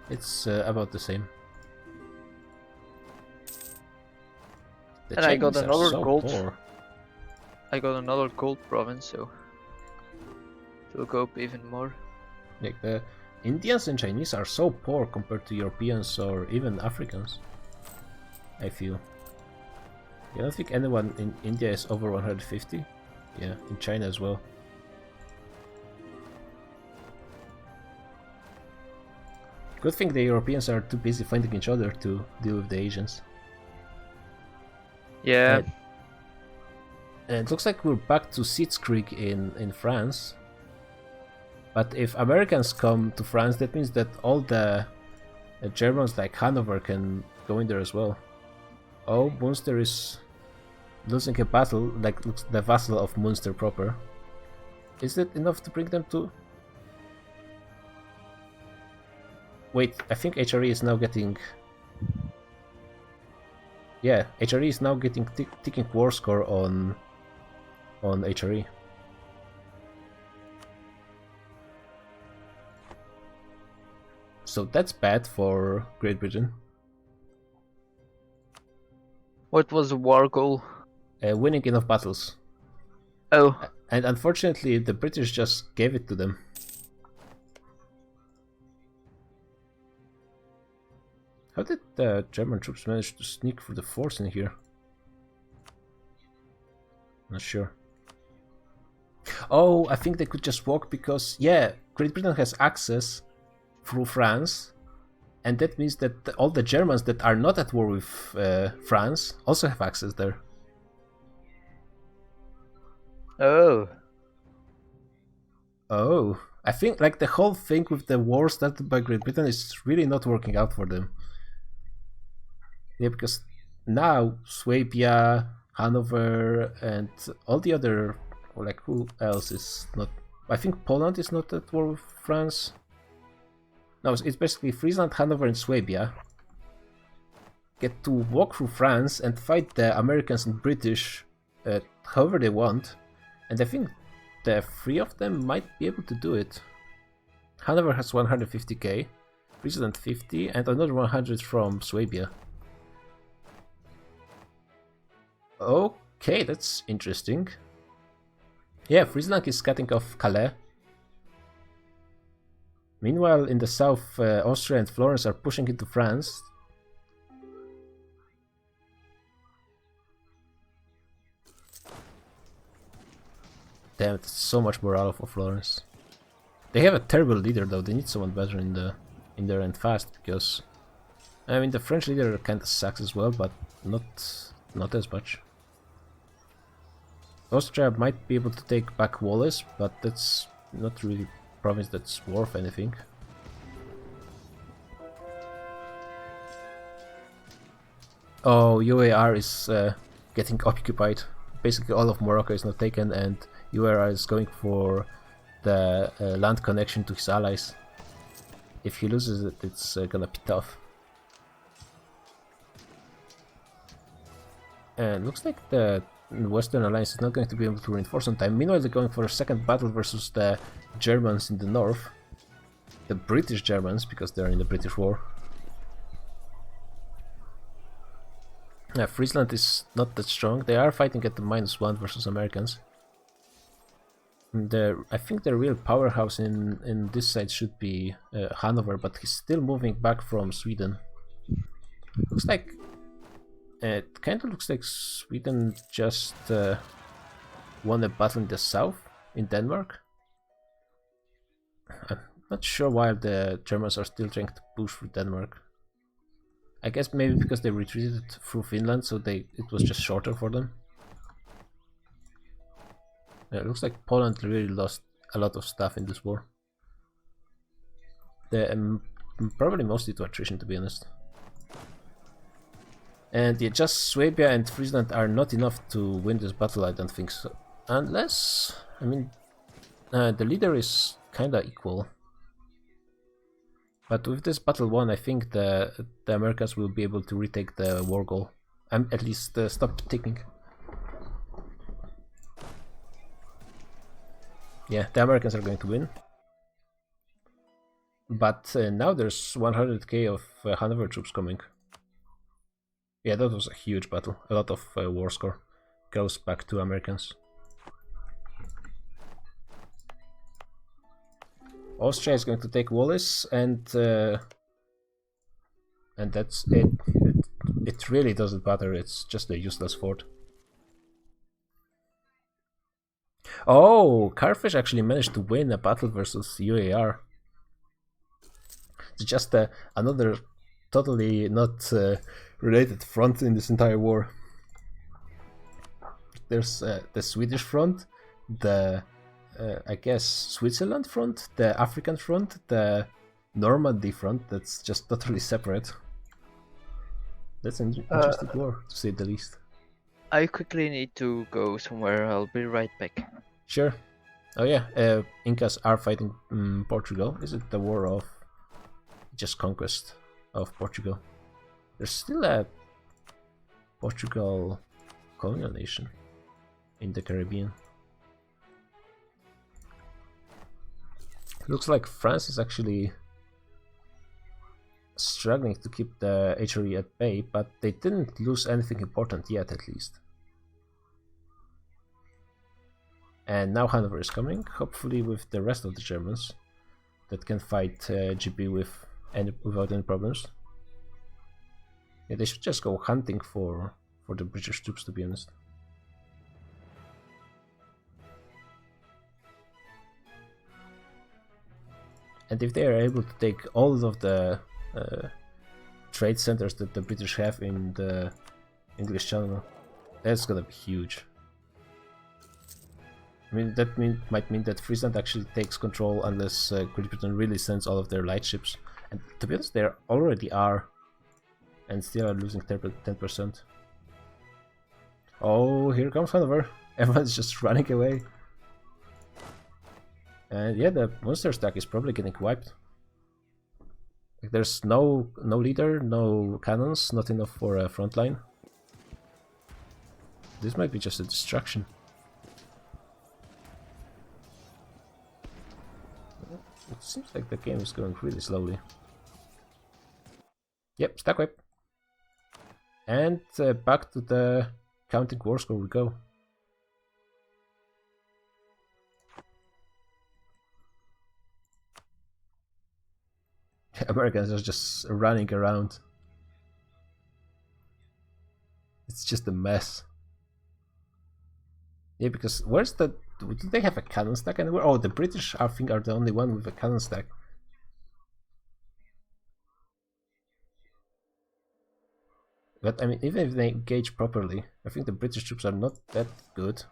it's about the same. The And I got Chinese are another so gold. poor. I got another gold province, so it will go up even more. Like the Indians and Chinese are so poor compared to Europeans or even Africans, I feel. I don't think anyone in India is over 150. Yeah, in China as well. Good thing the Europeans are too busy fighting each other to deal with the Asians. Yeah. And it looks like we're back to Sitzkrieg in France. But if Americans come to France, that means that all the Germans like Hanover can go in there as well. Oh, Munster is losing a battle, like looks the vassal of Munster proper. Is it enough to bring them to... Wait, I think HRE is now getting... Yeah, HRE is now getting ticking war score on HRE. So that's bad for Great Britain. What was the war goal? Winning enough battles. Oh, And unfortunately, the British just gave it to them. How did the German troops manage to sneak through the force in here? Not sure. Oh, I think they could just walk because, yeah, Great Britain has access through France. And that means that all the Germans that are not at war with France also have access there. oh, Oh, I think like the whole thing with the war started by Great Britain is really not working out for them. Yeah, because now Swabia, Hanover, and all the other, like who else is not? I think Poland is not at war with France. No, it's basically Friesland, Hanover, and Swabia get to walk through France and fight the Americans and British however they want, and I think the three of them might be able to do it. Hanover has 150k, Friesland 50, and another 100 from Swabia. Okay, that's interesting. Yeah, Friesland is cutting off Calais. Meanwhile, in the south, Austria and Florence are pushing into France. Damn, it's so much morale for Florence. They have a terrible leader though. They need someone better in there and fast, because I mean the French leader kind of sucks as well, but not as much. Austria might be able to take back Wallace, but that's not really a province that's worth anything. Oh, UAR is getting occupied. Basically all of Morocco is not taken, and UAR is going for the land connection to his allies. If he loses it, it's gonna be tough. And looks like the Western Alliance is not going to be able to reinforce on time. Meanwhile, they're going for a second battle versus the Germans in the north. The British Germans, because they're in the British War. Yeah, Friesland is not that strong. They are fighting at the -1 versus Americans. I think the real powerhouse in this side should be Hanover, but he's still moving back from Sweden. Looks like it kind of looks like Sweden just won a battle in the south, in Denmark. I'm not sure why the Germans are still trying to push through Denmark. I guess maybe because they retreated through Finland, so it was just shorter for them. Yeah, it looks like Poland really lost a lot of stuff in this war. Probably mostly to attrition, to be honest. And yeah, just Swabia and Friesland are not enough to win this battle, I don't think so. Unless, I mean, the leader is kinda equal. But with this battle won, I think the Americans will be able to retake the war goal. At least stop ticking. Yeah, the Americans are going to win. But now there's 100k of Hanover troops coming. Yeah, that was a huge battle. A lot of war score goes back to Americans. Austria is going to take Wallace, and that's it. It really doesn't matter. It's just a useless fort. Oh, Carthage actually managed to win a battle versus UAR. It's just another totally not related front in this entire war. there's the Swedish front, the I guess Switzerland front, the African front, the Normandy front. That's just totally separate. That's an interesting war, to say the least. I quickly need to go somewhere. I'll be right back. Sure. Oh yeah, Incas are fighting Portugal. Is it the war of just conquest of Portugal? There's still a Portugal colonial nation in the Caribbean. Looks like France is actually struggling to keep the HRE at bay, but they didn't lose anything important yet, at least. And now Hanover is coming, hopefully with the rest of the Germans that can fight GB without any problems. Yeah, they should just go hunting for the British troops, to be honest. And if they are able to take all of the trade centers that the British have in the English Channel, that's gonna be huge. I mean, that might mean that Friesland actually takes control unless Great Britain really sends all of their light ships. And to be honest, they already are, and still are losing 10%. Oh, here comes Hanover. Everyone's just running away. And yeah, the monster stack is probably getting wiped. Like, there's no leader, no cannons, not enough for a front line. This might be just a distraction. It seems like the game is going really slowly. Yep, stack wipe. And back to the counting war score we go. Americans are just running around. It's just a mess. Yeah, because where's the... Do they have a cannon stack anywhere? Oh, the British, I think, are the only one with a cannon stack. But, I mean, even if they engage properly, I think the British troops are not that good.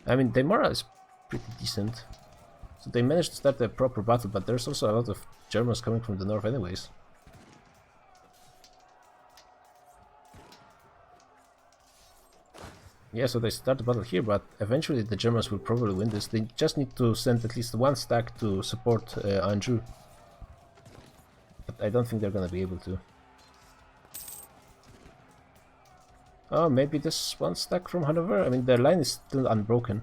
I mean, their morale is pretty decent. So they managed to start a proper battle, but there's also a lot of Germans coming from the north anyways. Yeah, so they start the battle here, but eventually the Germans will probably win this. They just need to send at least one stack to support Anjou. But I don't think they're gonna be able to. Oh, maybe this one stack from Hanover? I mean, their line is still unbroken.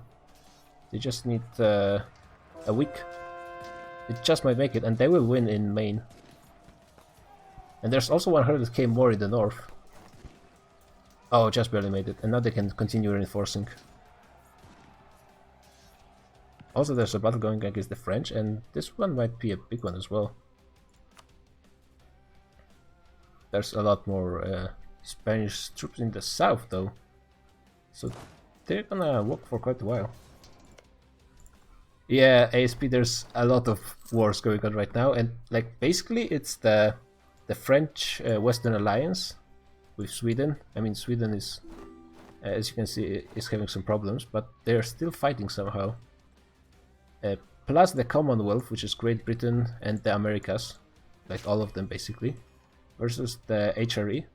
They just need a week. It just might make it, and they will win in Maine. And there's also 100k more in the north. Oh, just barely made it, and now they can continue reinforcing. Also, there's a battle going against the French, and this one might be a big one as well. There's a lot more Spanish troops in the south, though. So they're gonna walk for quite a while. Yeah, ASP, there's a lot of wars going on right now, and like basically it's the French Western Alliance with Sweden. I mean, Sweden is, as you can see, is having some problems, but they're still fighting somehow. Plus the Commonwealth, which is Great Britain and the Americas, like all of them basically, versus the HRE,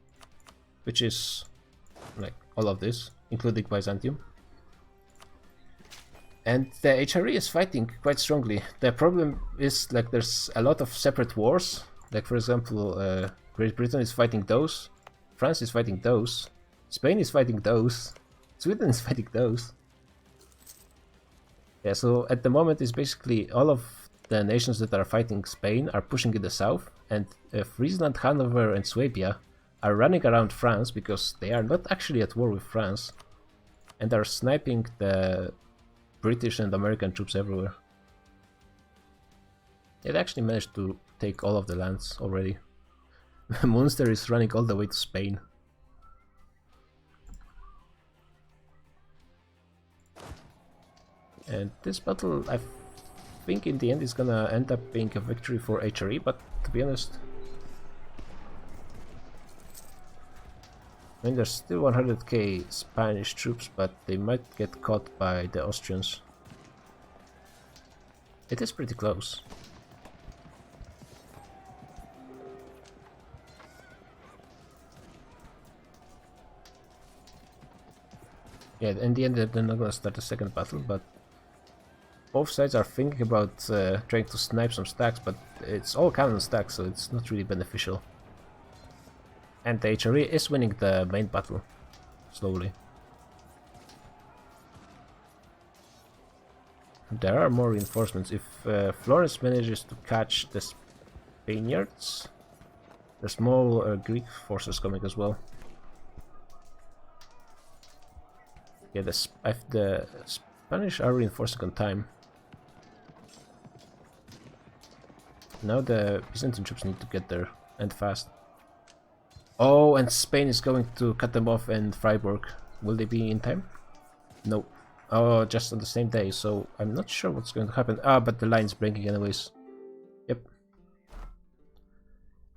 which is like all of this, including Byzantium. And the HRE is fighting quite strongly. The problem is like there's a lot of separate wars. Like for example, Great Britain is fighting those, France is fighting those, Spain is fighting those, Sweden is fighting those. Yeah, so at the moment it's basically all of the nations that are fighting Spain are pushing in the south, and Friesland, Hanover and Swabia are running around France because they are not actually at war with France, and are sniping the British and American troops everywhere. They actually managed to take all of the lands already. Munster is running all the way to Spain. And this battle, I think in the end is gonna end up being a victory for HRE, but to be honest, mean, there's still 100k Spanish troops, but they might get caught by the Austrians. It is pretty close. Yeah, in the end they're not gonna start a second battle, but both sides are thinking about trying to snipe some stacks, but it's all cannon stacks, so it's not really beneficial. And the HRE is winning the main battle, slowly. There are more reinforcements. If Florence manages to catch the Spaniards, there's small Greek forces coming as well. Yeah, the Spanish are reinforcing on time. Now the Byzantine troops need to get there, and fast. Oh, and Spain is going to cut them off in Freiburg. Will they be in time? No. Oh, just on the same day, so I'm not sure what's going to happen. Ah, but the line's breaking anyways. Yep.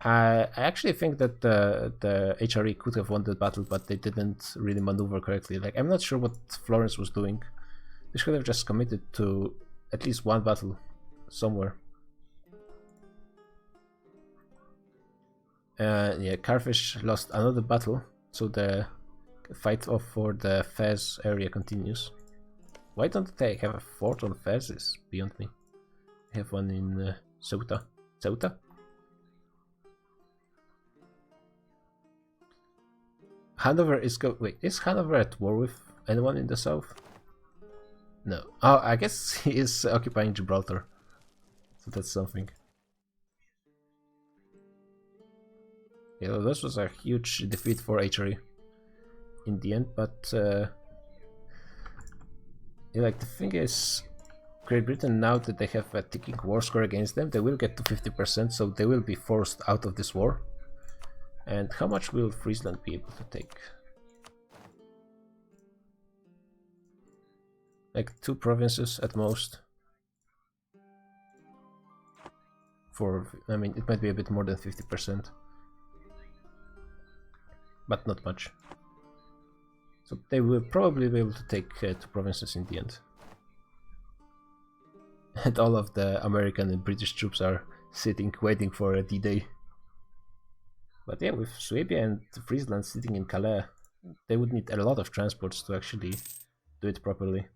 I actually think that the HRE could have won the battle, but they didn't really maneuver correctly. Like, I'm not sure what Florence was doing. They should have just committed to at least one battle somewhere. Yeah, Carthage lost another battle, so the fight off for the Fez area continues. Why don't they have a fort on Fez is beyond me. They have one in Ceuta. Ceuta? Hanover is wait, is Hanover at war with anyone in the south? No. Oh, I guess he is occupying Gibraltar. So that's something. Yeah, this was a huge defeat for HRE in the end, but yeah, like the thing is, Great Britain, now that they have a ticking war score against them, they will get to 50%, so they will be forced out of this war. And how much will Friesland be able to take? Like 2 provinces at most. I mean, it might be a bit more than 50%. But not much. So they will probably be able to take 2 provinces in the end. And all of the American and British troops are sitting, waiting for a D-Day. But yeah, with Swabia and Friesland sitting in Calais, they would need a lot of transports to actually do it properly.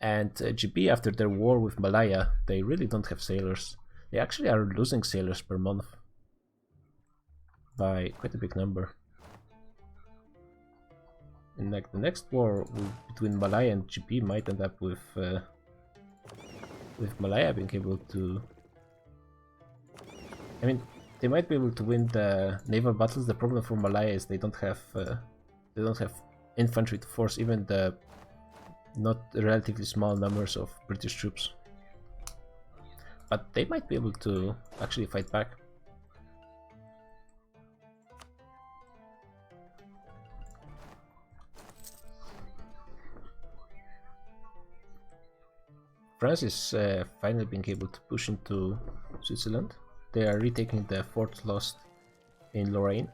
And GB, after their war with Malaya, they really don't have sailors. They actually are losing sailors per month. By quite a big number. And like the next war between Malaya and GB might end up with Malaya being able to... I mean, they might be able to win the naval battles. The problem for Malaya is they don't have infantry to force even the not relatively small numbers of British troops. But they might be able to actually fight back. France is finally being able to push into Switzerland. They are retaking the fort lost in Lorraine.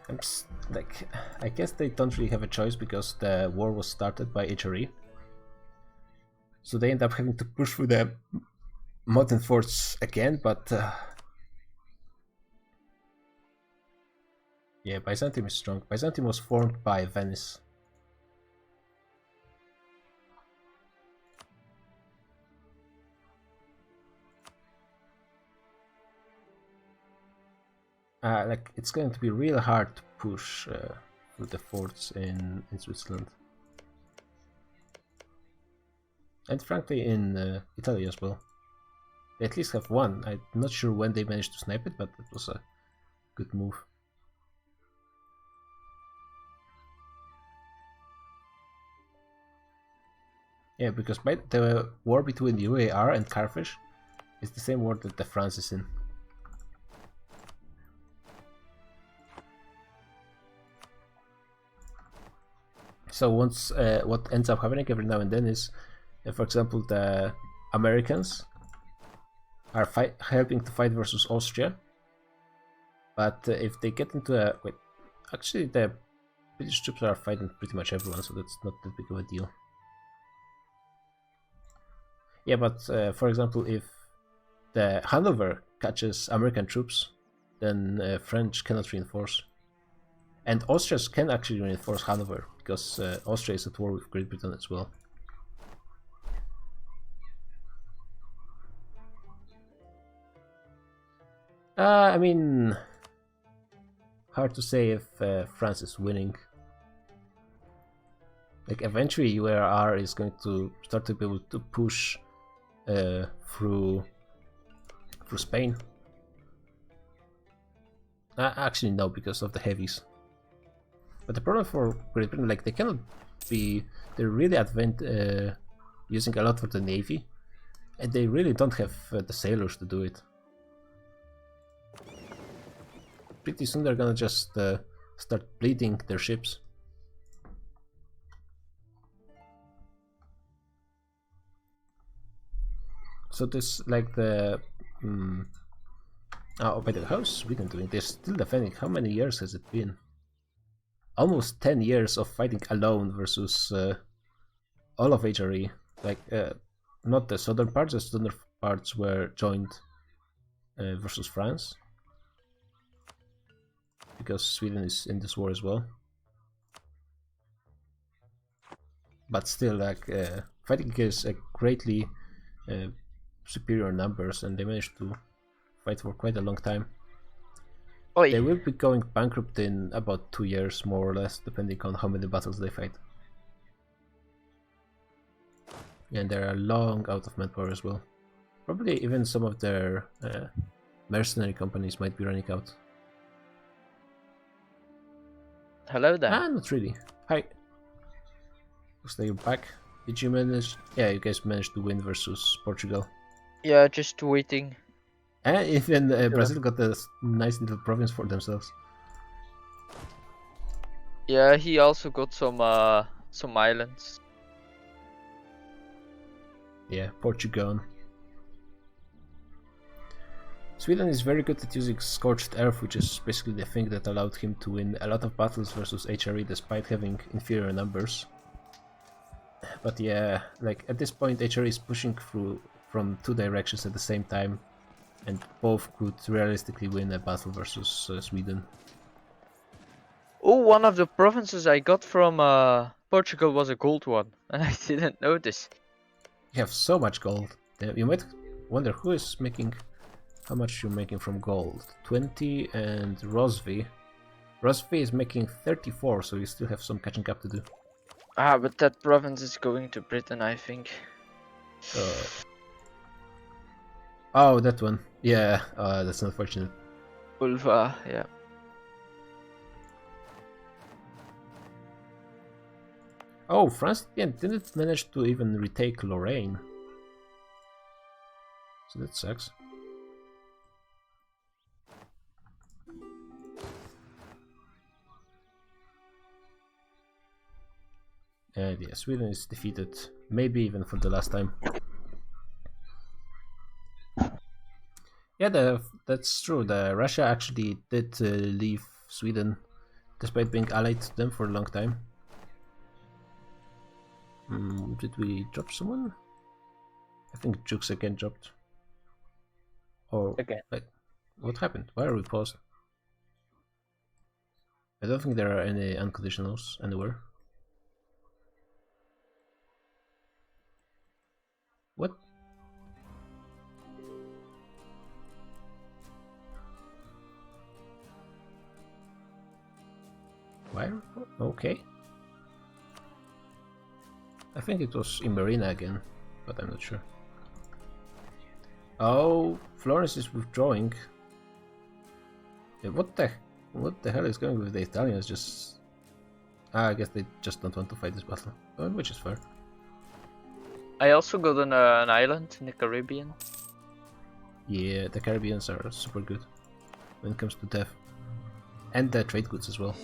I guess they don't really have a choice because the war was started by HRE. So they end up having to push through the modern forts again, but yeah, Byzantium is strong. Byzantium was formed by Venice. Like, it's going to be real hard to push through the forts in Switzerland. And frankly in Italy as well. They at least have one. I'm not sure when they managed to snipe it, but it was a good move. Yeah, because the war between the UAR and Carthage is the same war that the France is in. So once what ends up happening every now and then is, for example, the Americans are helping to fight versus Austria. But if they get into a Actually, the British troops are fighting pretty much everyone, so that's not that big of a deal. Yeah, but for example, if the Hanover catches American troops, then French cannot reinforce. And Austrians can actually reinforce Hanover, because Austria is at war with Great Britain as well. I mean, hard to say if France is winning. Like, eventually URR is going to start to be able to push through Spain. Actually, no, because of the heavies. But the problem for Great Britain, like, they cannot be... They're really using a lot for the navy, and they really don't have the sailors to do it. Pretty soon they're gonna just start bleeding their ships. So this, like, the... Oh, by the way, how's Sweden doing? They're still defending. How many years has it been? Almost 10 years of fighting alone versus all of HRE. Like, not the southern parts, the southern parts were joined versus France. Because Sweden is in this war as well. But still, like, fighting against a greatly superior numbers, and they managed to fight for quite a long time. Oi. They will be going bankrupt in about 2 years, more or less, depending on how many battles they fight. And they are long out of manpower as well. Probably even some of their mercenary companies might be running out. Hello there. Not really. Hi. Looks like you're back. Did you manage? Yeah, you guys managed to win versus Portugal. Yeah, just waiting. And even Brazil got a nice little province for themselves. Yeah, he also got some islands. Yeah, Portugal. Sweden is very good at using Scorched Earth, which is basically the thing that allowed him to win a lot of battles versus HRE despite having inferior numbers. But yeah, like, at this point HRE is pushing through from 2 directions at the same time, and both could realistically win a battle versus Sweden. Oh, one of the provinces I got from Portugal was a gold one, and I didn't notice. You have so much gold. You might wonder who is making... How much you're making from gold? 20, and Rosvi. Rosvi is making 34, so you still have some catching up to do. Ah, but that province is going to Britain, I think. Oh, that one. Yeah, that's unfortunate. Ulva, yeah. Oh, France didn't manage to even retake Lorraine. So that sucks. And yeah, Sweden is defeated, maybe even for the last time. Yeah, that's true. Russia actually did leave Sweden, despite being allied to them for a long time. Did we drop someone? I think Jukes again dropped. Or Again. like, what happened? Why are we paused? I don't think there are any unconditionals anywhere. What? Why? Okay. I think it was in Marina again, but I'm not sure. Oh, Florence is withdrawing. What the hell is going with the Italians? Just... I guess they just don't want to fight this battle, which is fair. I also got an island in the Caribbean. Yeah, the Caribbeans are super good when it comes to death. And the trade goods as well.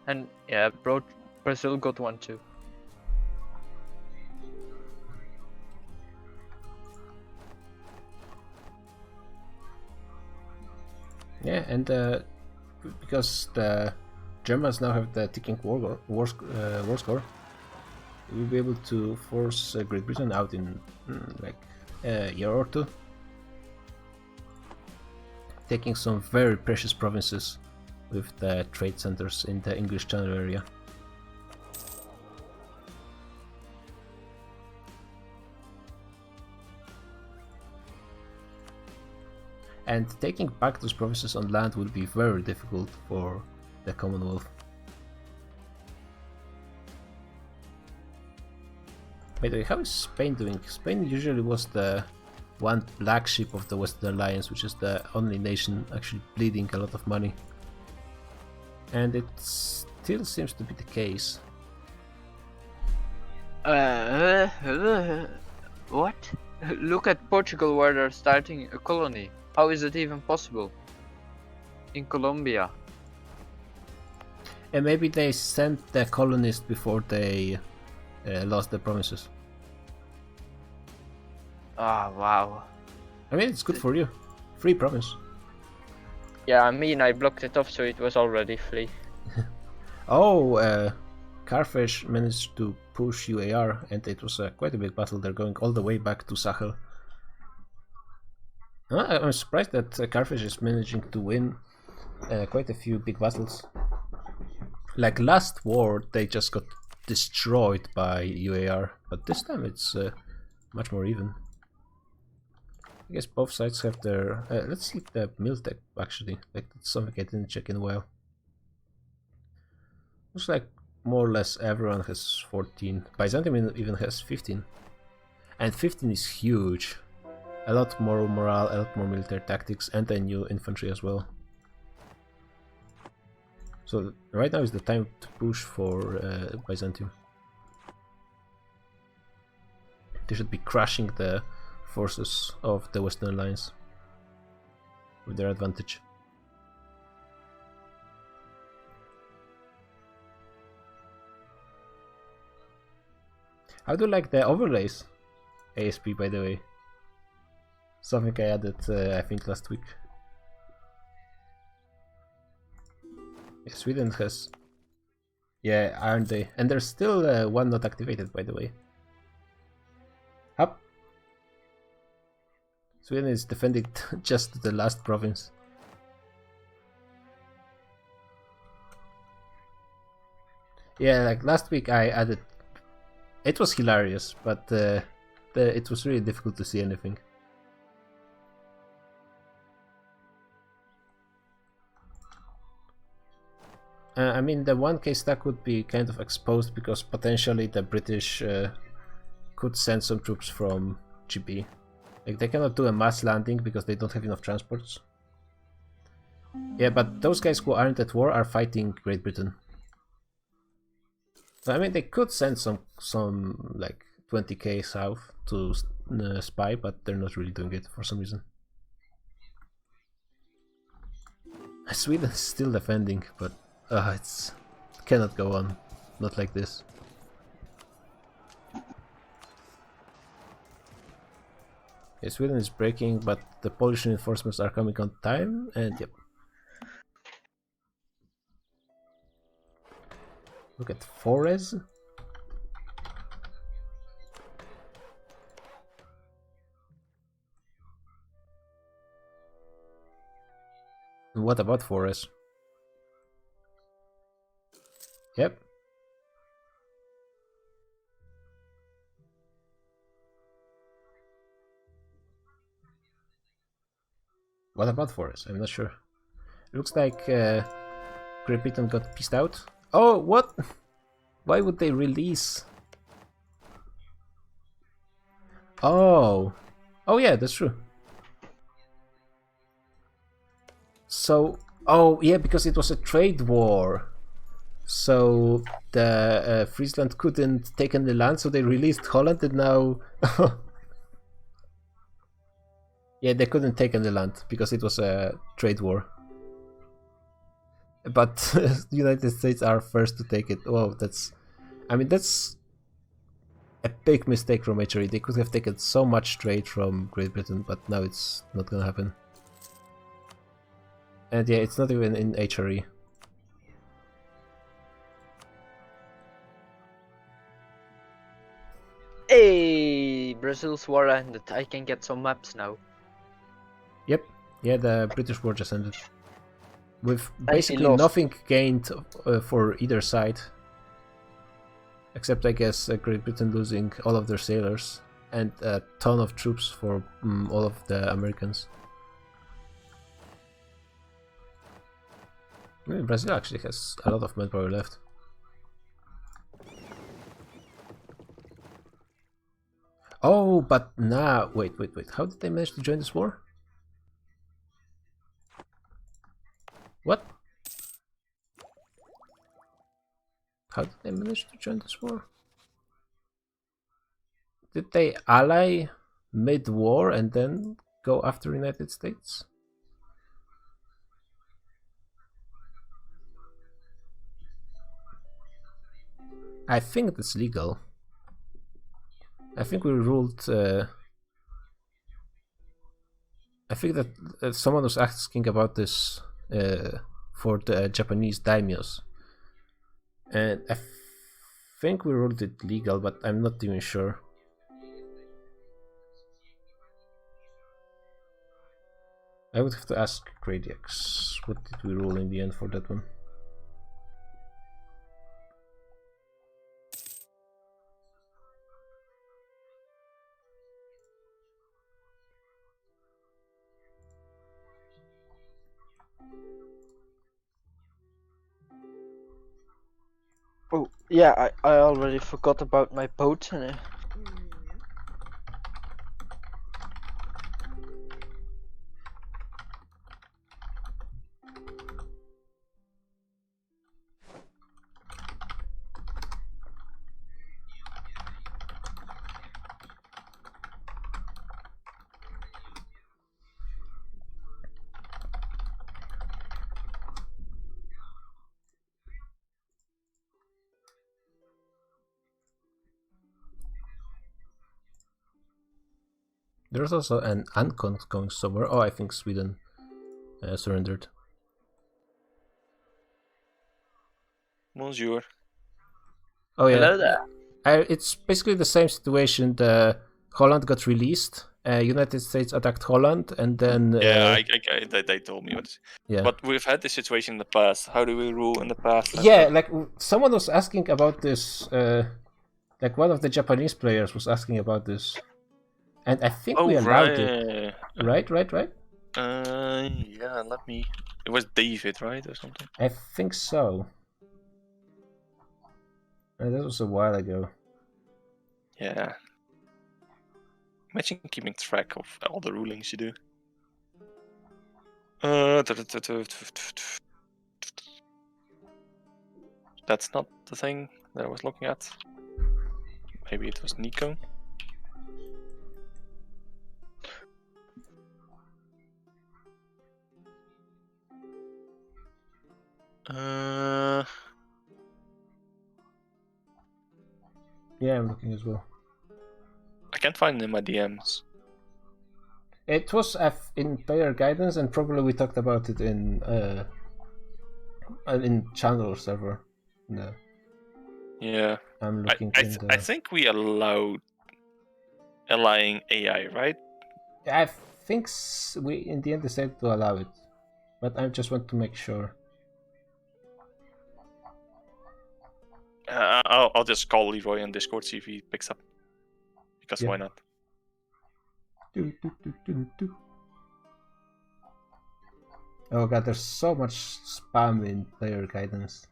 And yeah, Brazil got one too. Yeah, and because the Germans now have the ticking war score, we'll be able to force Great Britain out in like a year or two, taking some very precious provinces with the trade centers in the English Channel area. And taking back those provinces on land will be very difficult for the Commonwealth. By the way, how is Spain doing? Spain usually was the one black sheep of the Western Alliance, which is the only nation actually bleeding a lot of money. And it still seems to be the case. What? Look at Portugal, where they're starting a colony. How is it even possible? In Colombia. And maybe they sent the colonists before they lost the provinces. Ah, wow. I mean, it's good for you. Free province. Yeah, I mean, I blocked it off, so it was already free. Oh, Carthage managed to push UAR, and it was quite a big battle. They're going all the way back to Sahel. I'm surprised that Carthage is managing to win quite a few big battles. Like last war, they just got destroyed by UAR, but this time it's much more even. I guess both sides have their... let's see the Miltech actually, like that's something I didn't check in a while. Looks like more or less everyone has 14. Byzantium even has 15. And 15 is huge. A lot more morale, a lot more military tactics, and a new infantry as well. So right now is the time to push for Byzantium. They should be crushing the forces of the Western Alliance with their advantage. How do you like the overlays? ASP, by the way. Something I added, I think, last week. Yeah, Sweden has... Yeah, aren't they? And there's still one not activated, by the way. Up. Sweden is defending just the last province. Yeah, like last week I added... It was hilarious, but it was really difficult to see anything. I mean, the 1K stack would be kind of exposed because potentially the British could send some troops from GB. Like, they cannot do a mass landing because they don't have enough transports. Yeah, but those guys who aren't at war are fighting Great Britain. So, I mean, they could send some like 20k south to spy, but they're not really doing it for some reason. Sweden is still defending, but it cannot go on. Not like this. Yeah, Sweden is breaking, but the Polish reinforcements are coming on time, and yep. Look at Forez. What about Forez? Yep. What about Forez? I'm not sure. Looks like Great Britain got pissed out. Oh, what? Why would they release? Oh. Oh yeah, that's true. So, oh yeah, because it was a trade war. So the Friesland couldn't take any land, so they released Holland, and now... Yeah, they couldn't take any land because it was a trade war. But the United States are first to take it. Wow, that's... I mean, that's a big mistake from HRE. They could have taken so much trade from Great Britain, but now it's not gonna happen. And yeah, it's not even in HRE. Hey, Brazil's war ended. I can get some maps now. Yep. Yeah, the British war just ended. With And he basically lost. nothing gained for either side. Except, I guess, Great Britain losing all of their sailors. And a ton of troops for all of the Americans. Brazil actually has a lot of manpower left. Oh, but nah, wait. How did they manage to join this war? What? How did they manage to join this war? Did they ally mid-war and then go after the United States? I think that's legal. I think we ruled. I think that someone was asking about this for the Japanese daimyos, and I think we ruled it legal, but I'm not even sure. I would have to ask Gradiax. What did we rule in the end for that one? Oh, yeah, I already forgot about my boat. There's also an Ancon going somewhere. Oh, I think Sweden surrendered. Bonjour. Oh yeah. Hello there. It's basically the same situation. Holland got released. United States attacked Holland, and then Yeah, they told me what. yeah. But we've had this situation in the past. How do we rule in the past? Yeah, like someone was asking about this. Like one of the Japanese players was asking about this, and I think we allowed it. Right. Yeah. Let me. It was David, right, or something. I think so. That was a while ago. Yeah. Imagine keeping track of all the rulings you do. That's not the thing that I was looking at. Maybe it was Nico. Yeah, I'm looking as well. I can't find it in my DMs. It was in player guidance, and probably we talked about it in channel server. No. Yeah. I'm looking I think we allowed allying AI, right? I think we in the end decided to allow it, but I just want to make sure. I'll just call Leroy on Discord, see if he picks up. Because Yeah. why not? Oh god, there's so much spam in player guidance.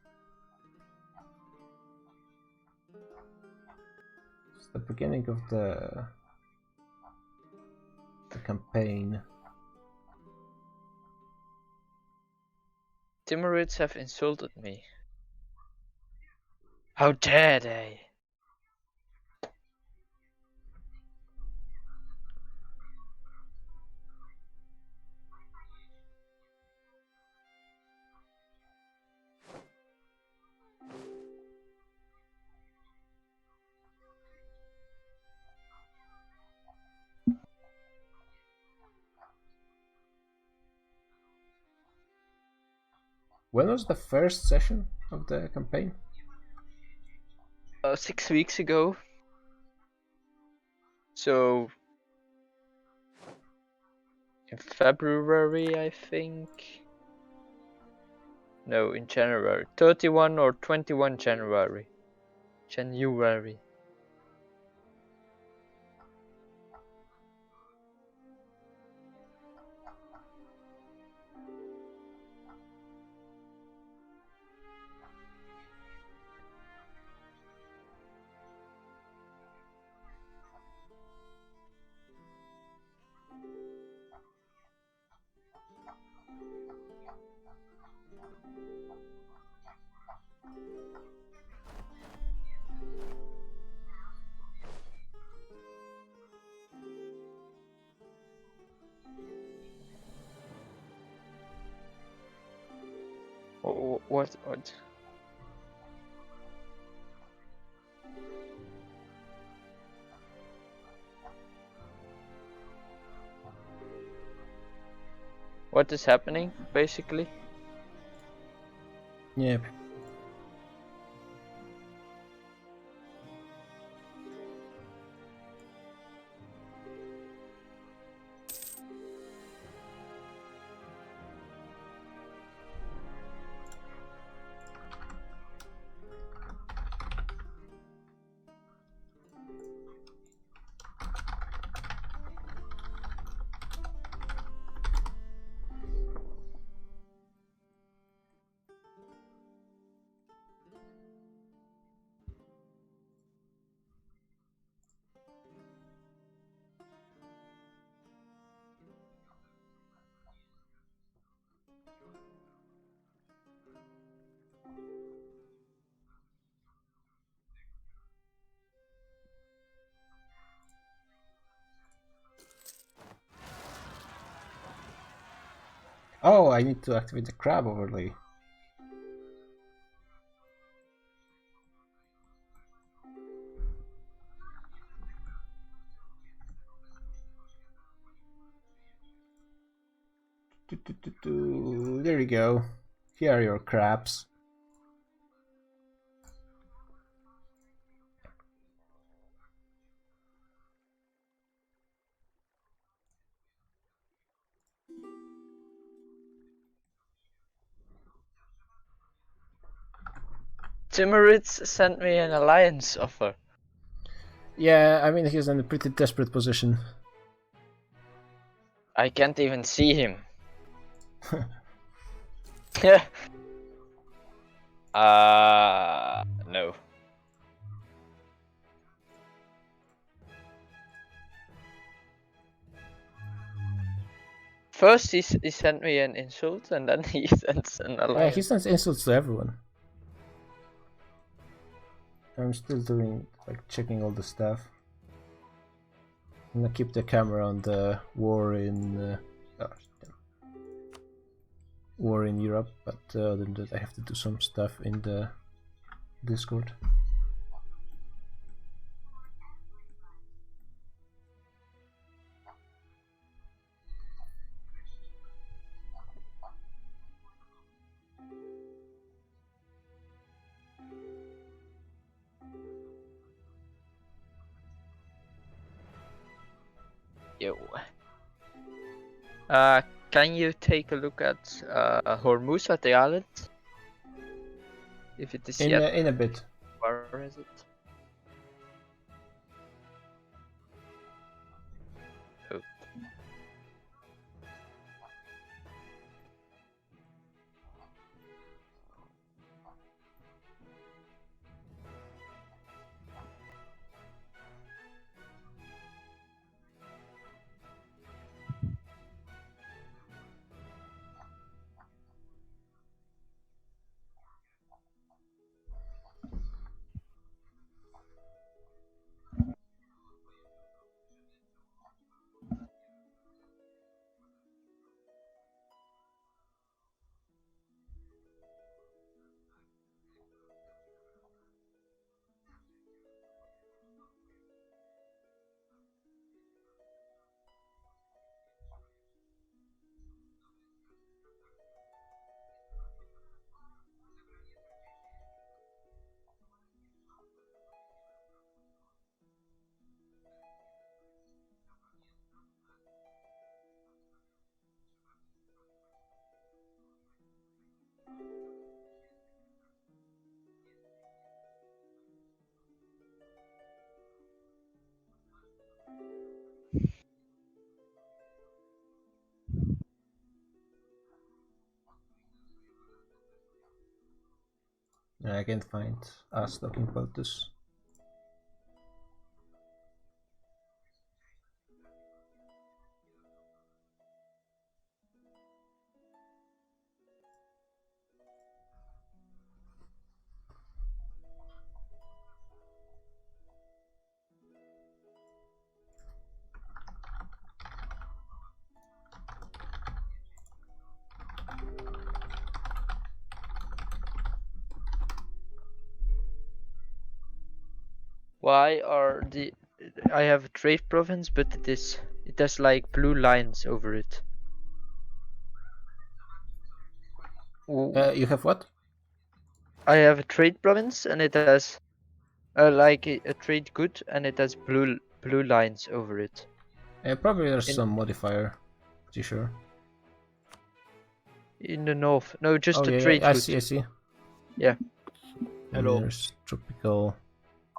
It's the beginning of the campaign. Timurids have insulted me. How dare they? When was the first session of the campaign? 6 weeks ago. So in February, I think. No, in January. 31 or 21 January. January. What? What is happening, basically? Yep. Oh, I need to activate the crab overlay. There you go. Here are your crabs. Timuritz sent me an alliance offer. Yeah, I mean, he's in a pretty desperate position. I can't even see him. No. First he sent me an insult and then he sends an alliance. Yeah, he sends insults to everyone. I'm still doing, like, checking all the stuff. I'm gonna keep the camera on the war in war in Europe, but other than that I have to do some stuff in the Discord. Yo. Can you take a look at Hormuz at the island? If it is yet. In a bit. Where is it? Oh. I can't find us talking about this. Why are the I have a trade province, but it has like blue lines over it. You have what? I have a trade province and it has like a trade good and it has blue lines over it. Probably there's In- some modifier. Pretty sure. In the north. No, just Oh a yeah, trade yeah, I good. see, I see. Yeah. And Hello. there's tropical.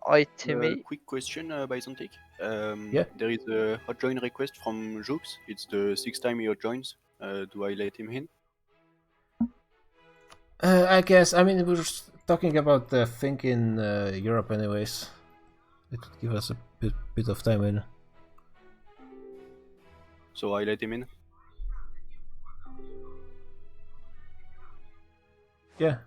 Item. Quick question, Bisontic. Yeah. There is a hot join request from Jux. It's the 6th time he hot joins. Do I let him in? I guess. I mean, we're talking about the thing in Europe, anyways. It would give us a bit of time in. So I let him in? Yeah.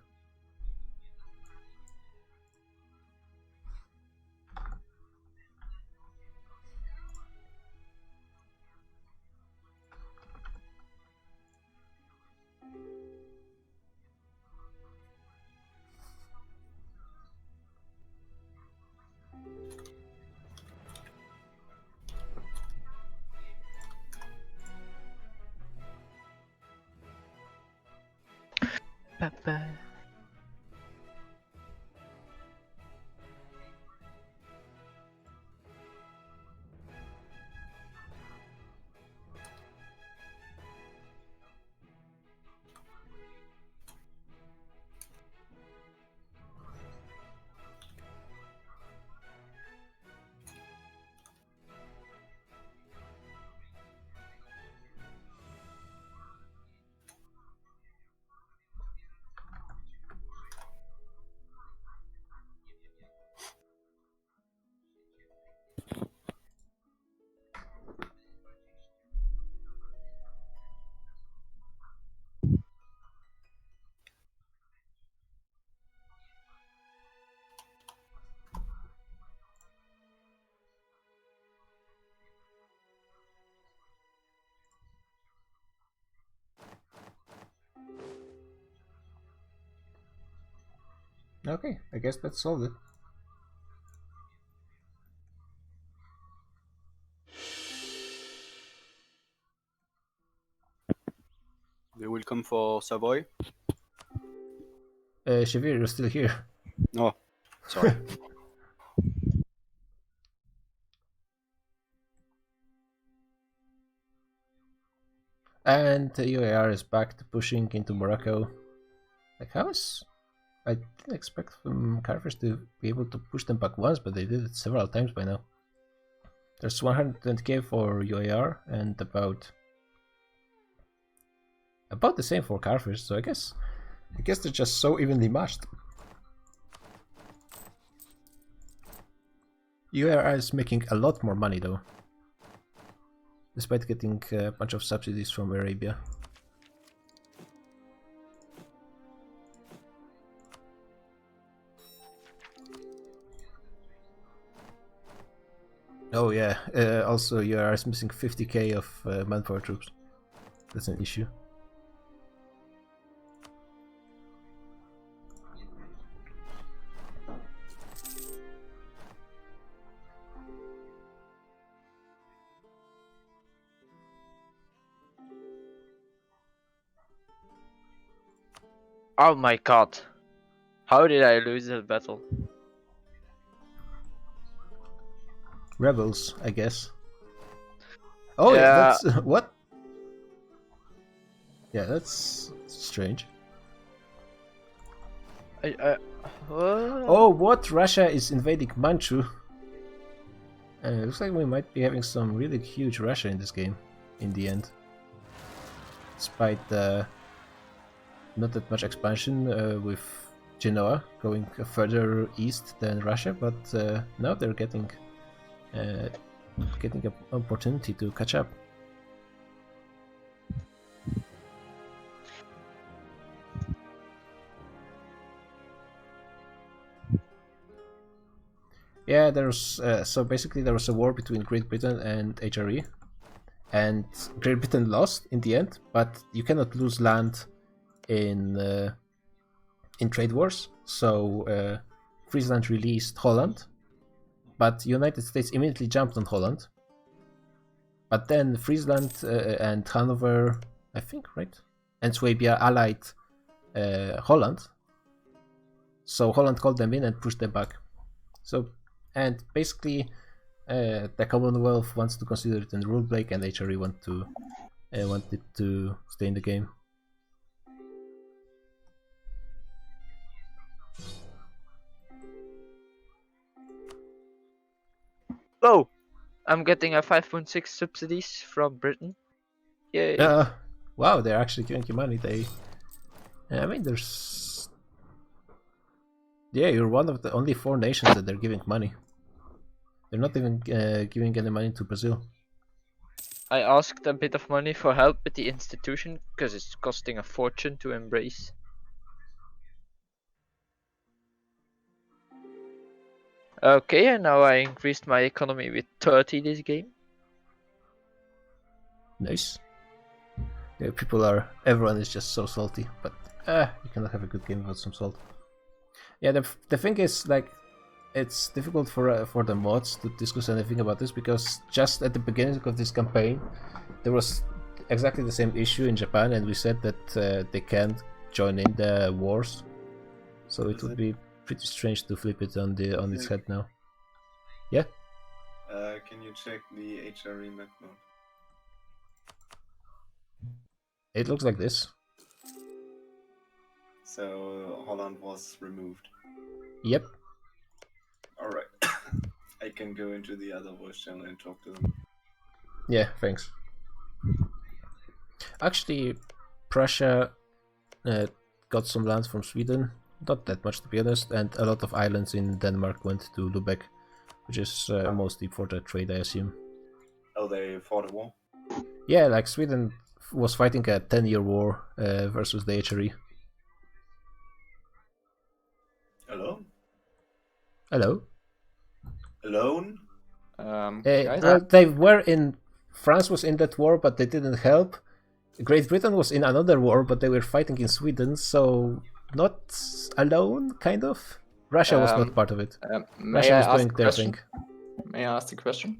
Okay, I guess that's solved it. They will come for Savoy? Shavir, you're still here. No, sorry. And the UAR is back to pushing into Morocco. Like, how is... I didn't expect Carvers to be able to push them back once, but they did it several times by now. There's 120k for UAR and about the same for Carvers, so I guess they're just so evenly matched. UAR is making a lot more money though, despite getting a bunch of subsidies from Arabia. Oh yeah, also UAR is missing 50k of manpower troops. That's an issue. Oh my god. How did I lose that battle? Rebels, I guess. Oh Yeah. yeah, that's what? Yeah, that's strange. Oh, what? Russia is invading Manchu. Looks like we might be having some really huge Russia in this game, in the end. Despite not that much expansion with Genoa, going further east than Russia, but now they're getting an opportunity to catch up. Yeah, there's so basically there was a war between Great Britain and HRE, and Great Britain lost in the end. But you cannot lose land in trade wars. So Friesland released Holland, but United States immediately jumped on Holland. But then Friesland and Hanover, I think, right, and Swabia allied Holland. So Holland called them in and pushed them back. So. And basically, the Commonwealth wants to consider it a rule break, and HRE wanted to stay in the game. Oh, I'm getting a 5.6 subsidies from Britain. Yay! Wow, they're actually giving you money. I mean, you're one of the only 4 nations that they're giving money. They're not even giving any money to Brazil. I asked a bit of money for help with the institution because it's costing a fortune to embrace. Okay, and now I increased my economy with 30 this game. Nice. Yeah, everyone is just so salty, but you cannot have a good game without some salt. Yeah, the thing is, like, it's difficult for the mods to discuss anything about this because just at the beginning of this campaign, there was exactly the same issue in Japan, and we said that they can't join in the wars. So it would be pretty strange to flip it on its head now. Yeah. Can you check the HRE map mode? It looks like this. So Holland was removed. Yep. Alright. I can go into the other voice channel and talk to them. Yeah, thanks. Actually, Prussia got some land from Sweden. Not that much, to be honest, and a lot of islands in Denmark went to Lubeck, which is mostly for the trade, I assume. Oh, they fought a war? Yeah, like Sweden was fighting a 10-year war versus the HRE. Hello? Hello? Alone? Well, they were in... France was in that war, but they didn't help. Great Britain was in another war, but they were fighting in Sweden, so... Not alone, kind of? Russia was not part of it. Russia was doing their thing. May I ask the question?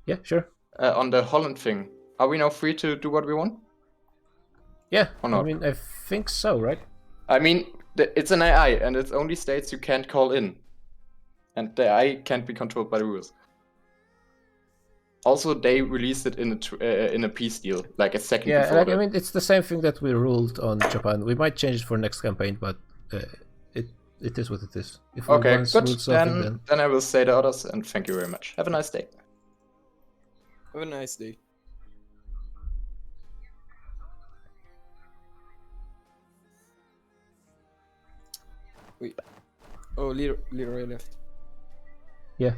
Yeah, sure. On the Holland thing, are we now free to do what we want? Yeah, or not? I mean, I think so, right? I mean, it's an AI, and it's only states you can't call in. And the AI can't be controlled by the rules. Also, they released it in a peace deal, like a second before. Yeah, like, I mean, it's the same thing that we ruled on Japan. We might change it for next campaign, but it is what it is. If okay, good. Then I will say the others, and thank you very much. Have a nice day. Have a nice day. Wait. Oh, Leroy left. Yeah.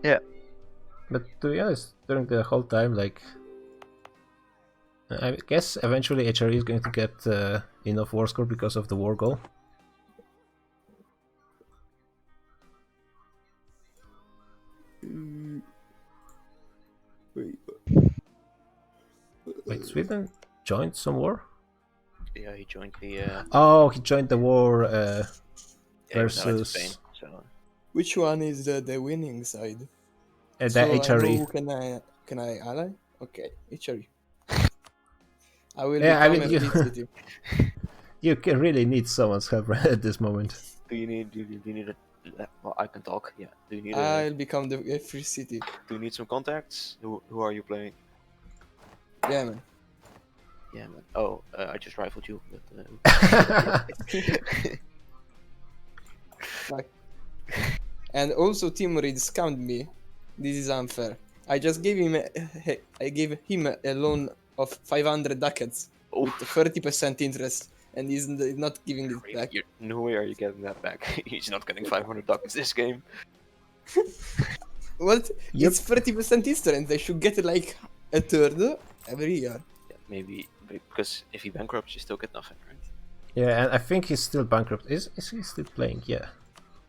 Yeah. But to be honest, during the whole time, like, I guess eventually HRE is going to get enough war score because of the war goal. Wait, Sweden joined some war? Yeah, he joined the... Oh, he joined the war versus... Spain, so... Which one is the winning side? The so HRE. Can I ally? Okay, HRE. I will you really need someone's help right at this moment. Do you need a... Well, I can talk, yeah. Do you need I'll become the free city. Do you need some contacts? Who are you playing? Yeah, man. Yeah, man. Oh, I just rifled you. But, like, and also Timorid scammed me. This is unfair. I just gave him a loan of 500 ducats with 30% interest, and he's not giving it back. No way are you getting that back. He's not getting 500 ducats this game. What? It's 30% Easter, they should get like a third every year. Yeah, maybe because if he bankrupts, you still get nothing, right? Yeah, and I think he's still bankrupt. Is he still playing? Yeah.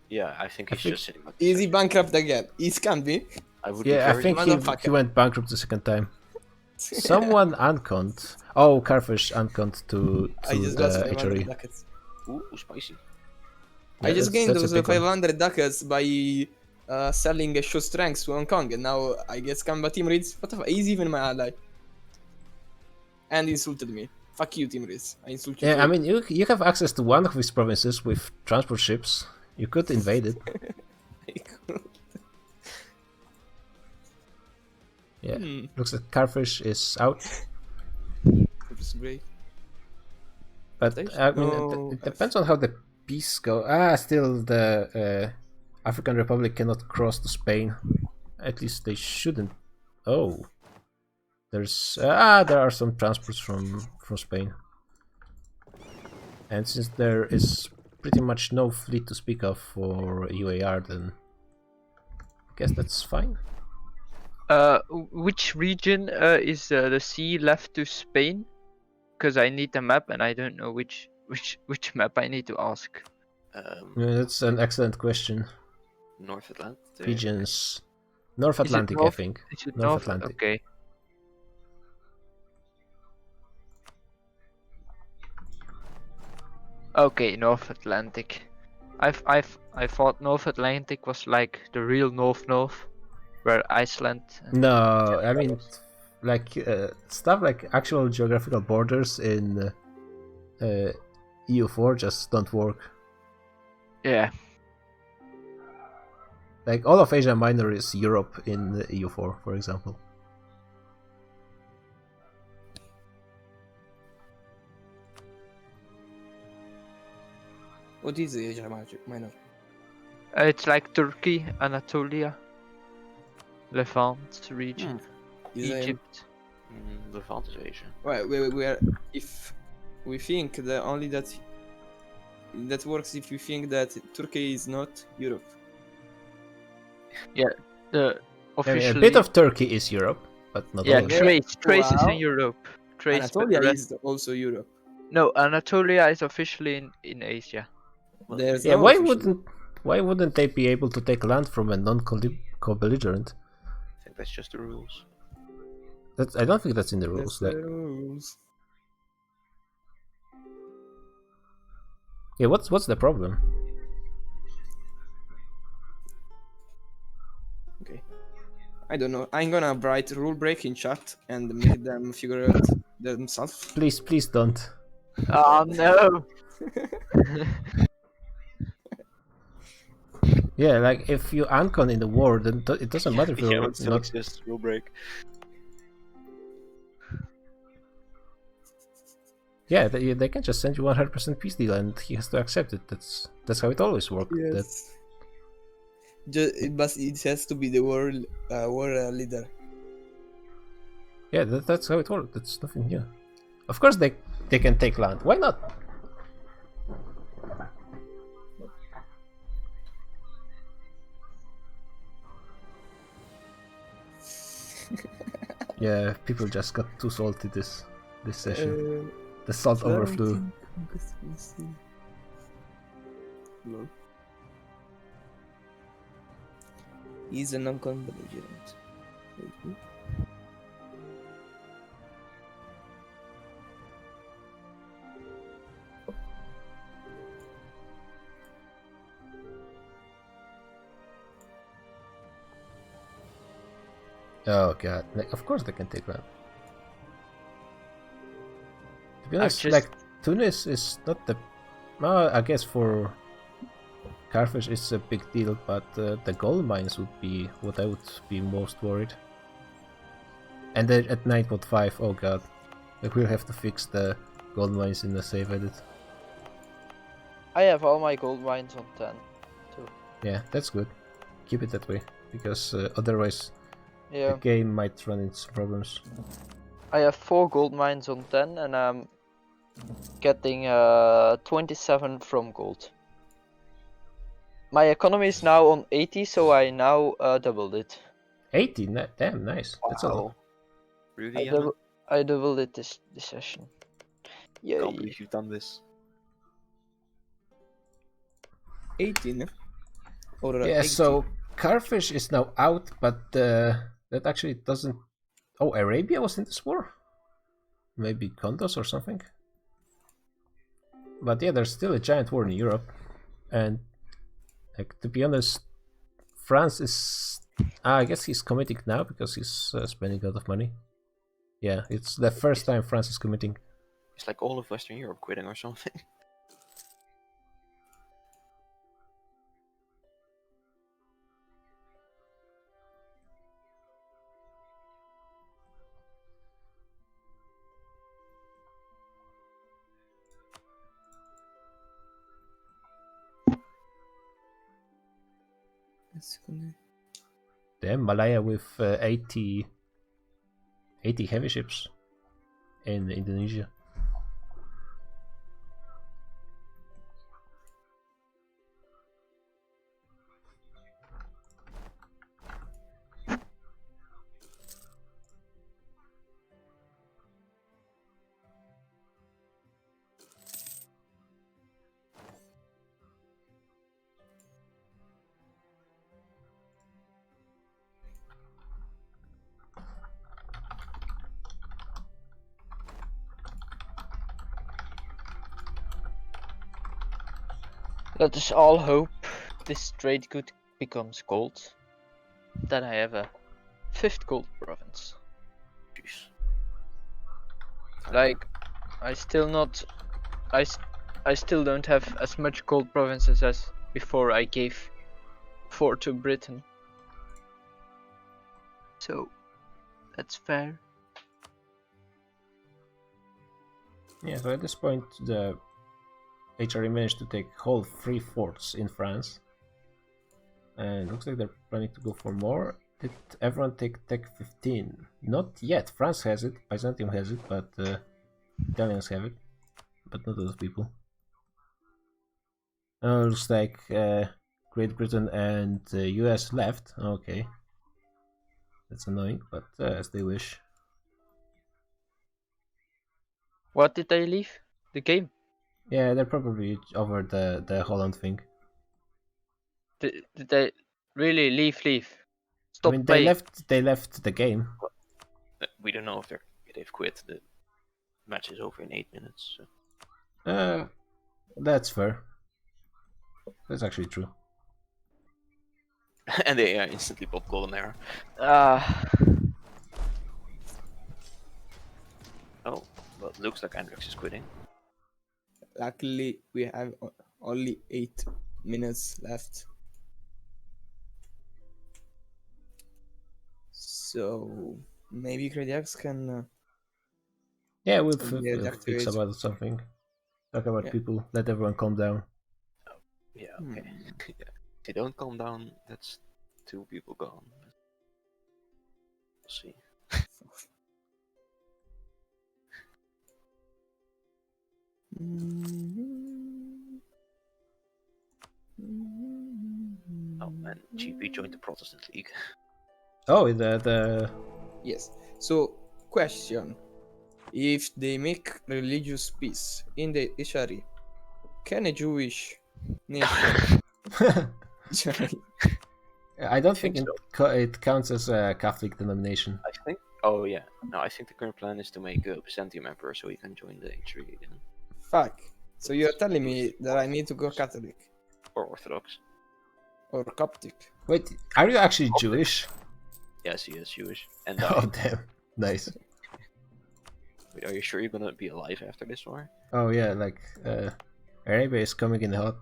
Yeah, I think he's just sitting. Is he bankrupt again? He can't be. I would. Yeah, I think he went bankrupt the second time. Someone uncont. Oh, Carfish uncont to the HRE. Ooh, spicy. I just gained those 500 ducats by selling a show strength to Hong Kong, and now I guess Kamba Team Reeds. What the fuck? He's even my ally. And insulted me. Fuck you, Team Reeds. I insulted you. Yeah, I mean, you have access to one of his provinces with transport ships. You could invade it. Yeah, looks like Carfish is out. It's great. But I mean, it depends on how the peace go. Still the African Republic cannot cross to Spain. At least they shouldn't. Oh, there's there are some transports from Spain, and since there is pretty much no fleet to speak of for UAR, then I guess that's fine. Which region is the sea left to Spain? Because I need the map and I don't know which map I need to ask. That's an excellent question. North Atlantic. Regions. North Atlantic, I think. Is it North Atlantic. Okay. Okay, North Atlantic. I thought North Atlantic was like the real North, where Iceland. No, I mean, like stuff like actual geographical borders in EU4 just don't work. Yeah. Like all of Asia Minor is Europe in EU4, for example. What is the Asia Minor? It's like Turkey, Anatolia, Levant region, Egypt. Levant is Asia. Right, we are. If we think that only that works if you think that Turkey is not Europe. Yeah, the officially. A bit of Turkey is Europe, but not all of it. Thrace is in Europe. Thrace, Anatolia is also Europe. No, Anatolia is officially in Asia. There's yeah, no why wouldn't they be able to take land from a non-co-belligerent? I think that's just the rules. I don't think that's in the rules. That's the rules. Yeah, what's the problem? Okay. I don't know. I'm gonna write rule break in chat and make them figure it out themselves. Please don't. Oh no! Yeah, like if you uncon in the war, then it doesn't matter if you're it's not. Just rule break. Yeah, they can just send you 100% peace deal, and he has to accept it. That's how it always worked. Yes. But it has to be the war leader. Yeah, that's how it worked. That's nothing new. Of course they can take land. Why not? Yeah, people just got too salty this session. The salt overflew. No. He's a non-belligerent. Oh god, of course they can take land. To be honest, like Tunis is not the. Well, I guess for Carfish it's a big deal, but the gold mines would be what I would be most worried. And then at 9.5, oh god, like we'll have to fix the gold mines in the save edit. I have all my gold mines on 10 too. Yeah, that's good. Keep it that way, because otherwise yeah, the game might run into problems. I have 4 gold mines on 10 and getting 27 from gold. My economy is now on 80, so I now doubled it. 80? Damn, nice. That's a lot. Really? I doubled it this session. Yay. Can't believe you've done this. 18. Or Yeah, 80. so Carfish is now out, but that actually doesn't... Oh, Arabia was in this war? Maybe Kondos or something? But yeah, there's still a giant war in Europe. And, like, to be honest, France is... I guess he's committing now because he's spending a lot of money. Yeah, it's the first time France is committing. It's like all of Western Europe quitting or something. Damn, Malaya with 80 heavy ships in Indonesia. Let us all hope this trade good becomes gold. Then I have a 5th gold province. Jeez. Like, I still don't have as much gold provinces as before I gave 4 to Britain. So, that's fair. Yeah, so at this point, the HRE managed to take whole 3 forts in France. And looks like they're planning to go for more. Did everyone take Tech 15? Not yet. France has it, Byzantium has it, but Italians have it. But not those people. Looks like Great Britain and US left. Okay. That's annoying, but as they wish. What did they leave? The game? Yeah, they're probably over the Holland thing. Did they really leave? Stop I mean, playing. they left the game. We don't know if they've quit. The match is over in 8 minutes. So. That's fair. That's actually true. And they instantly pop golden era. Oh, well, it looks like Andrex is quitting. Luckily, we have only 8 minutes left. So maybe Crediax can. Yeah, we'll fix deactivate. about something. Talk about Yeah. people. Let everyone calm down. Yeah, okay. Yeah. If they don't calm down, that's 2 people gone. We'll see. Oh, and GP joined the Protestant League. Oh, the Yes. So, question: if they make religious peace in the HRE, can a Jewish nation? I don't think it counts as a Catholic denomination. I think. Oh yeah. No, I think the current plan is to make a Byzantium emperor so he can join the HRE again. Fuck. So you're telling me that I need to go Catholic Or Orthodox. or Coptic? Wait, are you actually Jewish? Yes, he is Jewish. And Oh damn, nice. Wait, are you sure you're gonna be alive after this war? Oh yeah, like Arabia is coming in hot.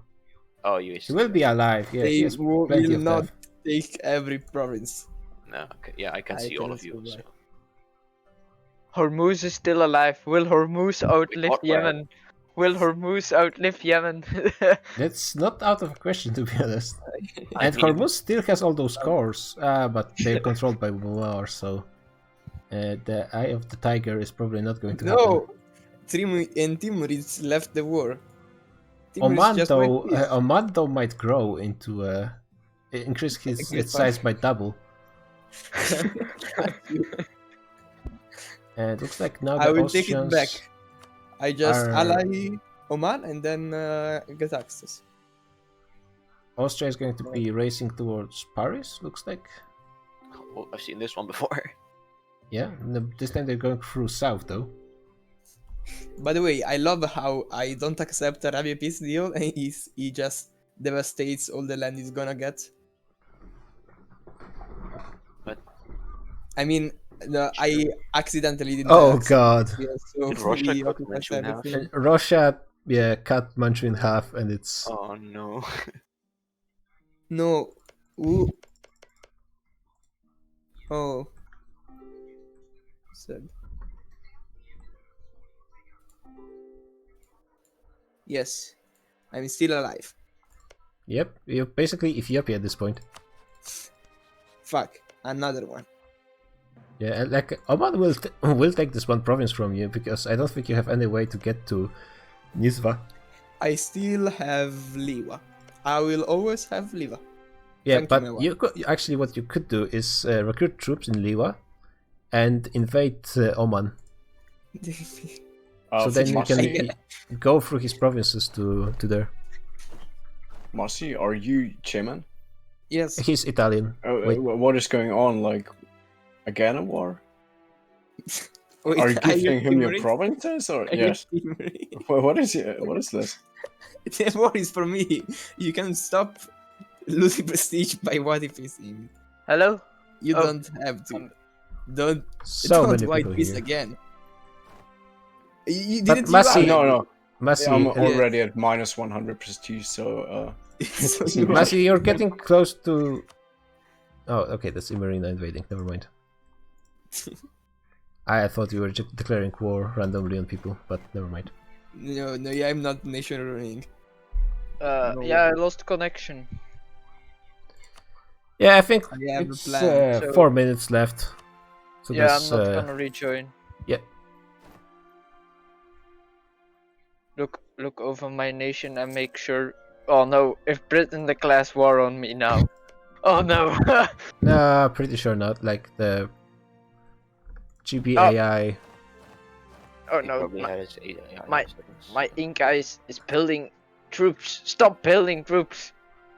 Oh, you. He will be alive. Yeah, he They has will plenty of not time. take every province. No. Okay. Yeah, I can see all of you. So. Hormuz is still alive. Will Hormuz outlive What, where? Yemen? Will Hormuz outlive Yemen? That's not out of a question, to be honest. I And mean- Hormuz still has all those cores, but they're controlled by Muammar, so the Eye of the Tiger is probably not going to happen. No, Timurids left the war. Timurids just went peace. Oman though might grow into increase its size by double. And it looks like now the I will Austrians take it back. I just are- ally Oman and then get access. Austria is going to be racing towards Paris, looks like. Oh, I've seen this one before. Yeah, this time they're going through south though. By the way, I love how I don't accept Arabia peace deal and he just devastates all the land he's gonna get. But I mean, I accidentally didn't. Oh accept god. it, so Did Russia fully cut occupies Manchu in half? everything. Russia, cut Manchu in half, and it's Oh no. No. Ooh. Oh. Sad. Yes. I'm still alive. yep. You're basically Ethiopia at this point. Fuck. Another one. Yeah, and like Oman will take this one province from you because I don't think you have any way to get to Nizwa. I still have Liwa. I will always have Liwa. Yeah, Thank but you, my you could, actually what you could do is recruit troops in Liwa and invade Oman. So then you can go through his provinces to there. Marcy, are you chairman? Yes. He's Italian. Wait. What is going on? Like, again a war? Wait, are you giving him your Timurids? provinces or Are you yes? Timurids? What is this? The war is for me. You can stop losing prestige by white-facing. Hello? You Oh. don't have to. Don't So many white people peace here. again. You But didn't Masi- No. Masi, I'm already at minus 100 prestige, so So you are- Masi, you're getting close to. Oh, okay, that's Imerina invading. Never mind. I thought you were declaring war randomly on people, but never mind. No, yeah, I'm not nation ruining. Yeah, I lost connection. Yeah, I think I have a it's plan. So- 4 minutes left. So Yeah, there's, I'm not gonna rejoin. Yeah. Look over my nation and make sure. Oh no! If Britain declares war on me now. Oh no! No, pretty sure not. Like the GBAI. Oh He no! probably had his AI my- settings. My Inca is building troops. Stop building troops.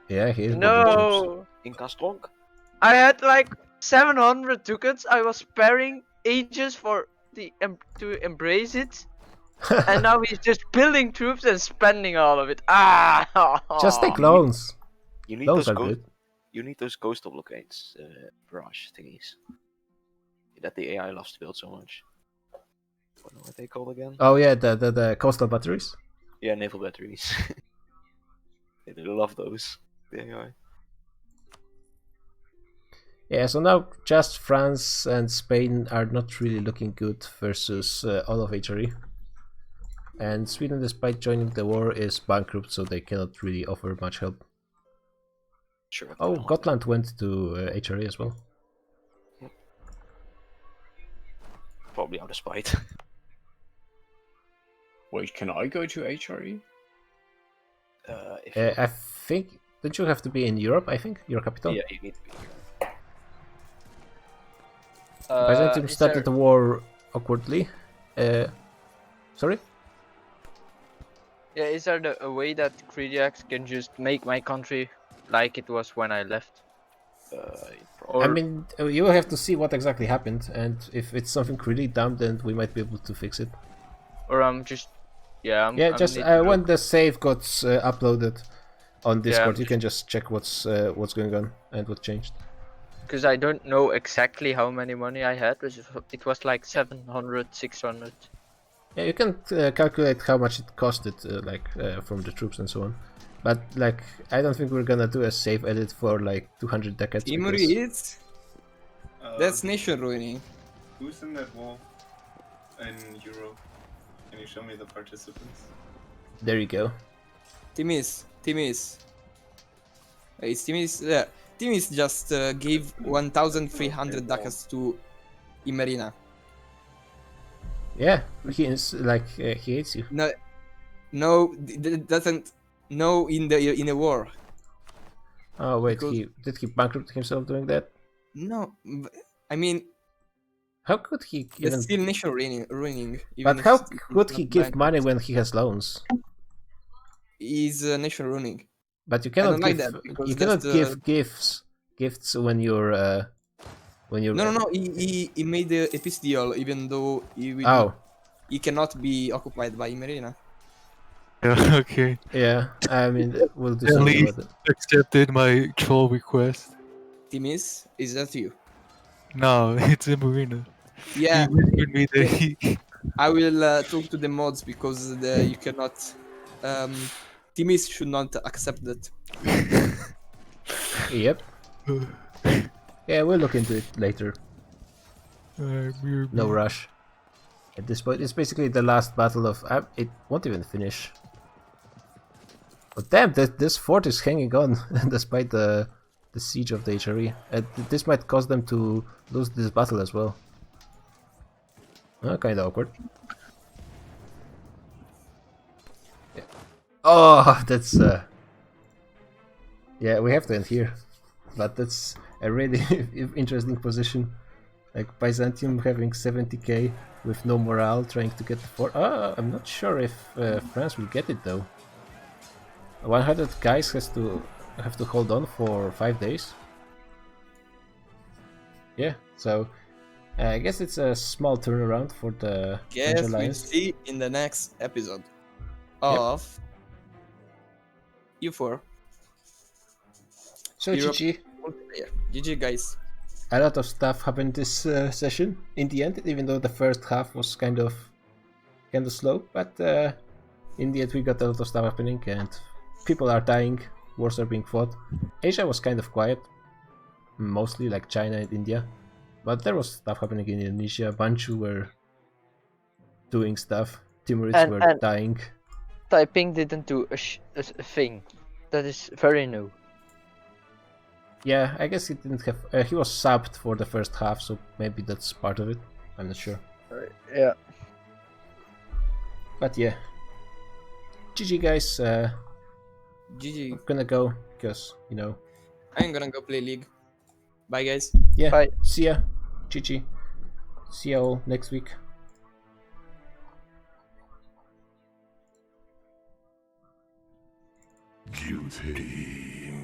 Yeah, he is. building troops. No! Inca strong. I had like 700 ducats. I was sparing ages for to embrace it, and now he's just building troops and spending all of it. Ah! Just take loans. You need Loans those are good. You need those coastal blockades, barrage thingies. That the AI loves to build so much. I don't know what they called again. Oh yeah, the coastal batteries. Yeah, naval batteries. They love those. The AI. Yeah, so now just France and Spain are not really looking good versus all of HRE. And Sweden, despite joining the war, is bankrupt, so they cannot really offer much help. Sure. Oh, Gotland went to HRE as well. Probably out of spite. wait, can I go to HRE? If I think, don't you have to be in Europe, I think? Your capital? yeah, you need to be here. Byzantium is started the war awkwardly. Sorry? Yeah, is there a way that Krediax can just make my country like it was when I left? I mean, you have to see what exactly happened, and if it's something really dumb, then we might be able to fix it. Or I'm just, yeah, I'm, Yeah, I just need to when look. the save got uploaded on Discord, Yeah. you can just check what's going on and what changed. Because I don't know exactly how many money I had. It was like 700, 600. Yeah, you can calculate how much it costed, from the troops and so on. But like, I don't think we're gonna do a save edit for like 200 decades. because- Timurids? That's nation ruining. Who's in that war in Europe? Can you show me the participants? There you go. Timis. It's Timis. Yeah. Timis just gave 1,300 ducats to Imerina. Yeah, he is like he hates you. No, doesn't. No, in the war. Oh wait, Because- did he bankrupt himself doing that? No, I mean How could he the even? still nation ruining. But how could he give money when he has loans? Is nation ruining. But you I cannot don't like give that because you cannot that's give gifts when you're No. He made a peace deal, even though he cannot be occupied by Marina. Yeah, okay. Yeah, I mean we'll do At something least about it. accepted my troll request. Timis, is that you? No, it's a Marina. Yeah. He whispered me that he. I will talk to the mods because you cannot. Timis should not accept that. Yep. Yeah, we'll look into it later. No rush. At this point, it's basically the last battle of. It won't even finish. But damn, this fort is hanging on despite the siege of the HRE. This might cause them to lose this battle as well. Kind of awkward. Yeah. Oh, that's yeah, we have to end here. But that's a really interesting position. Like Byzantium having 70k with no morale, trying to get the fort. I'm not sure if France will get it though. 100 guys have to hold on for 5 days. Yeah, so I guess it's a small turnaround for the French Guess we'll alliance. see in the next episode of U4. So Europe GG. multiplayer. GG guys. A lot of stuff happened this session in the end, even though the first half was kind of slow, but in the end we got a lot of stuff happening and people are dying, wars are being fought. Asia was kind of quiet, mostly like China and India, but there was stuff happening in Indonesia. Banchu were doing stuff, Timurids were dying. Taiping didn't do a thing. That is very new. Yeah, I guess he didn't have. He was subbed for the first half, so maybe that's part of it. I'm not sure. Yeah. But yeah. GG guys. GG. I'm gonna go because I'm gonna go play League. Bye guys. Yeah. Bye. See ya. GG. See ya all next week. Guilty.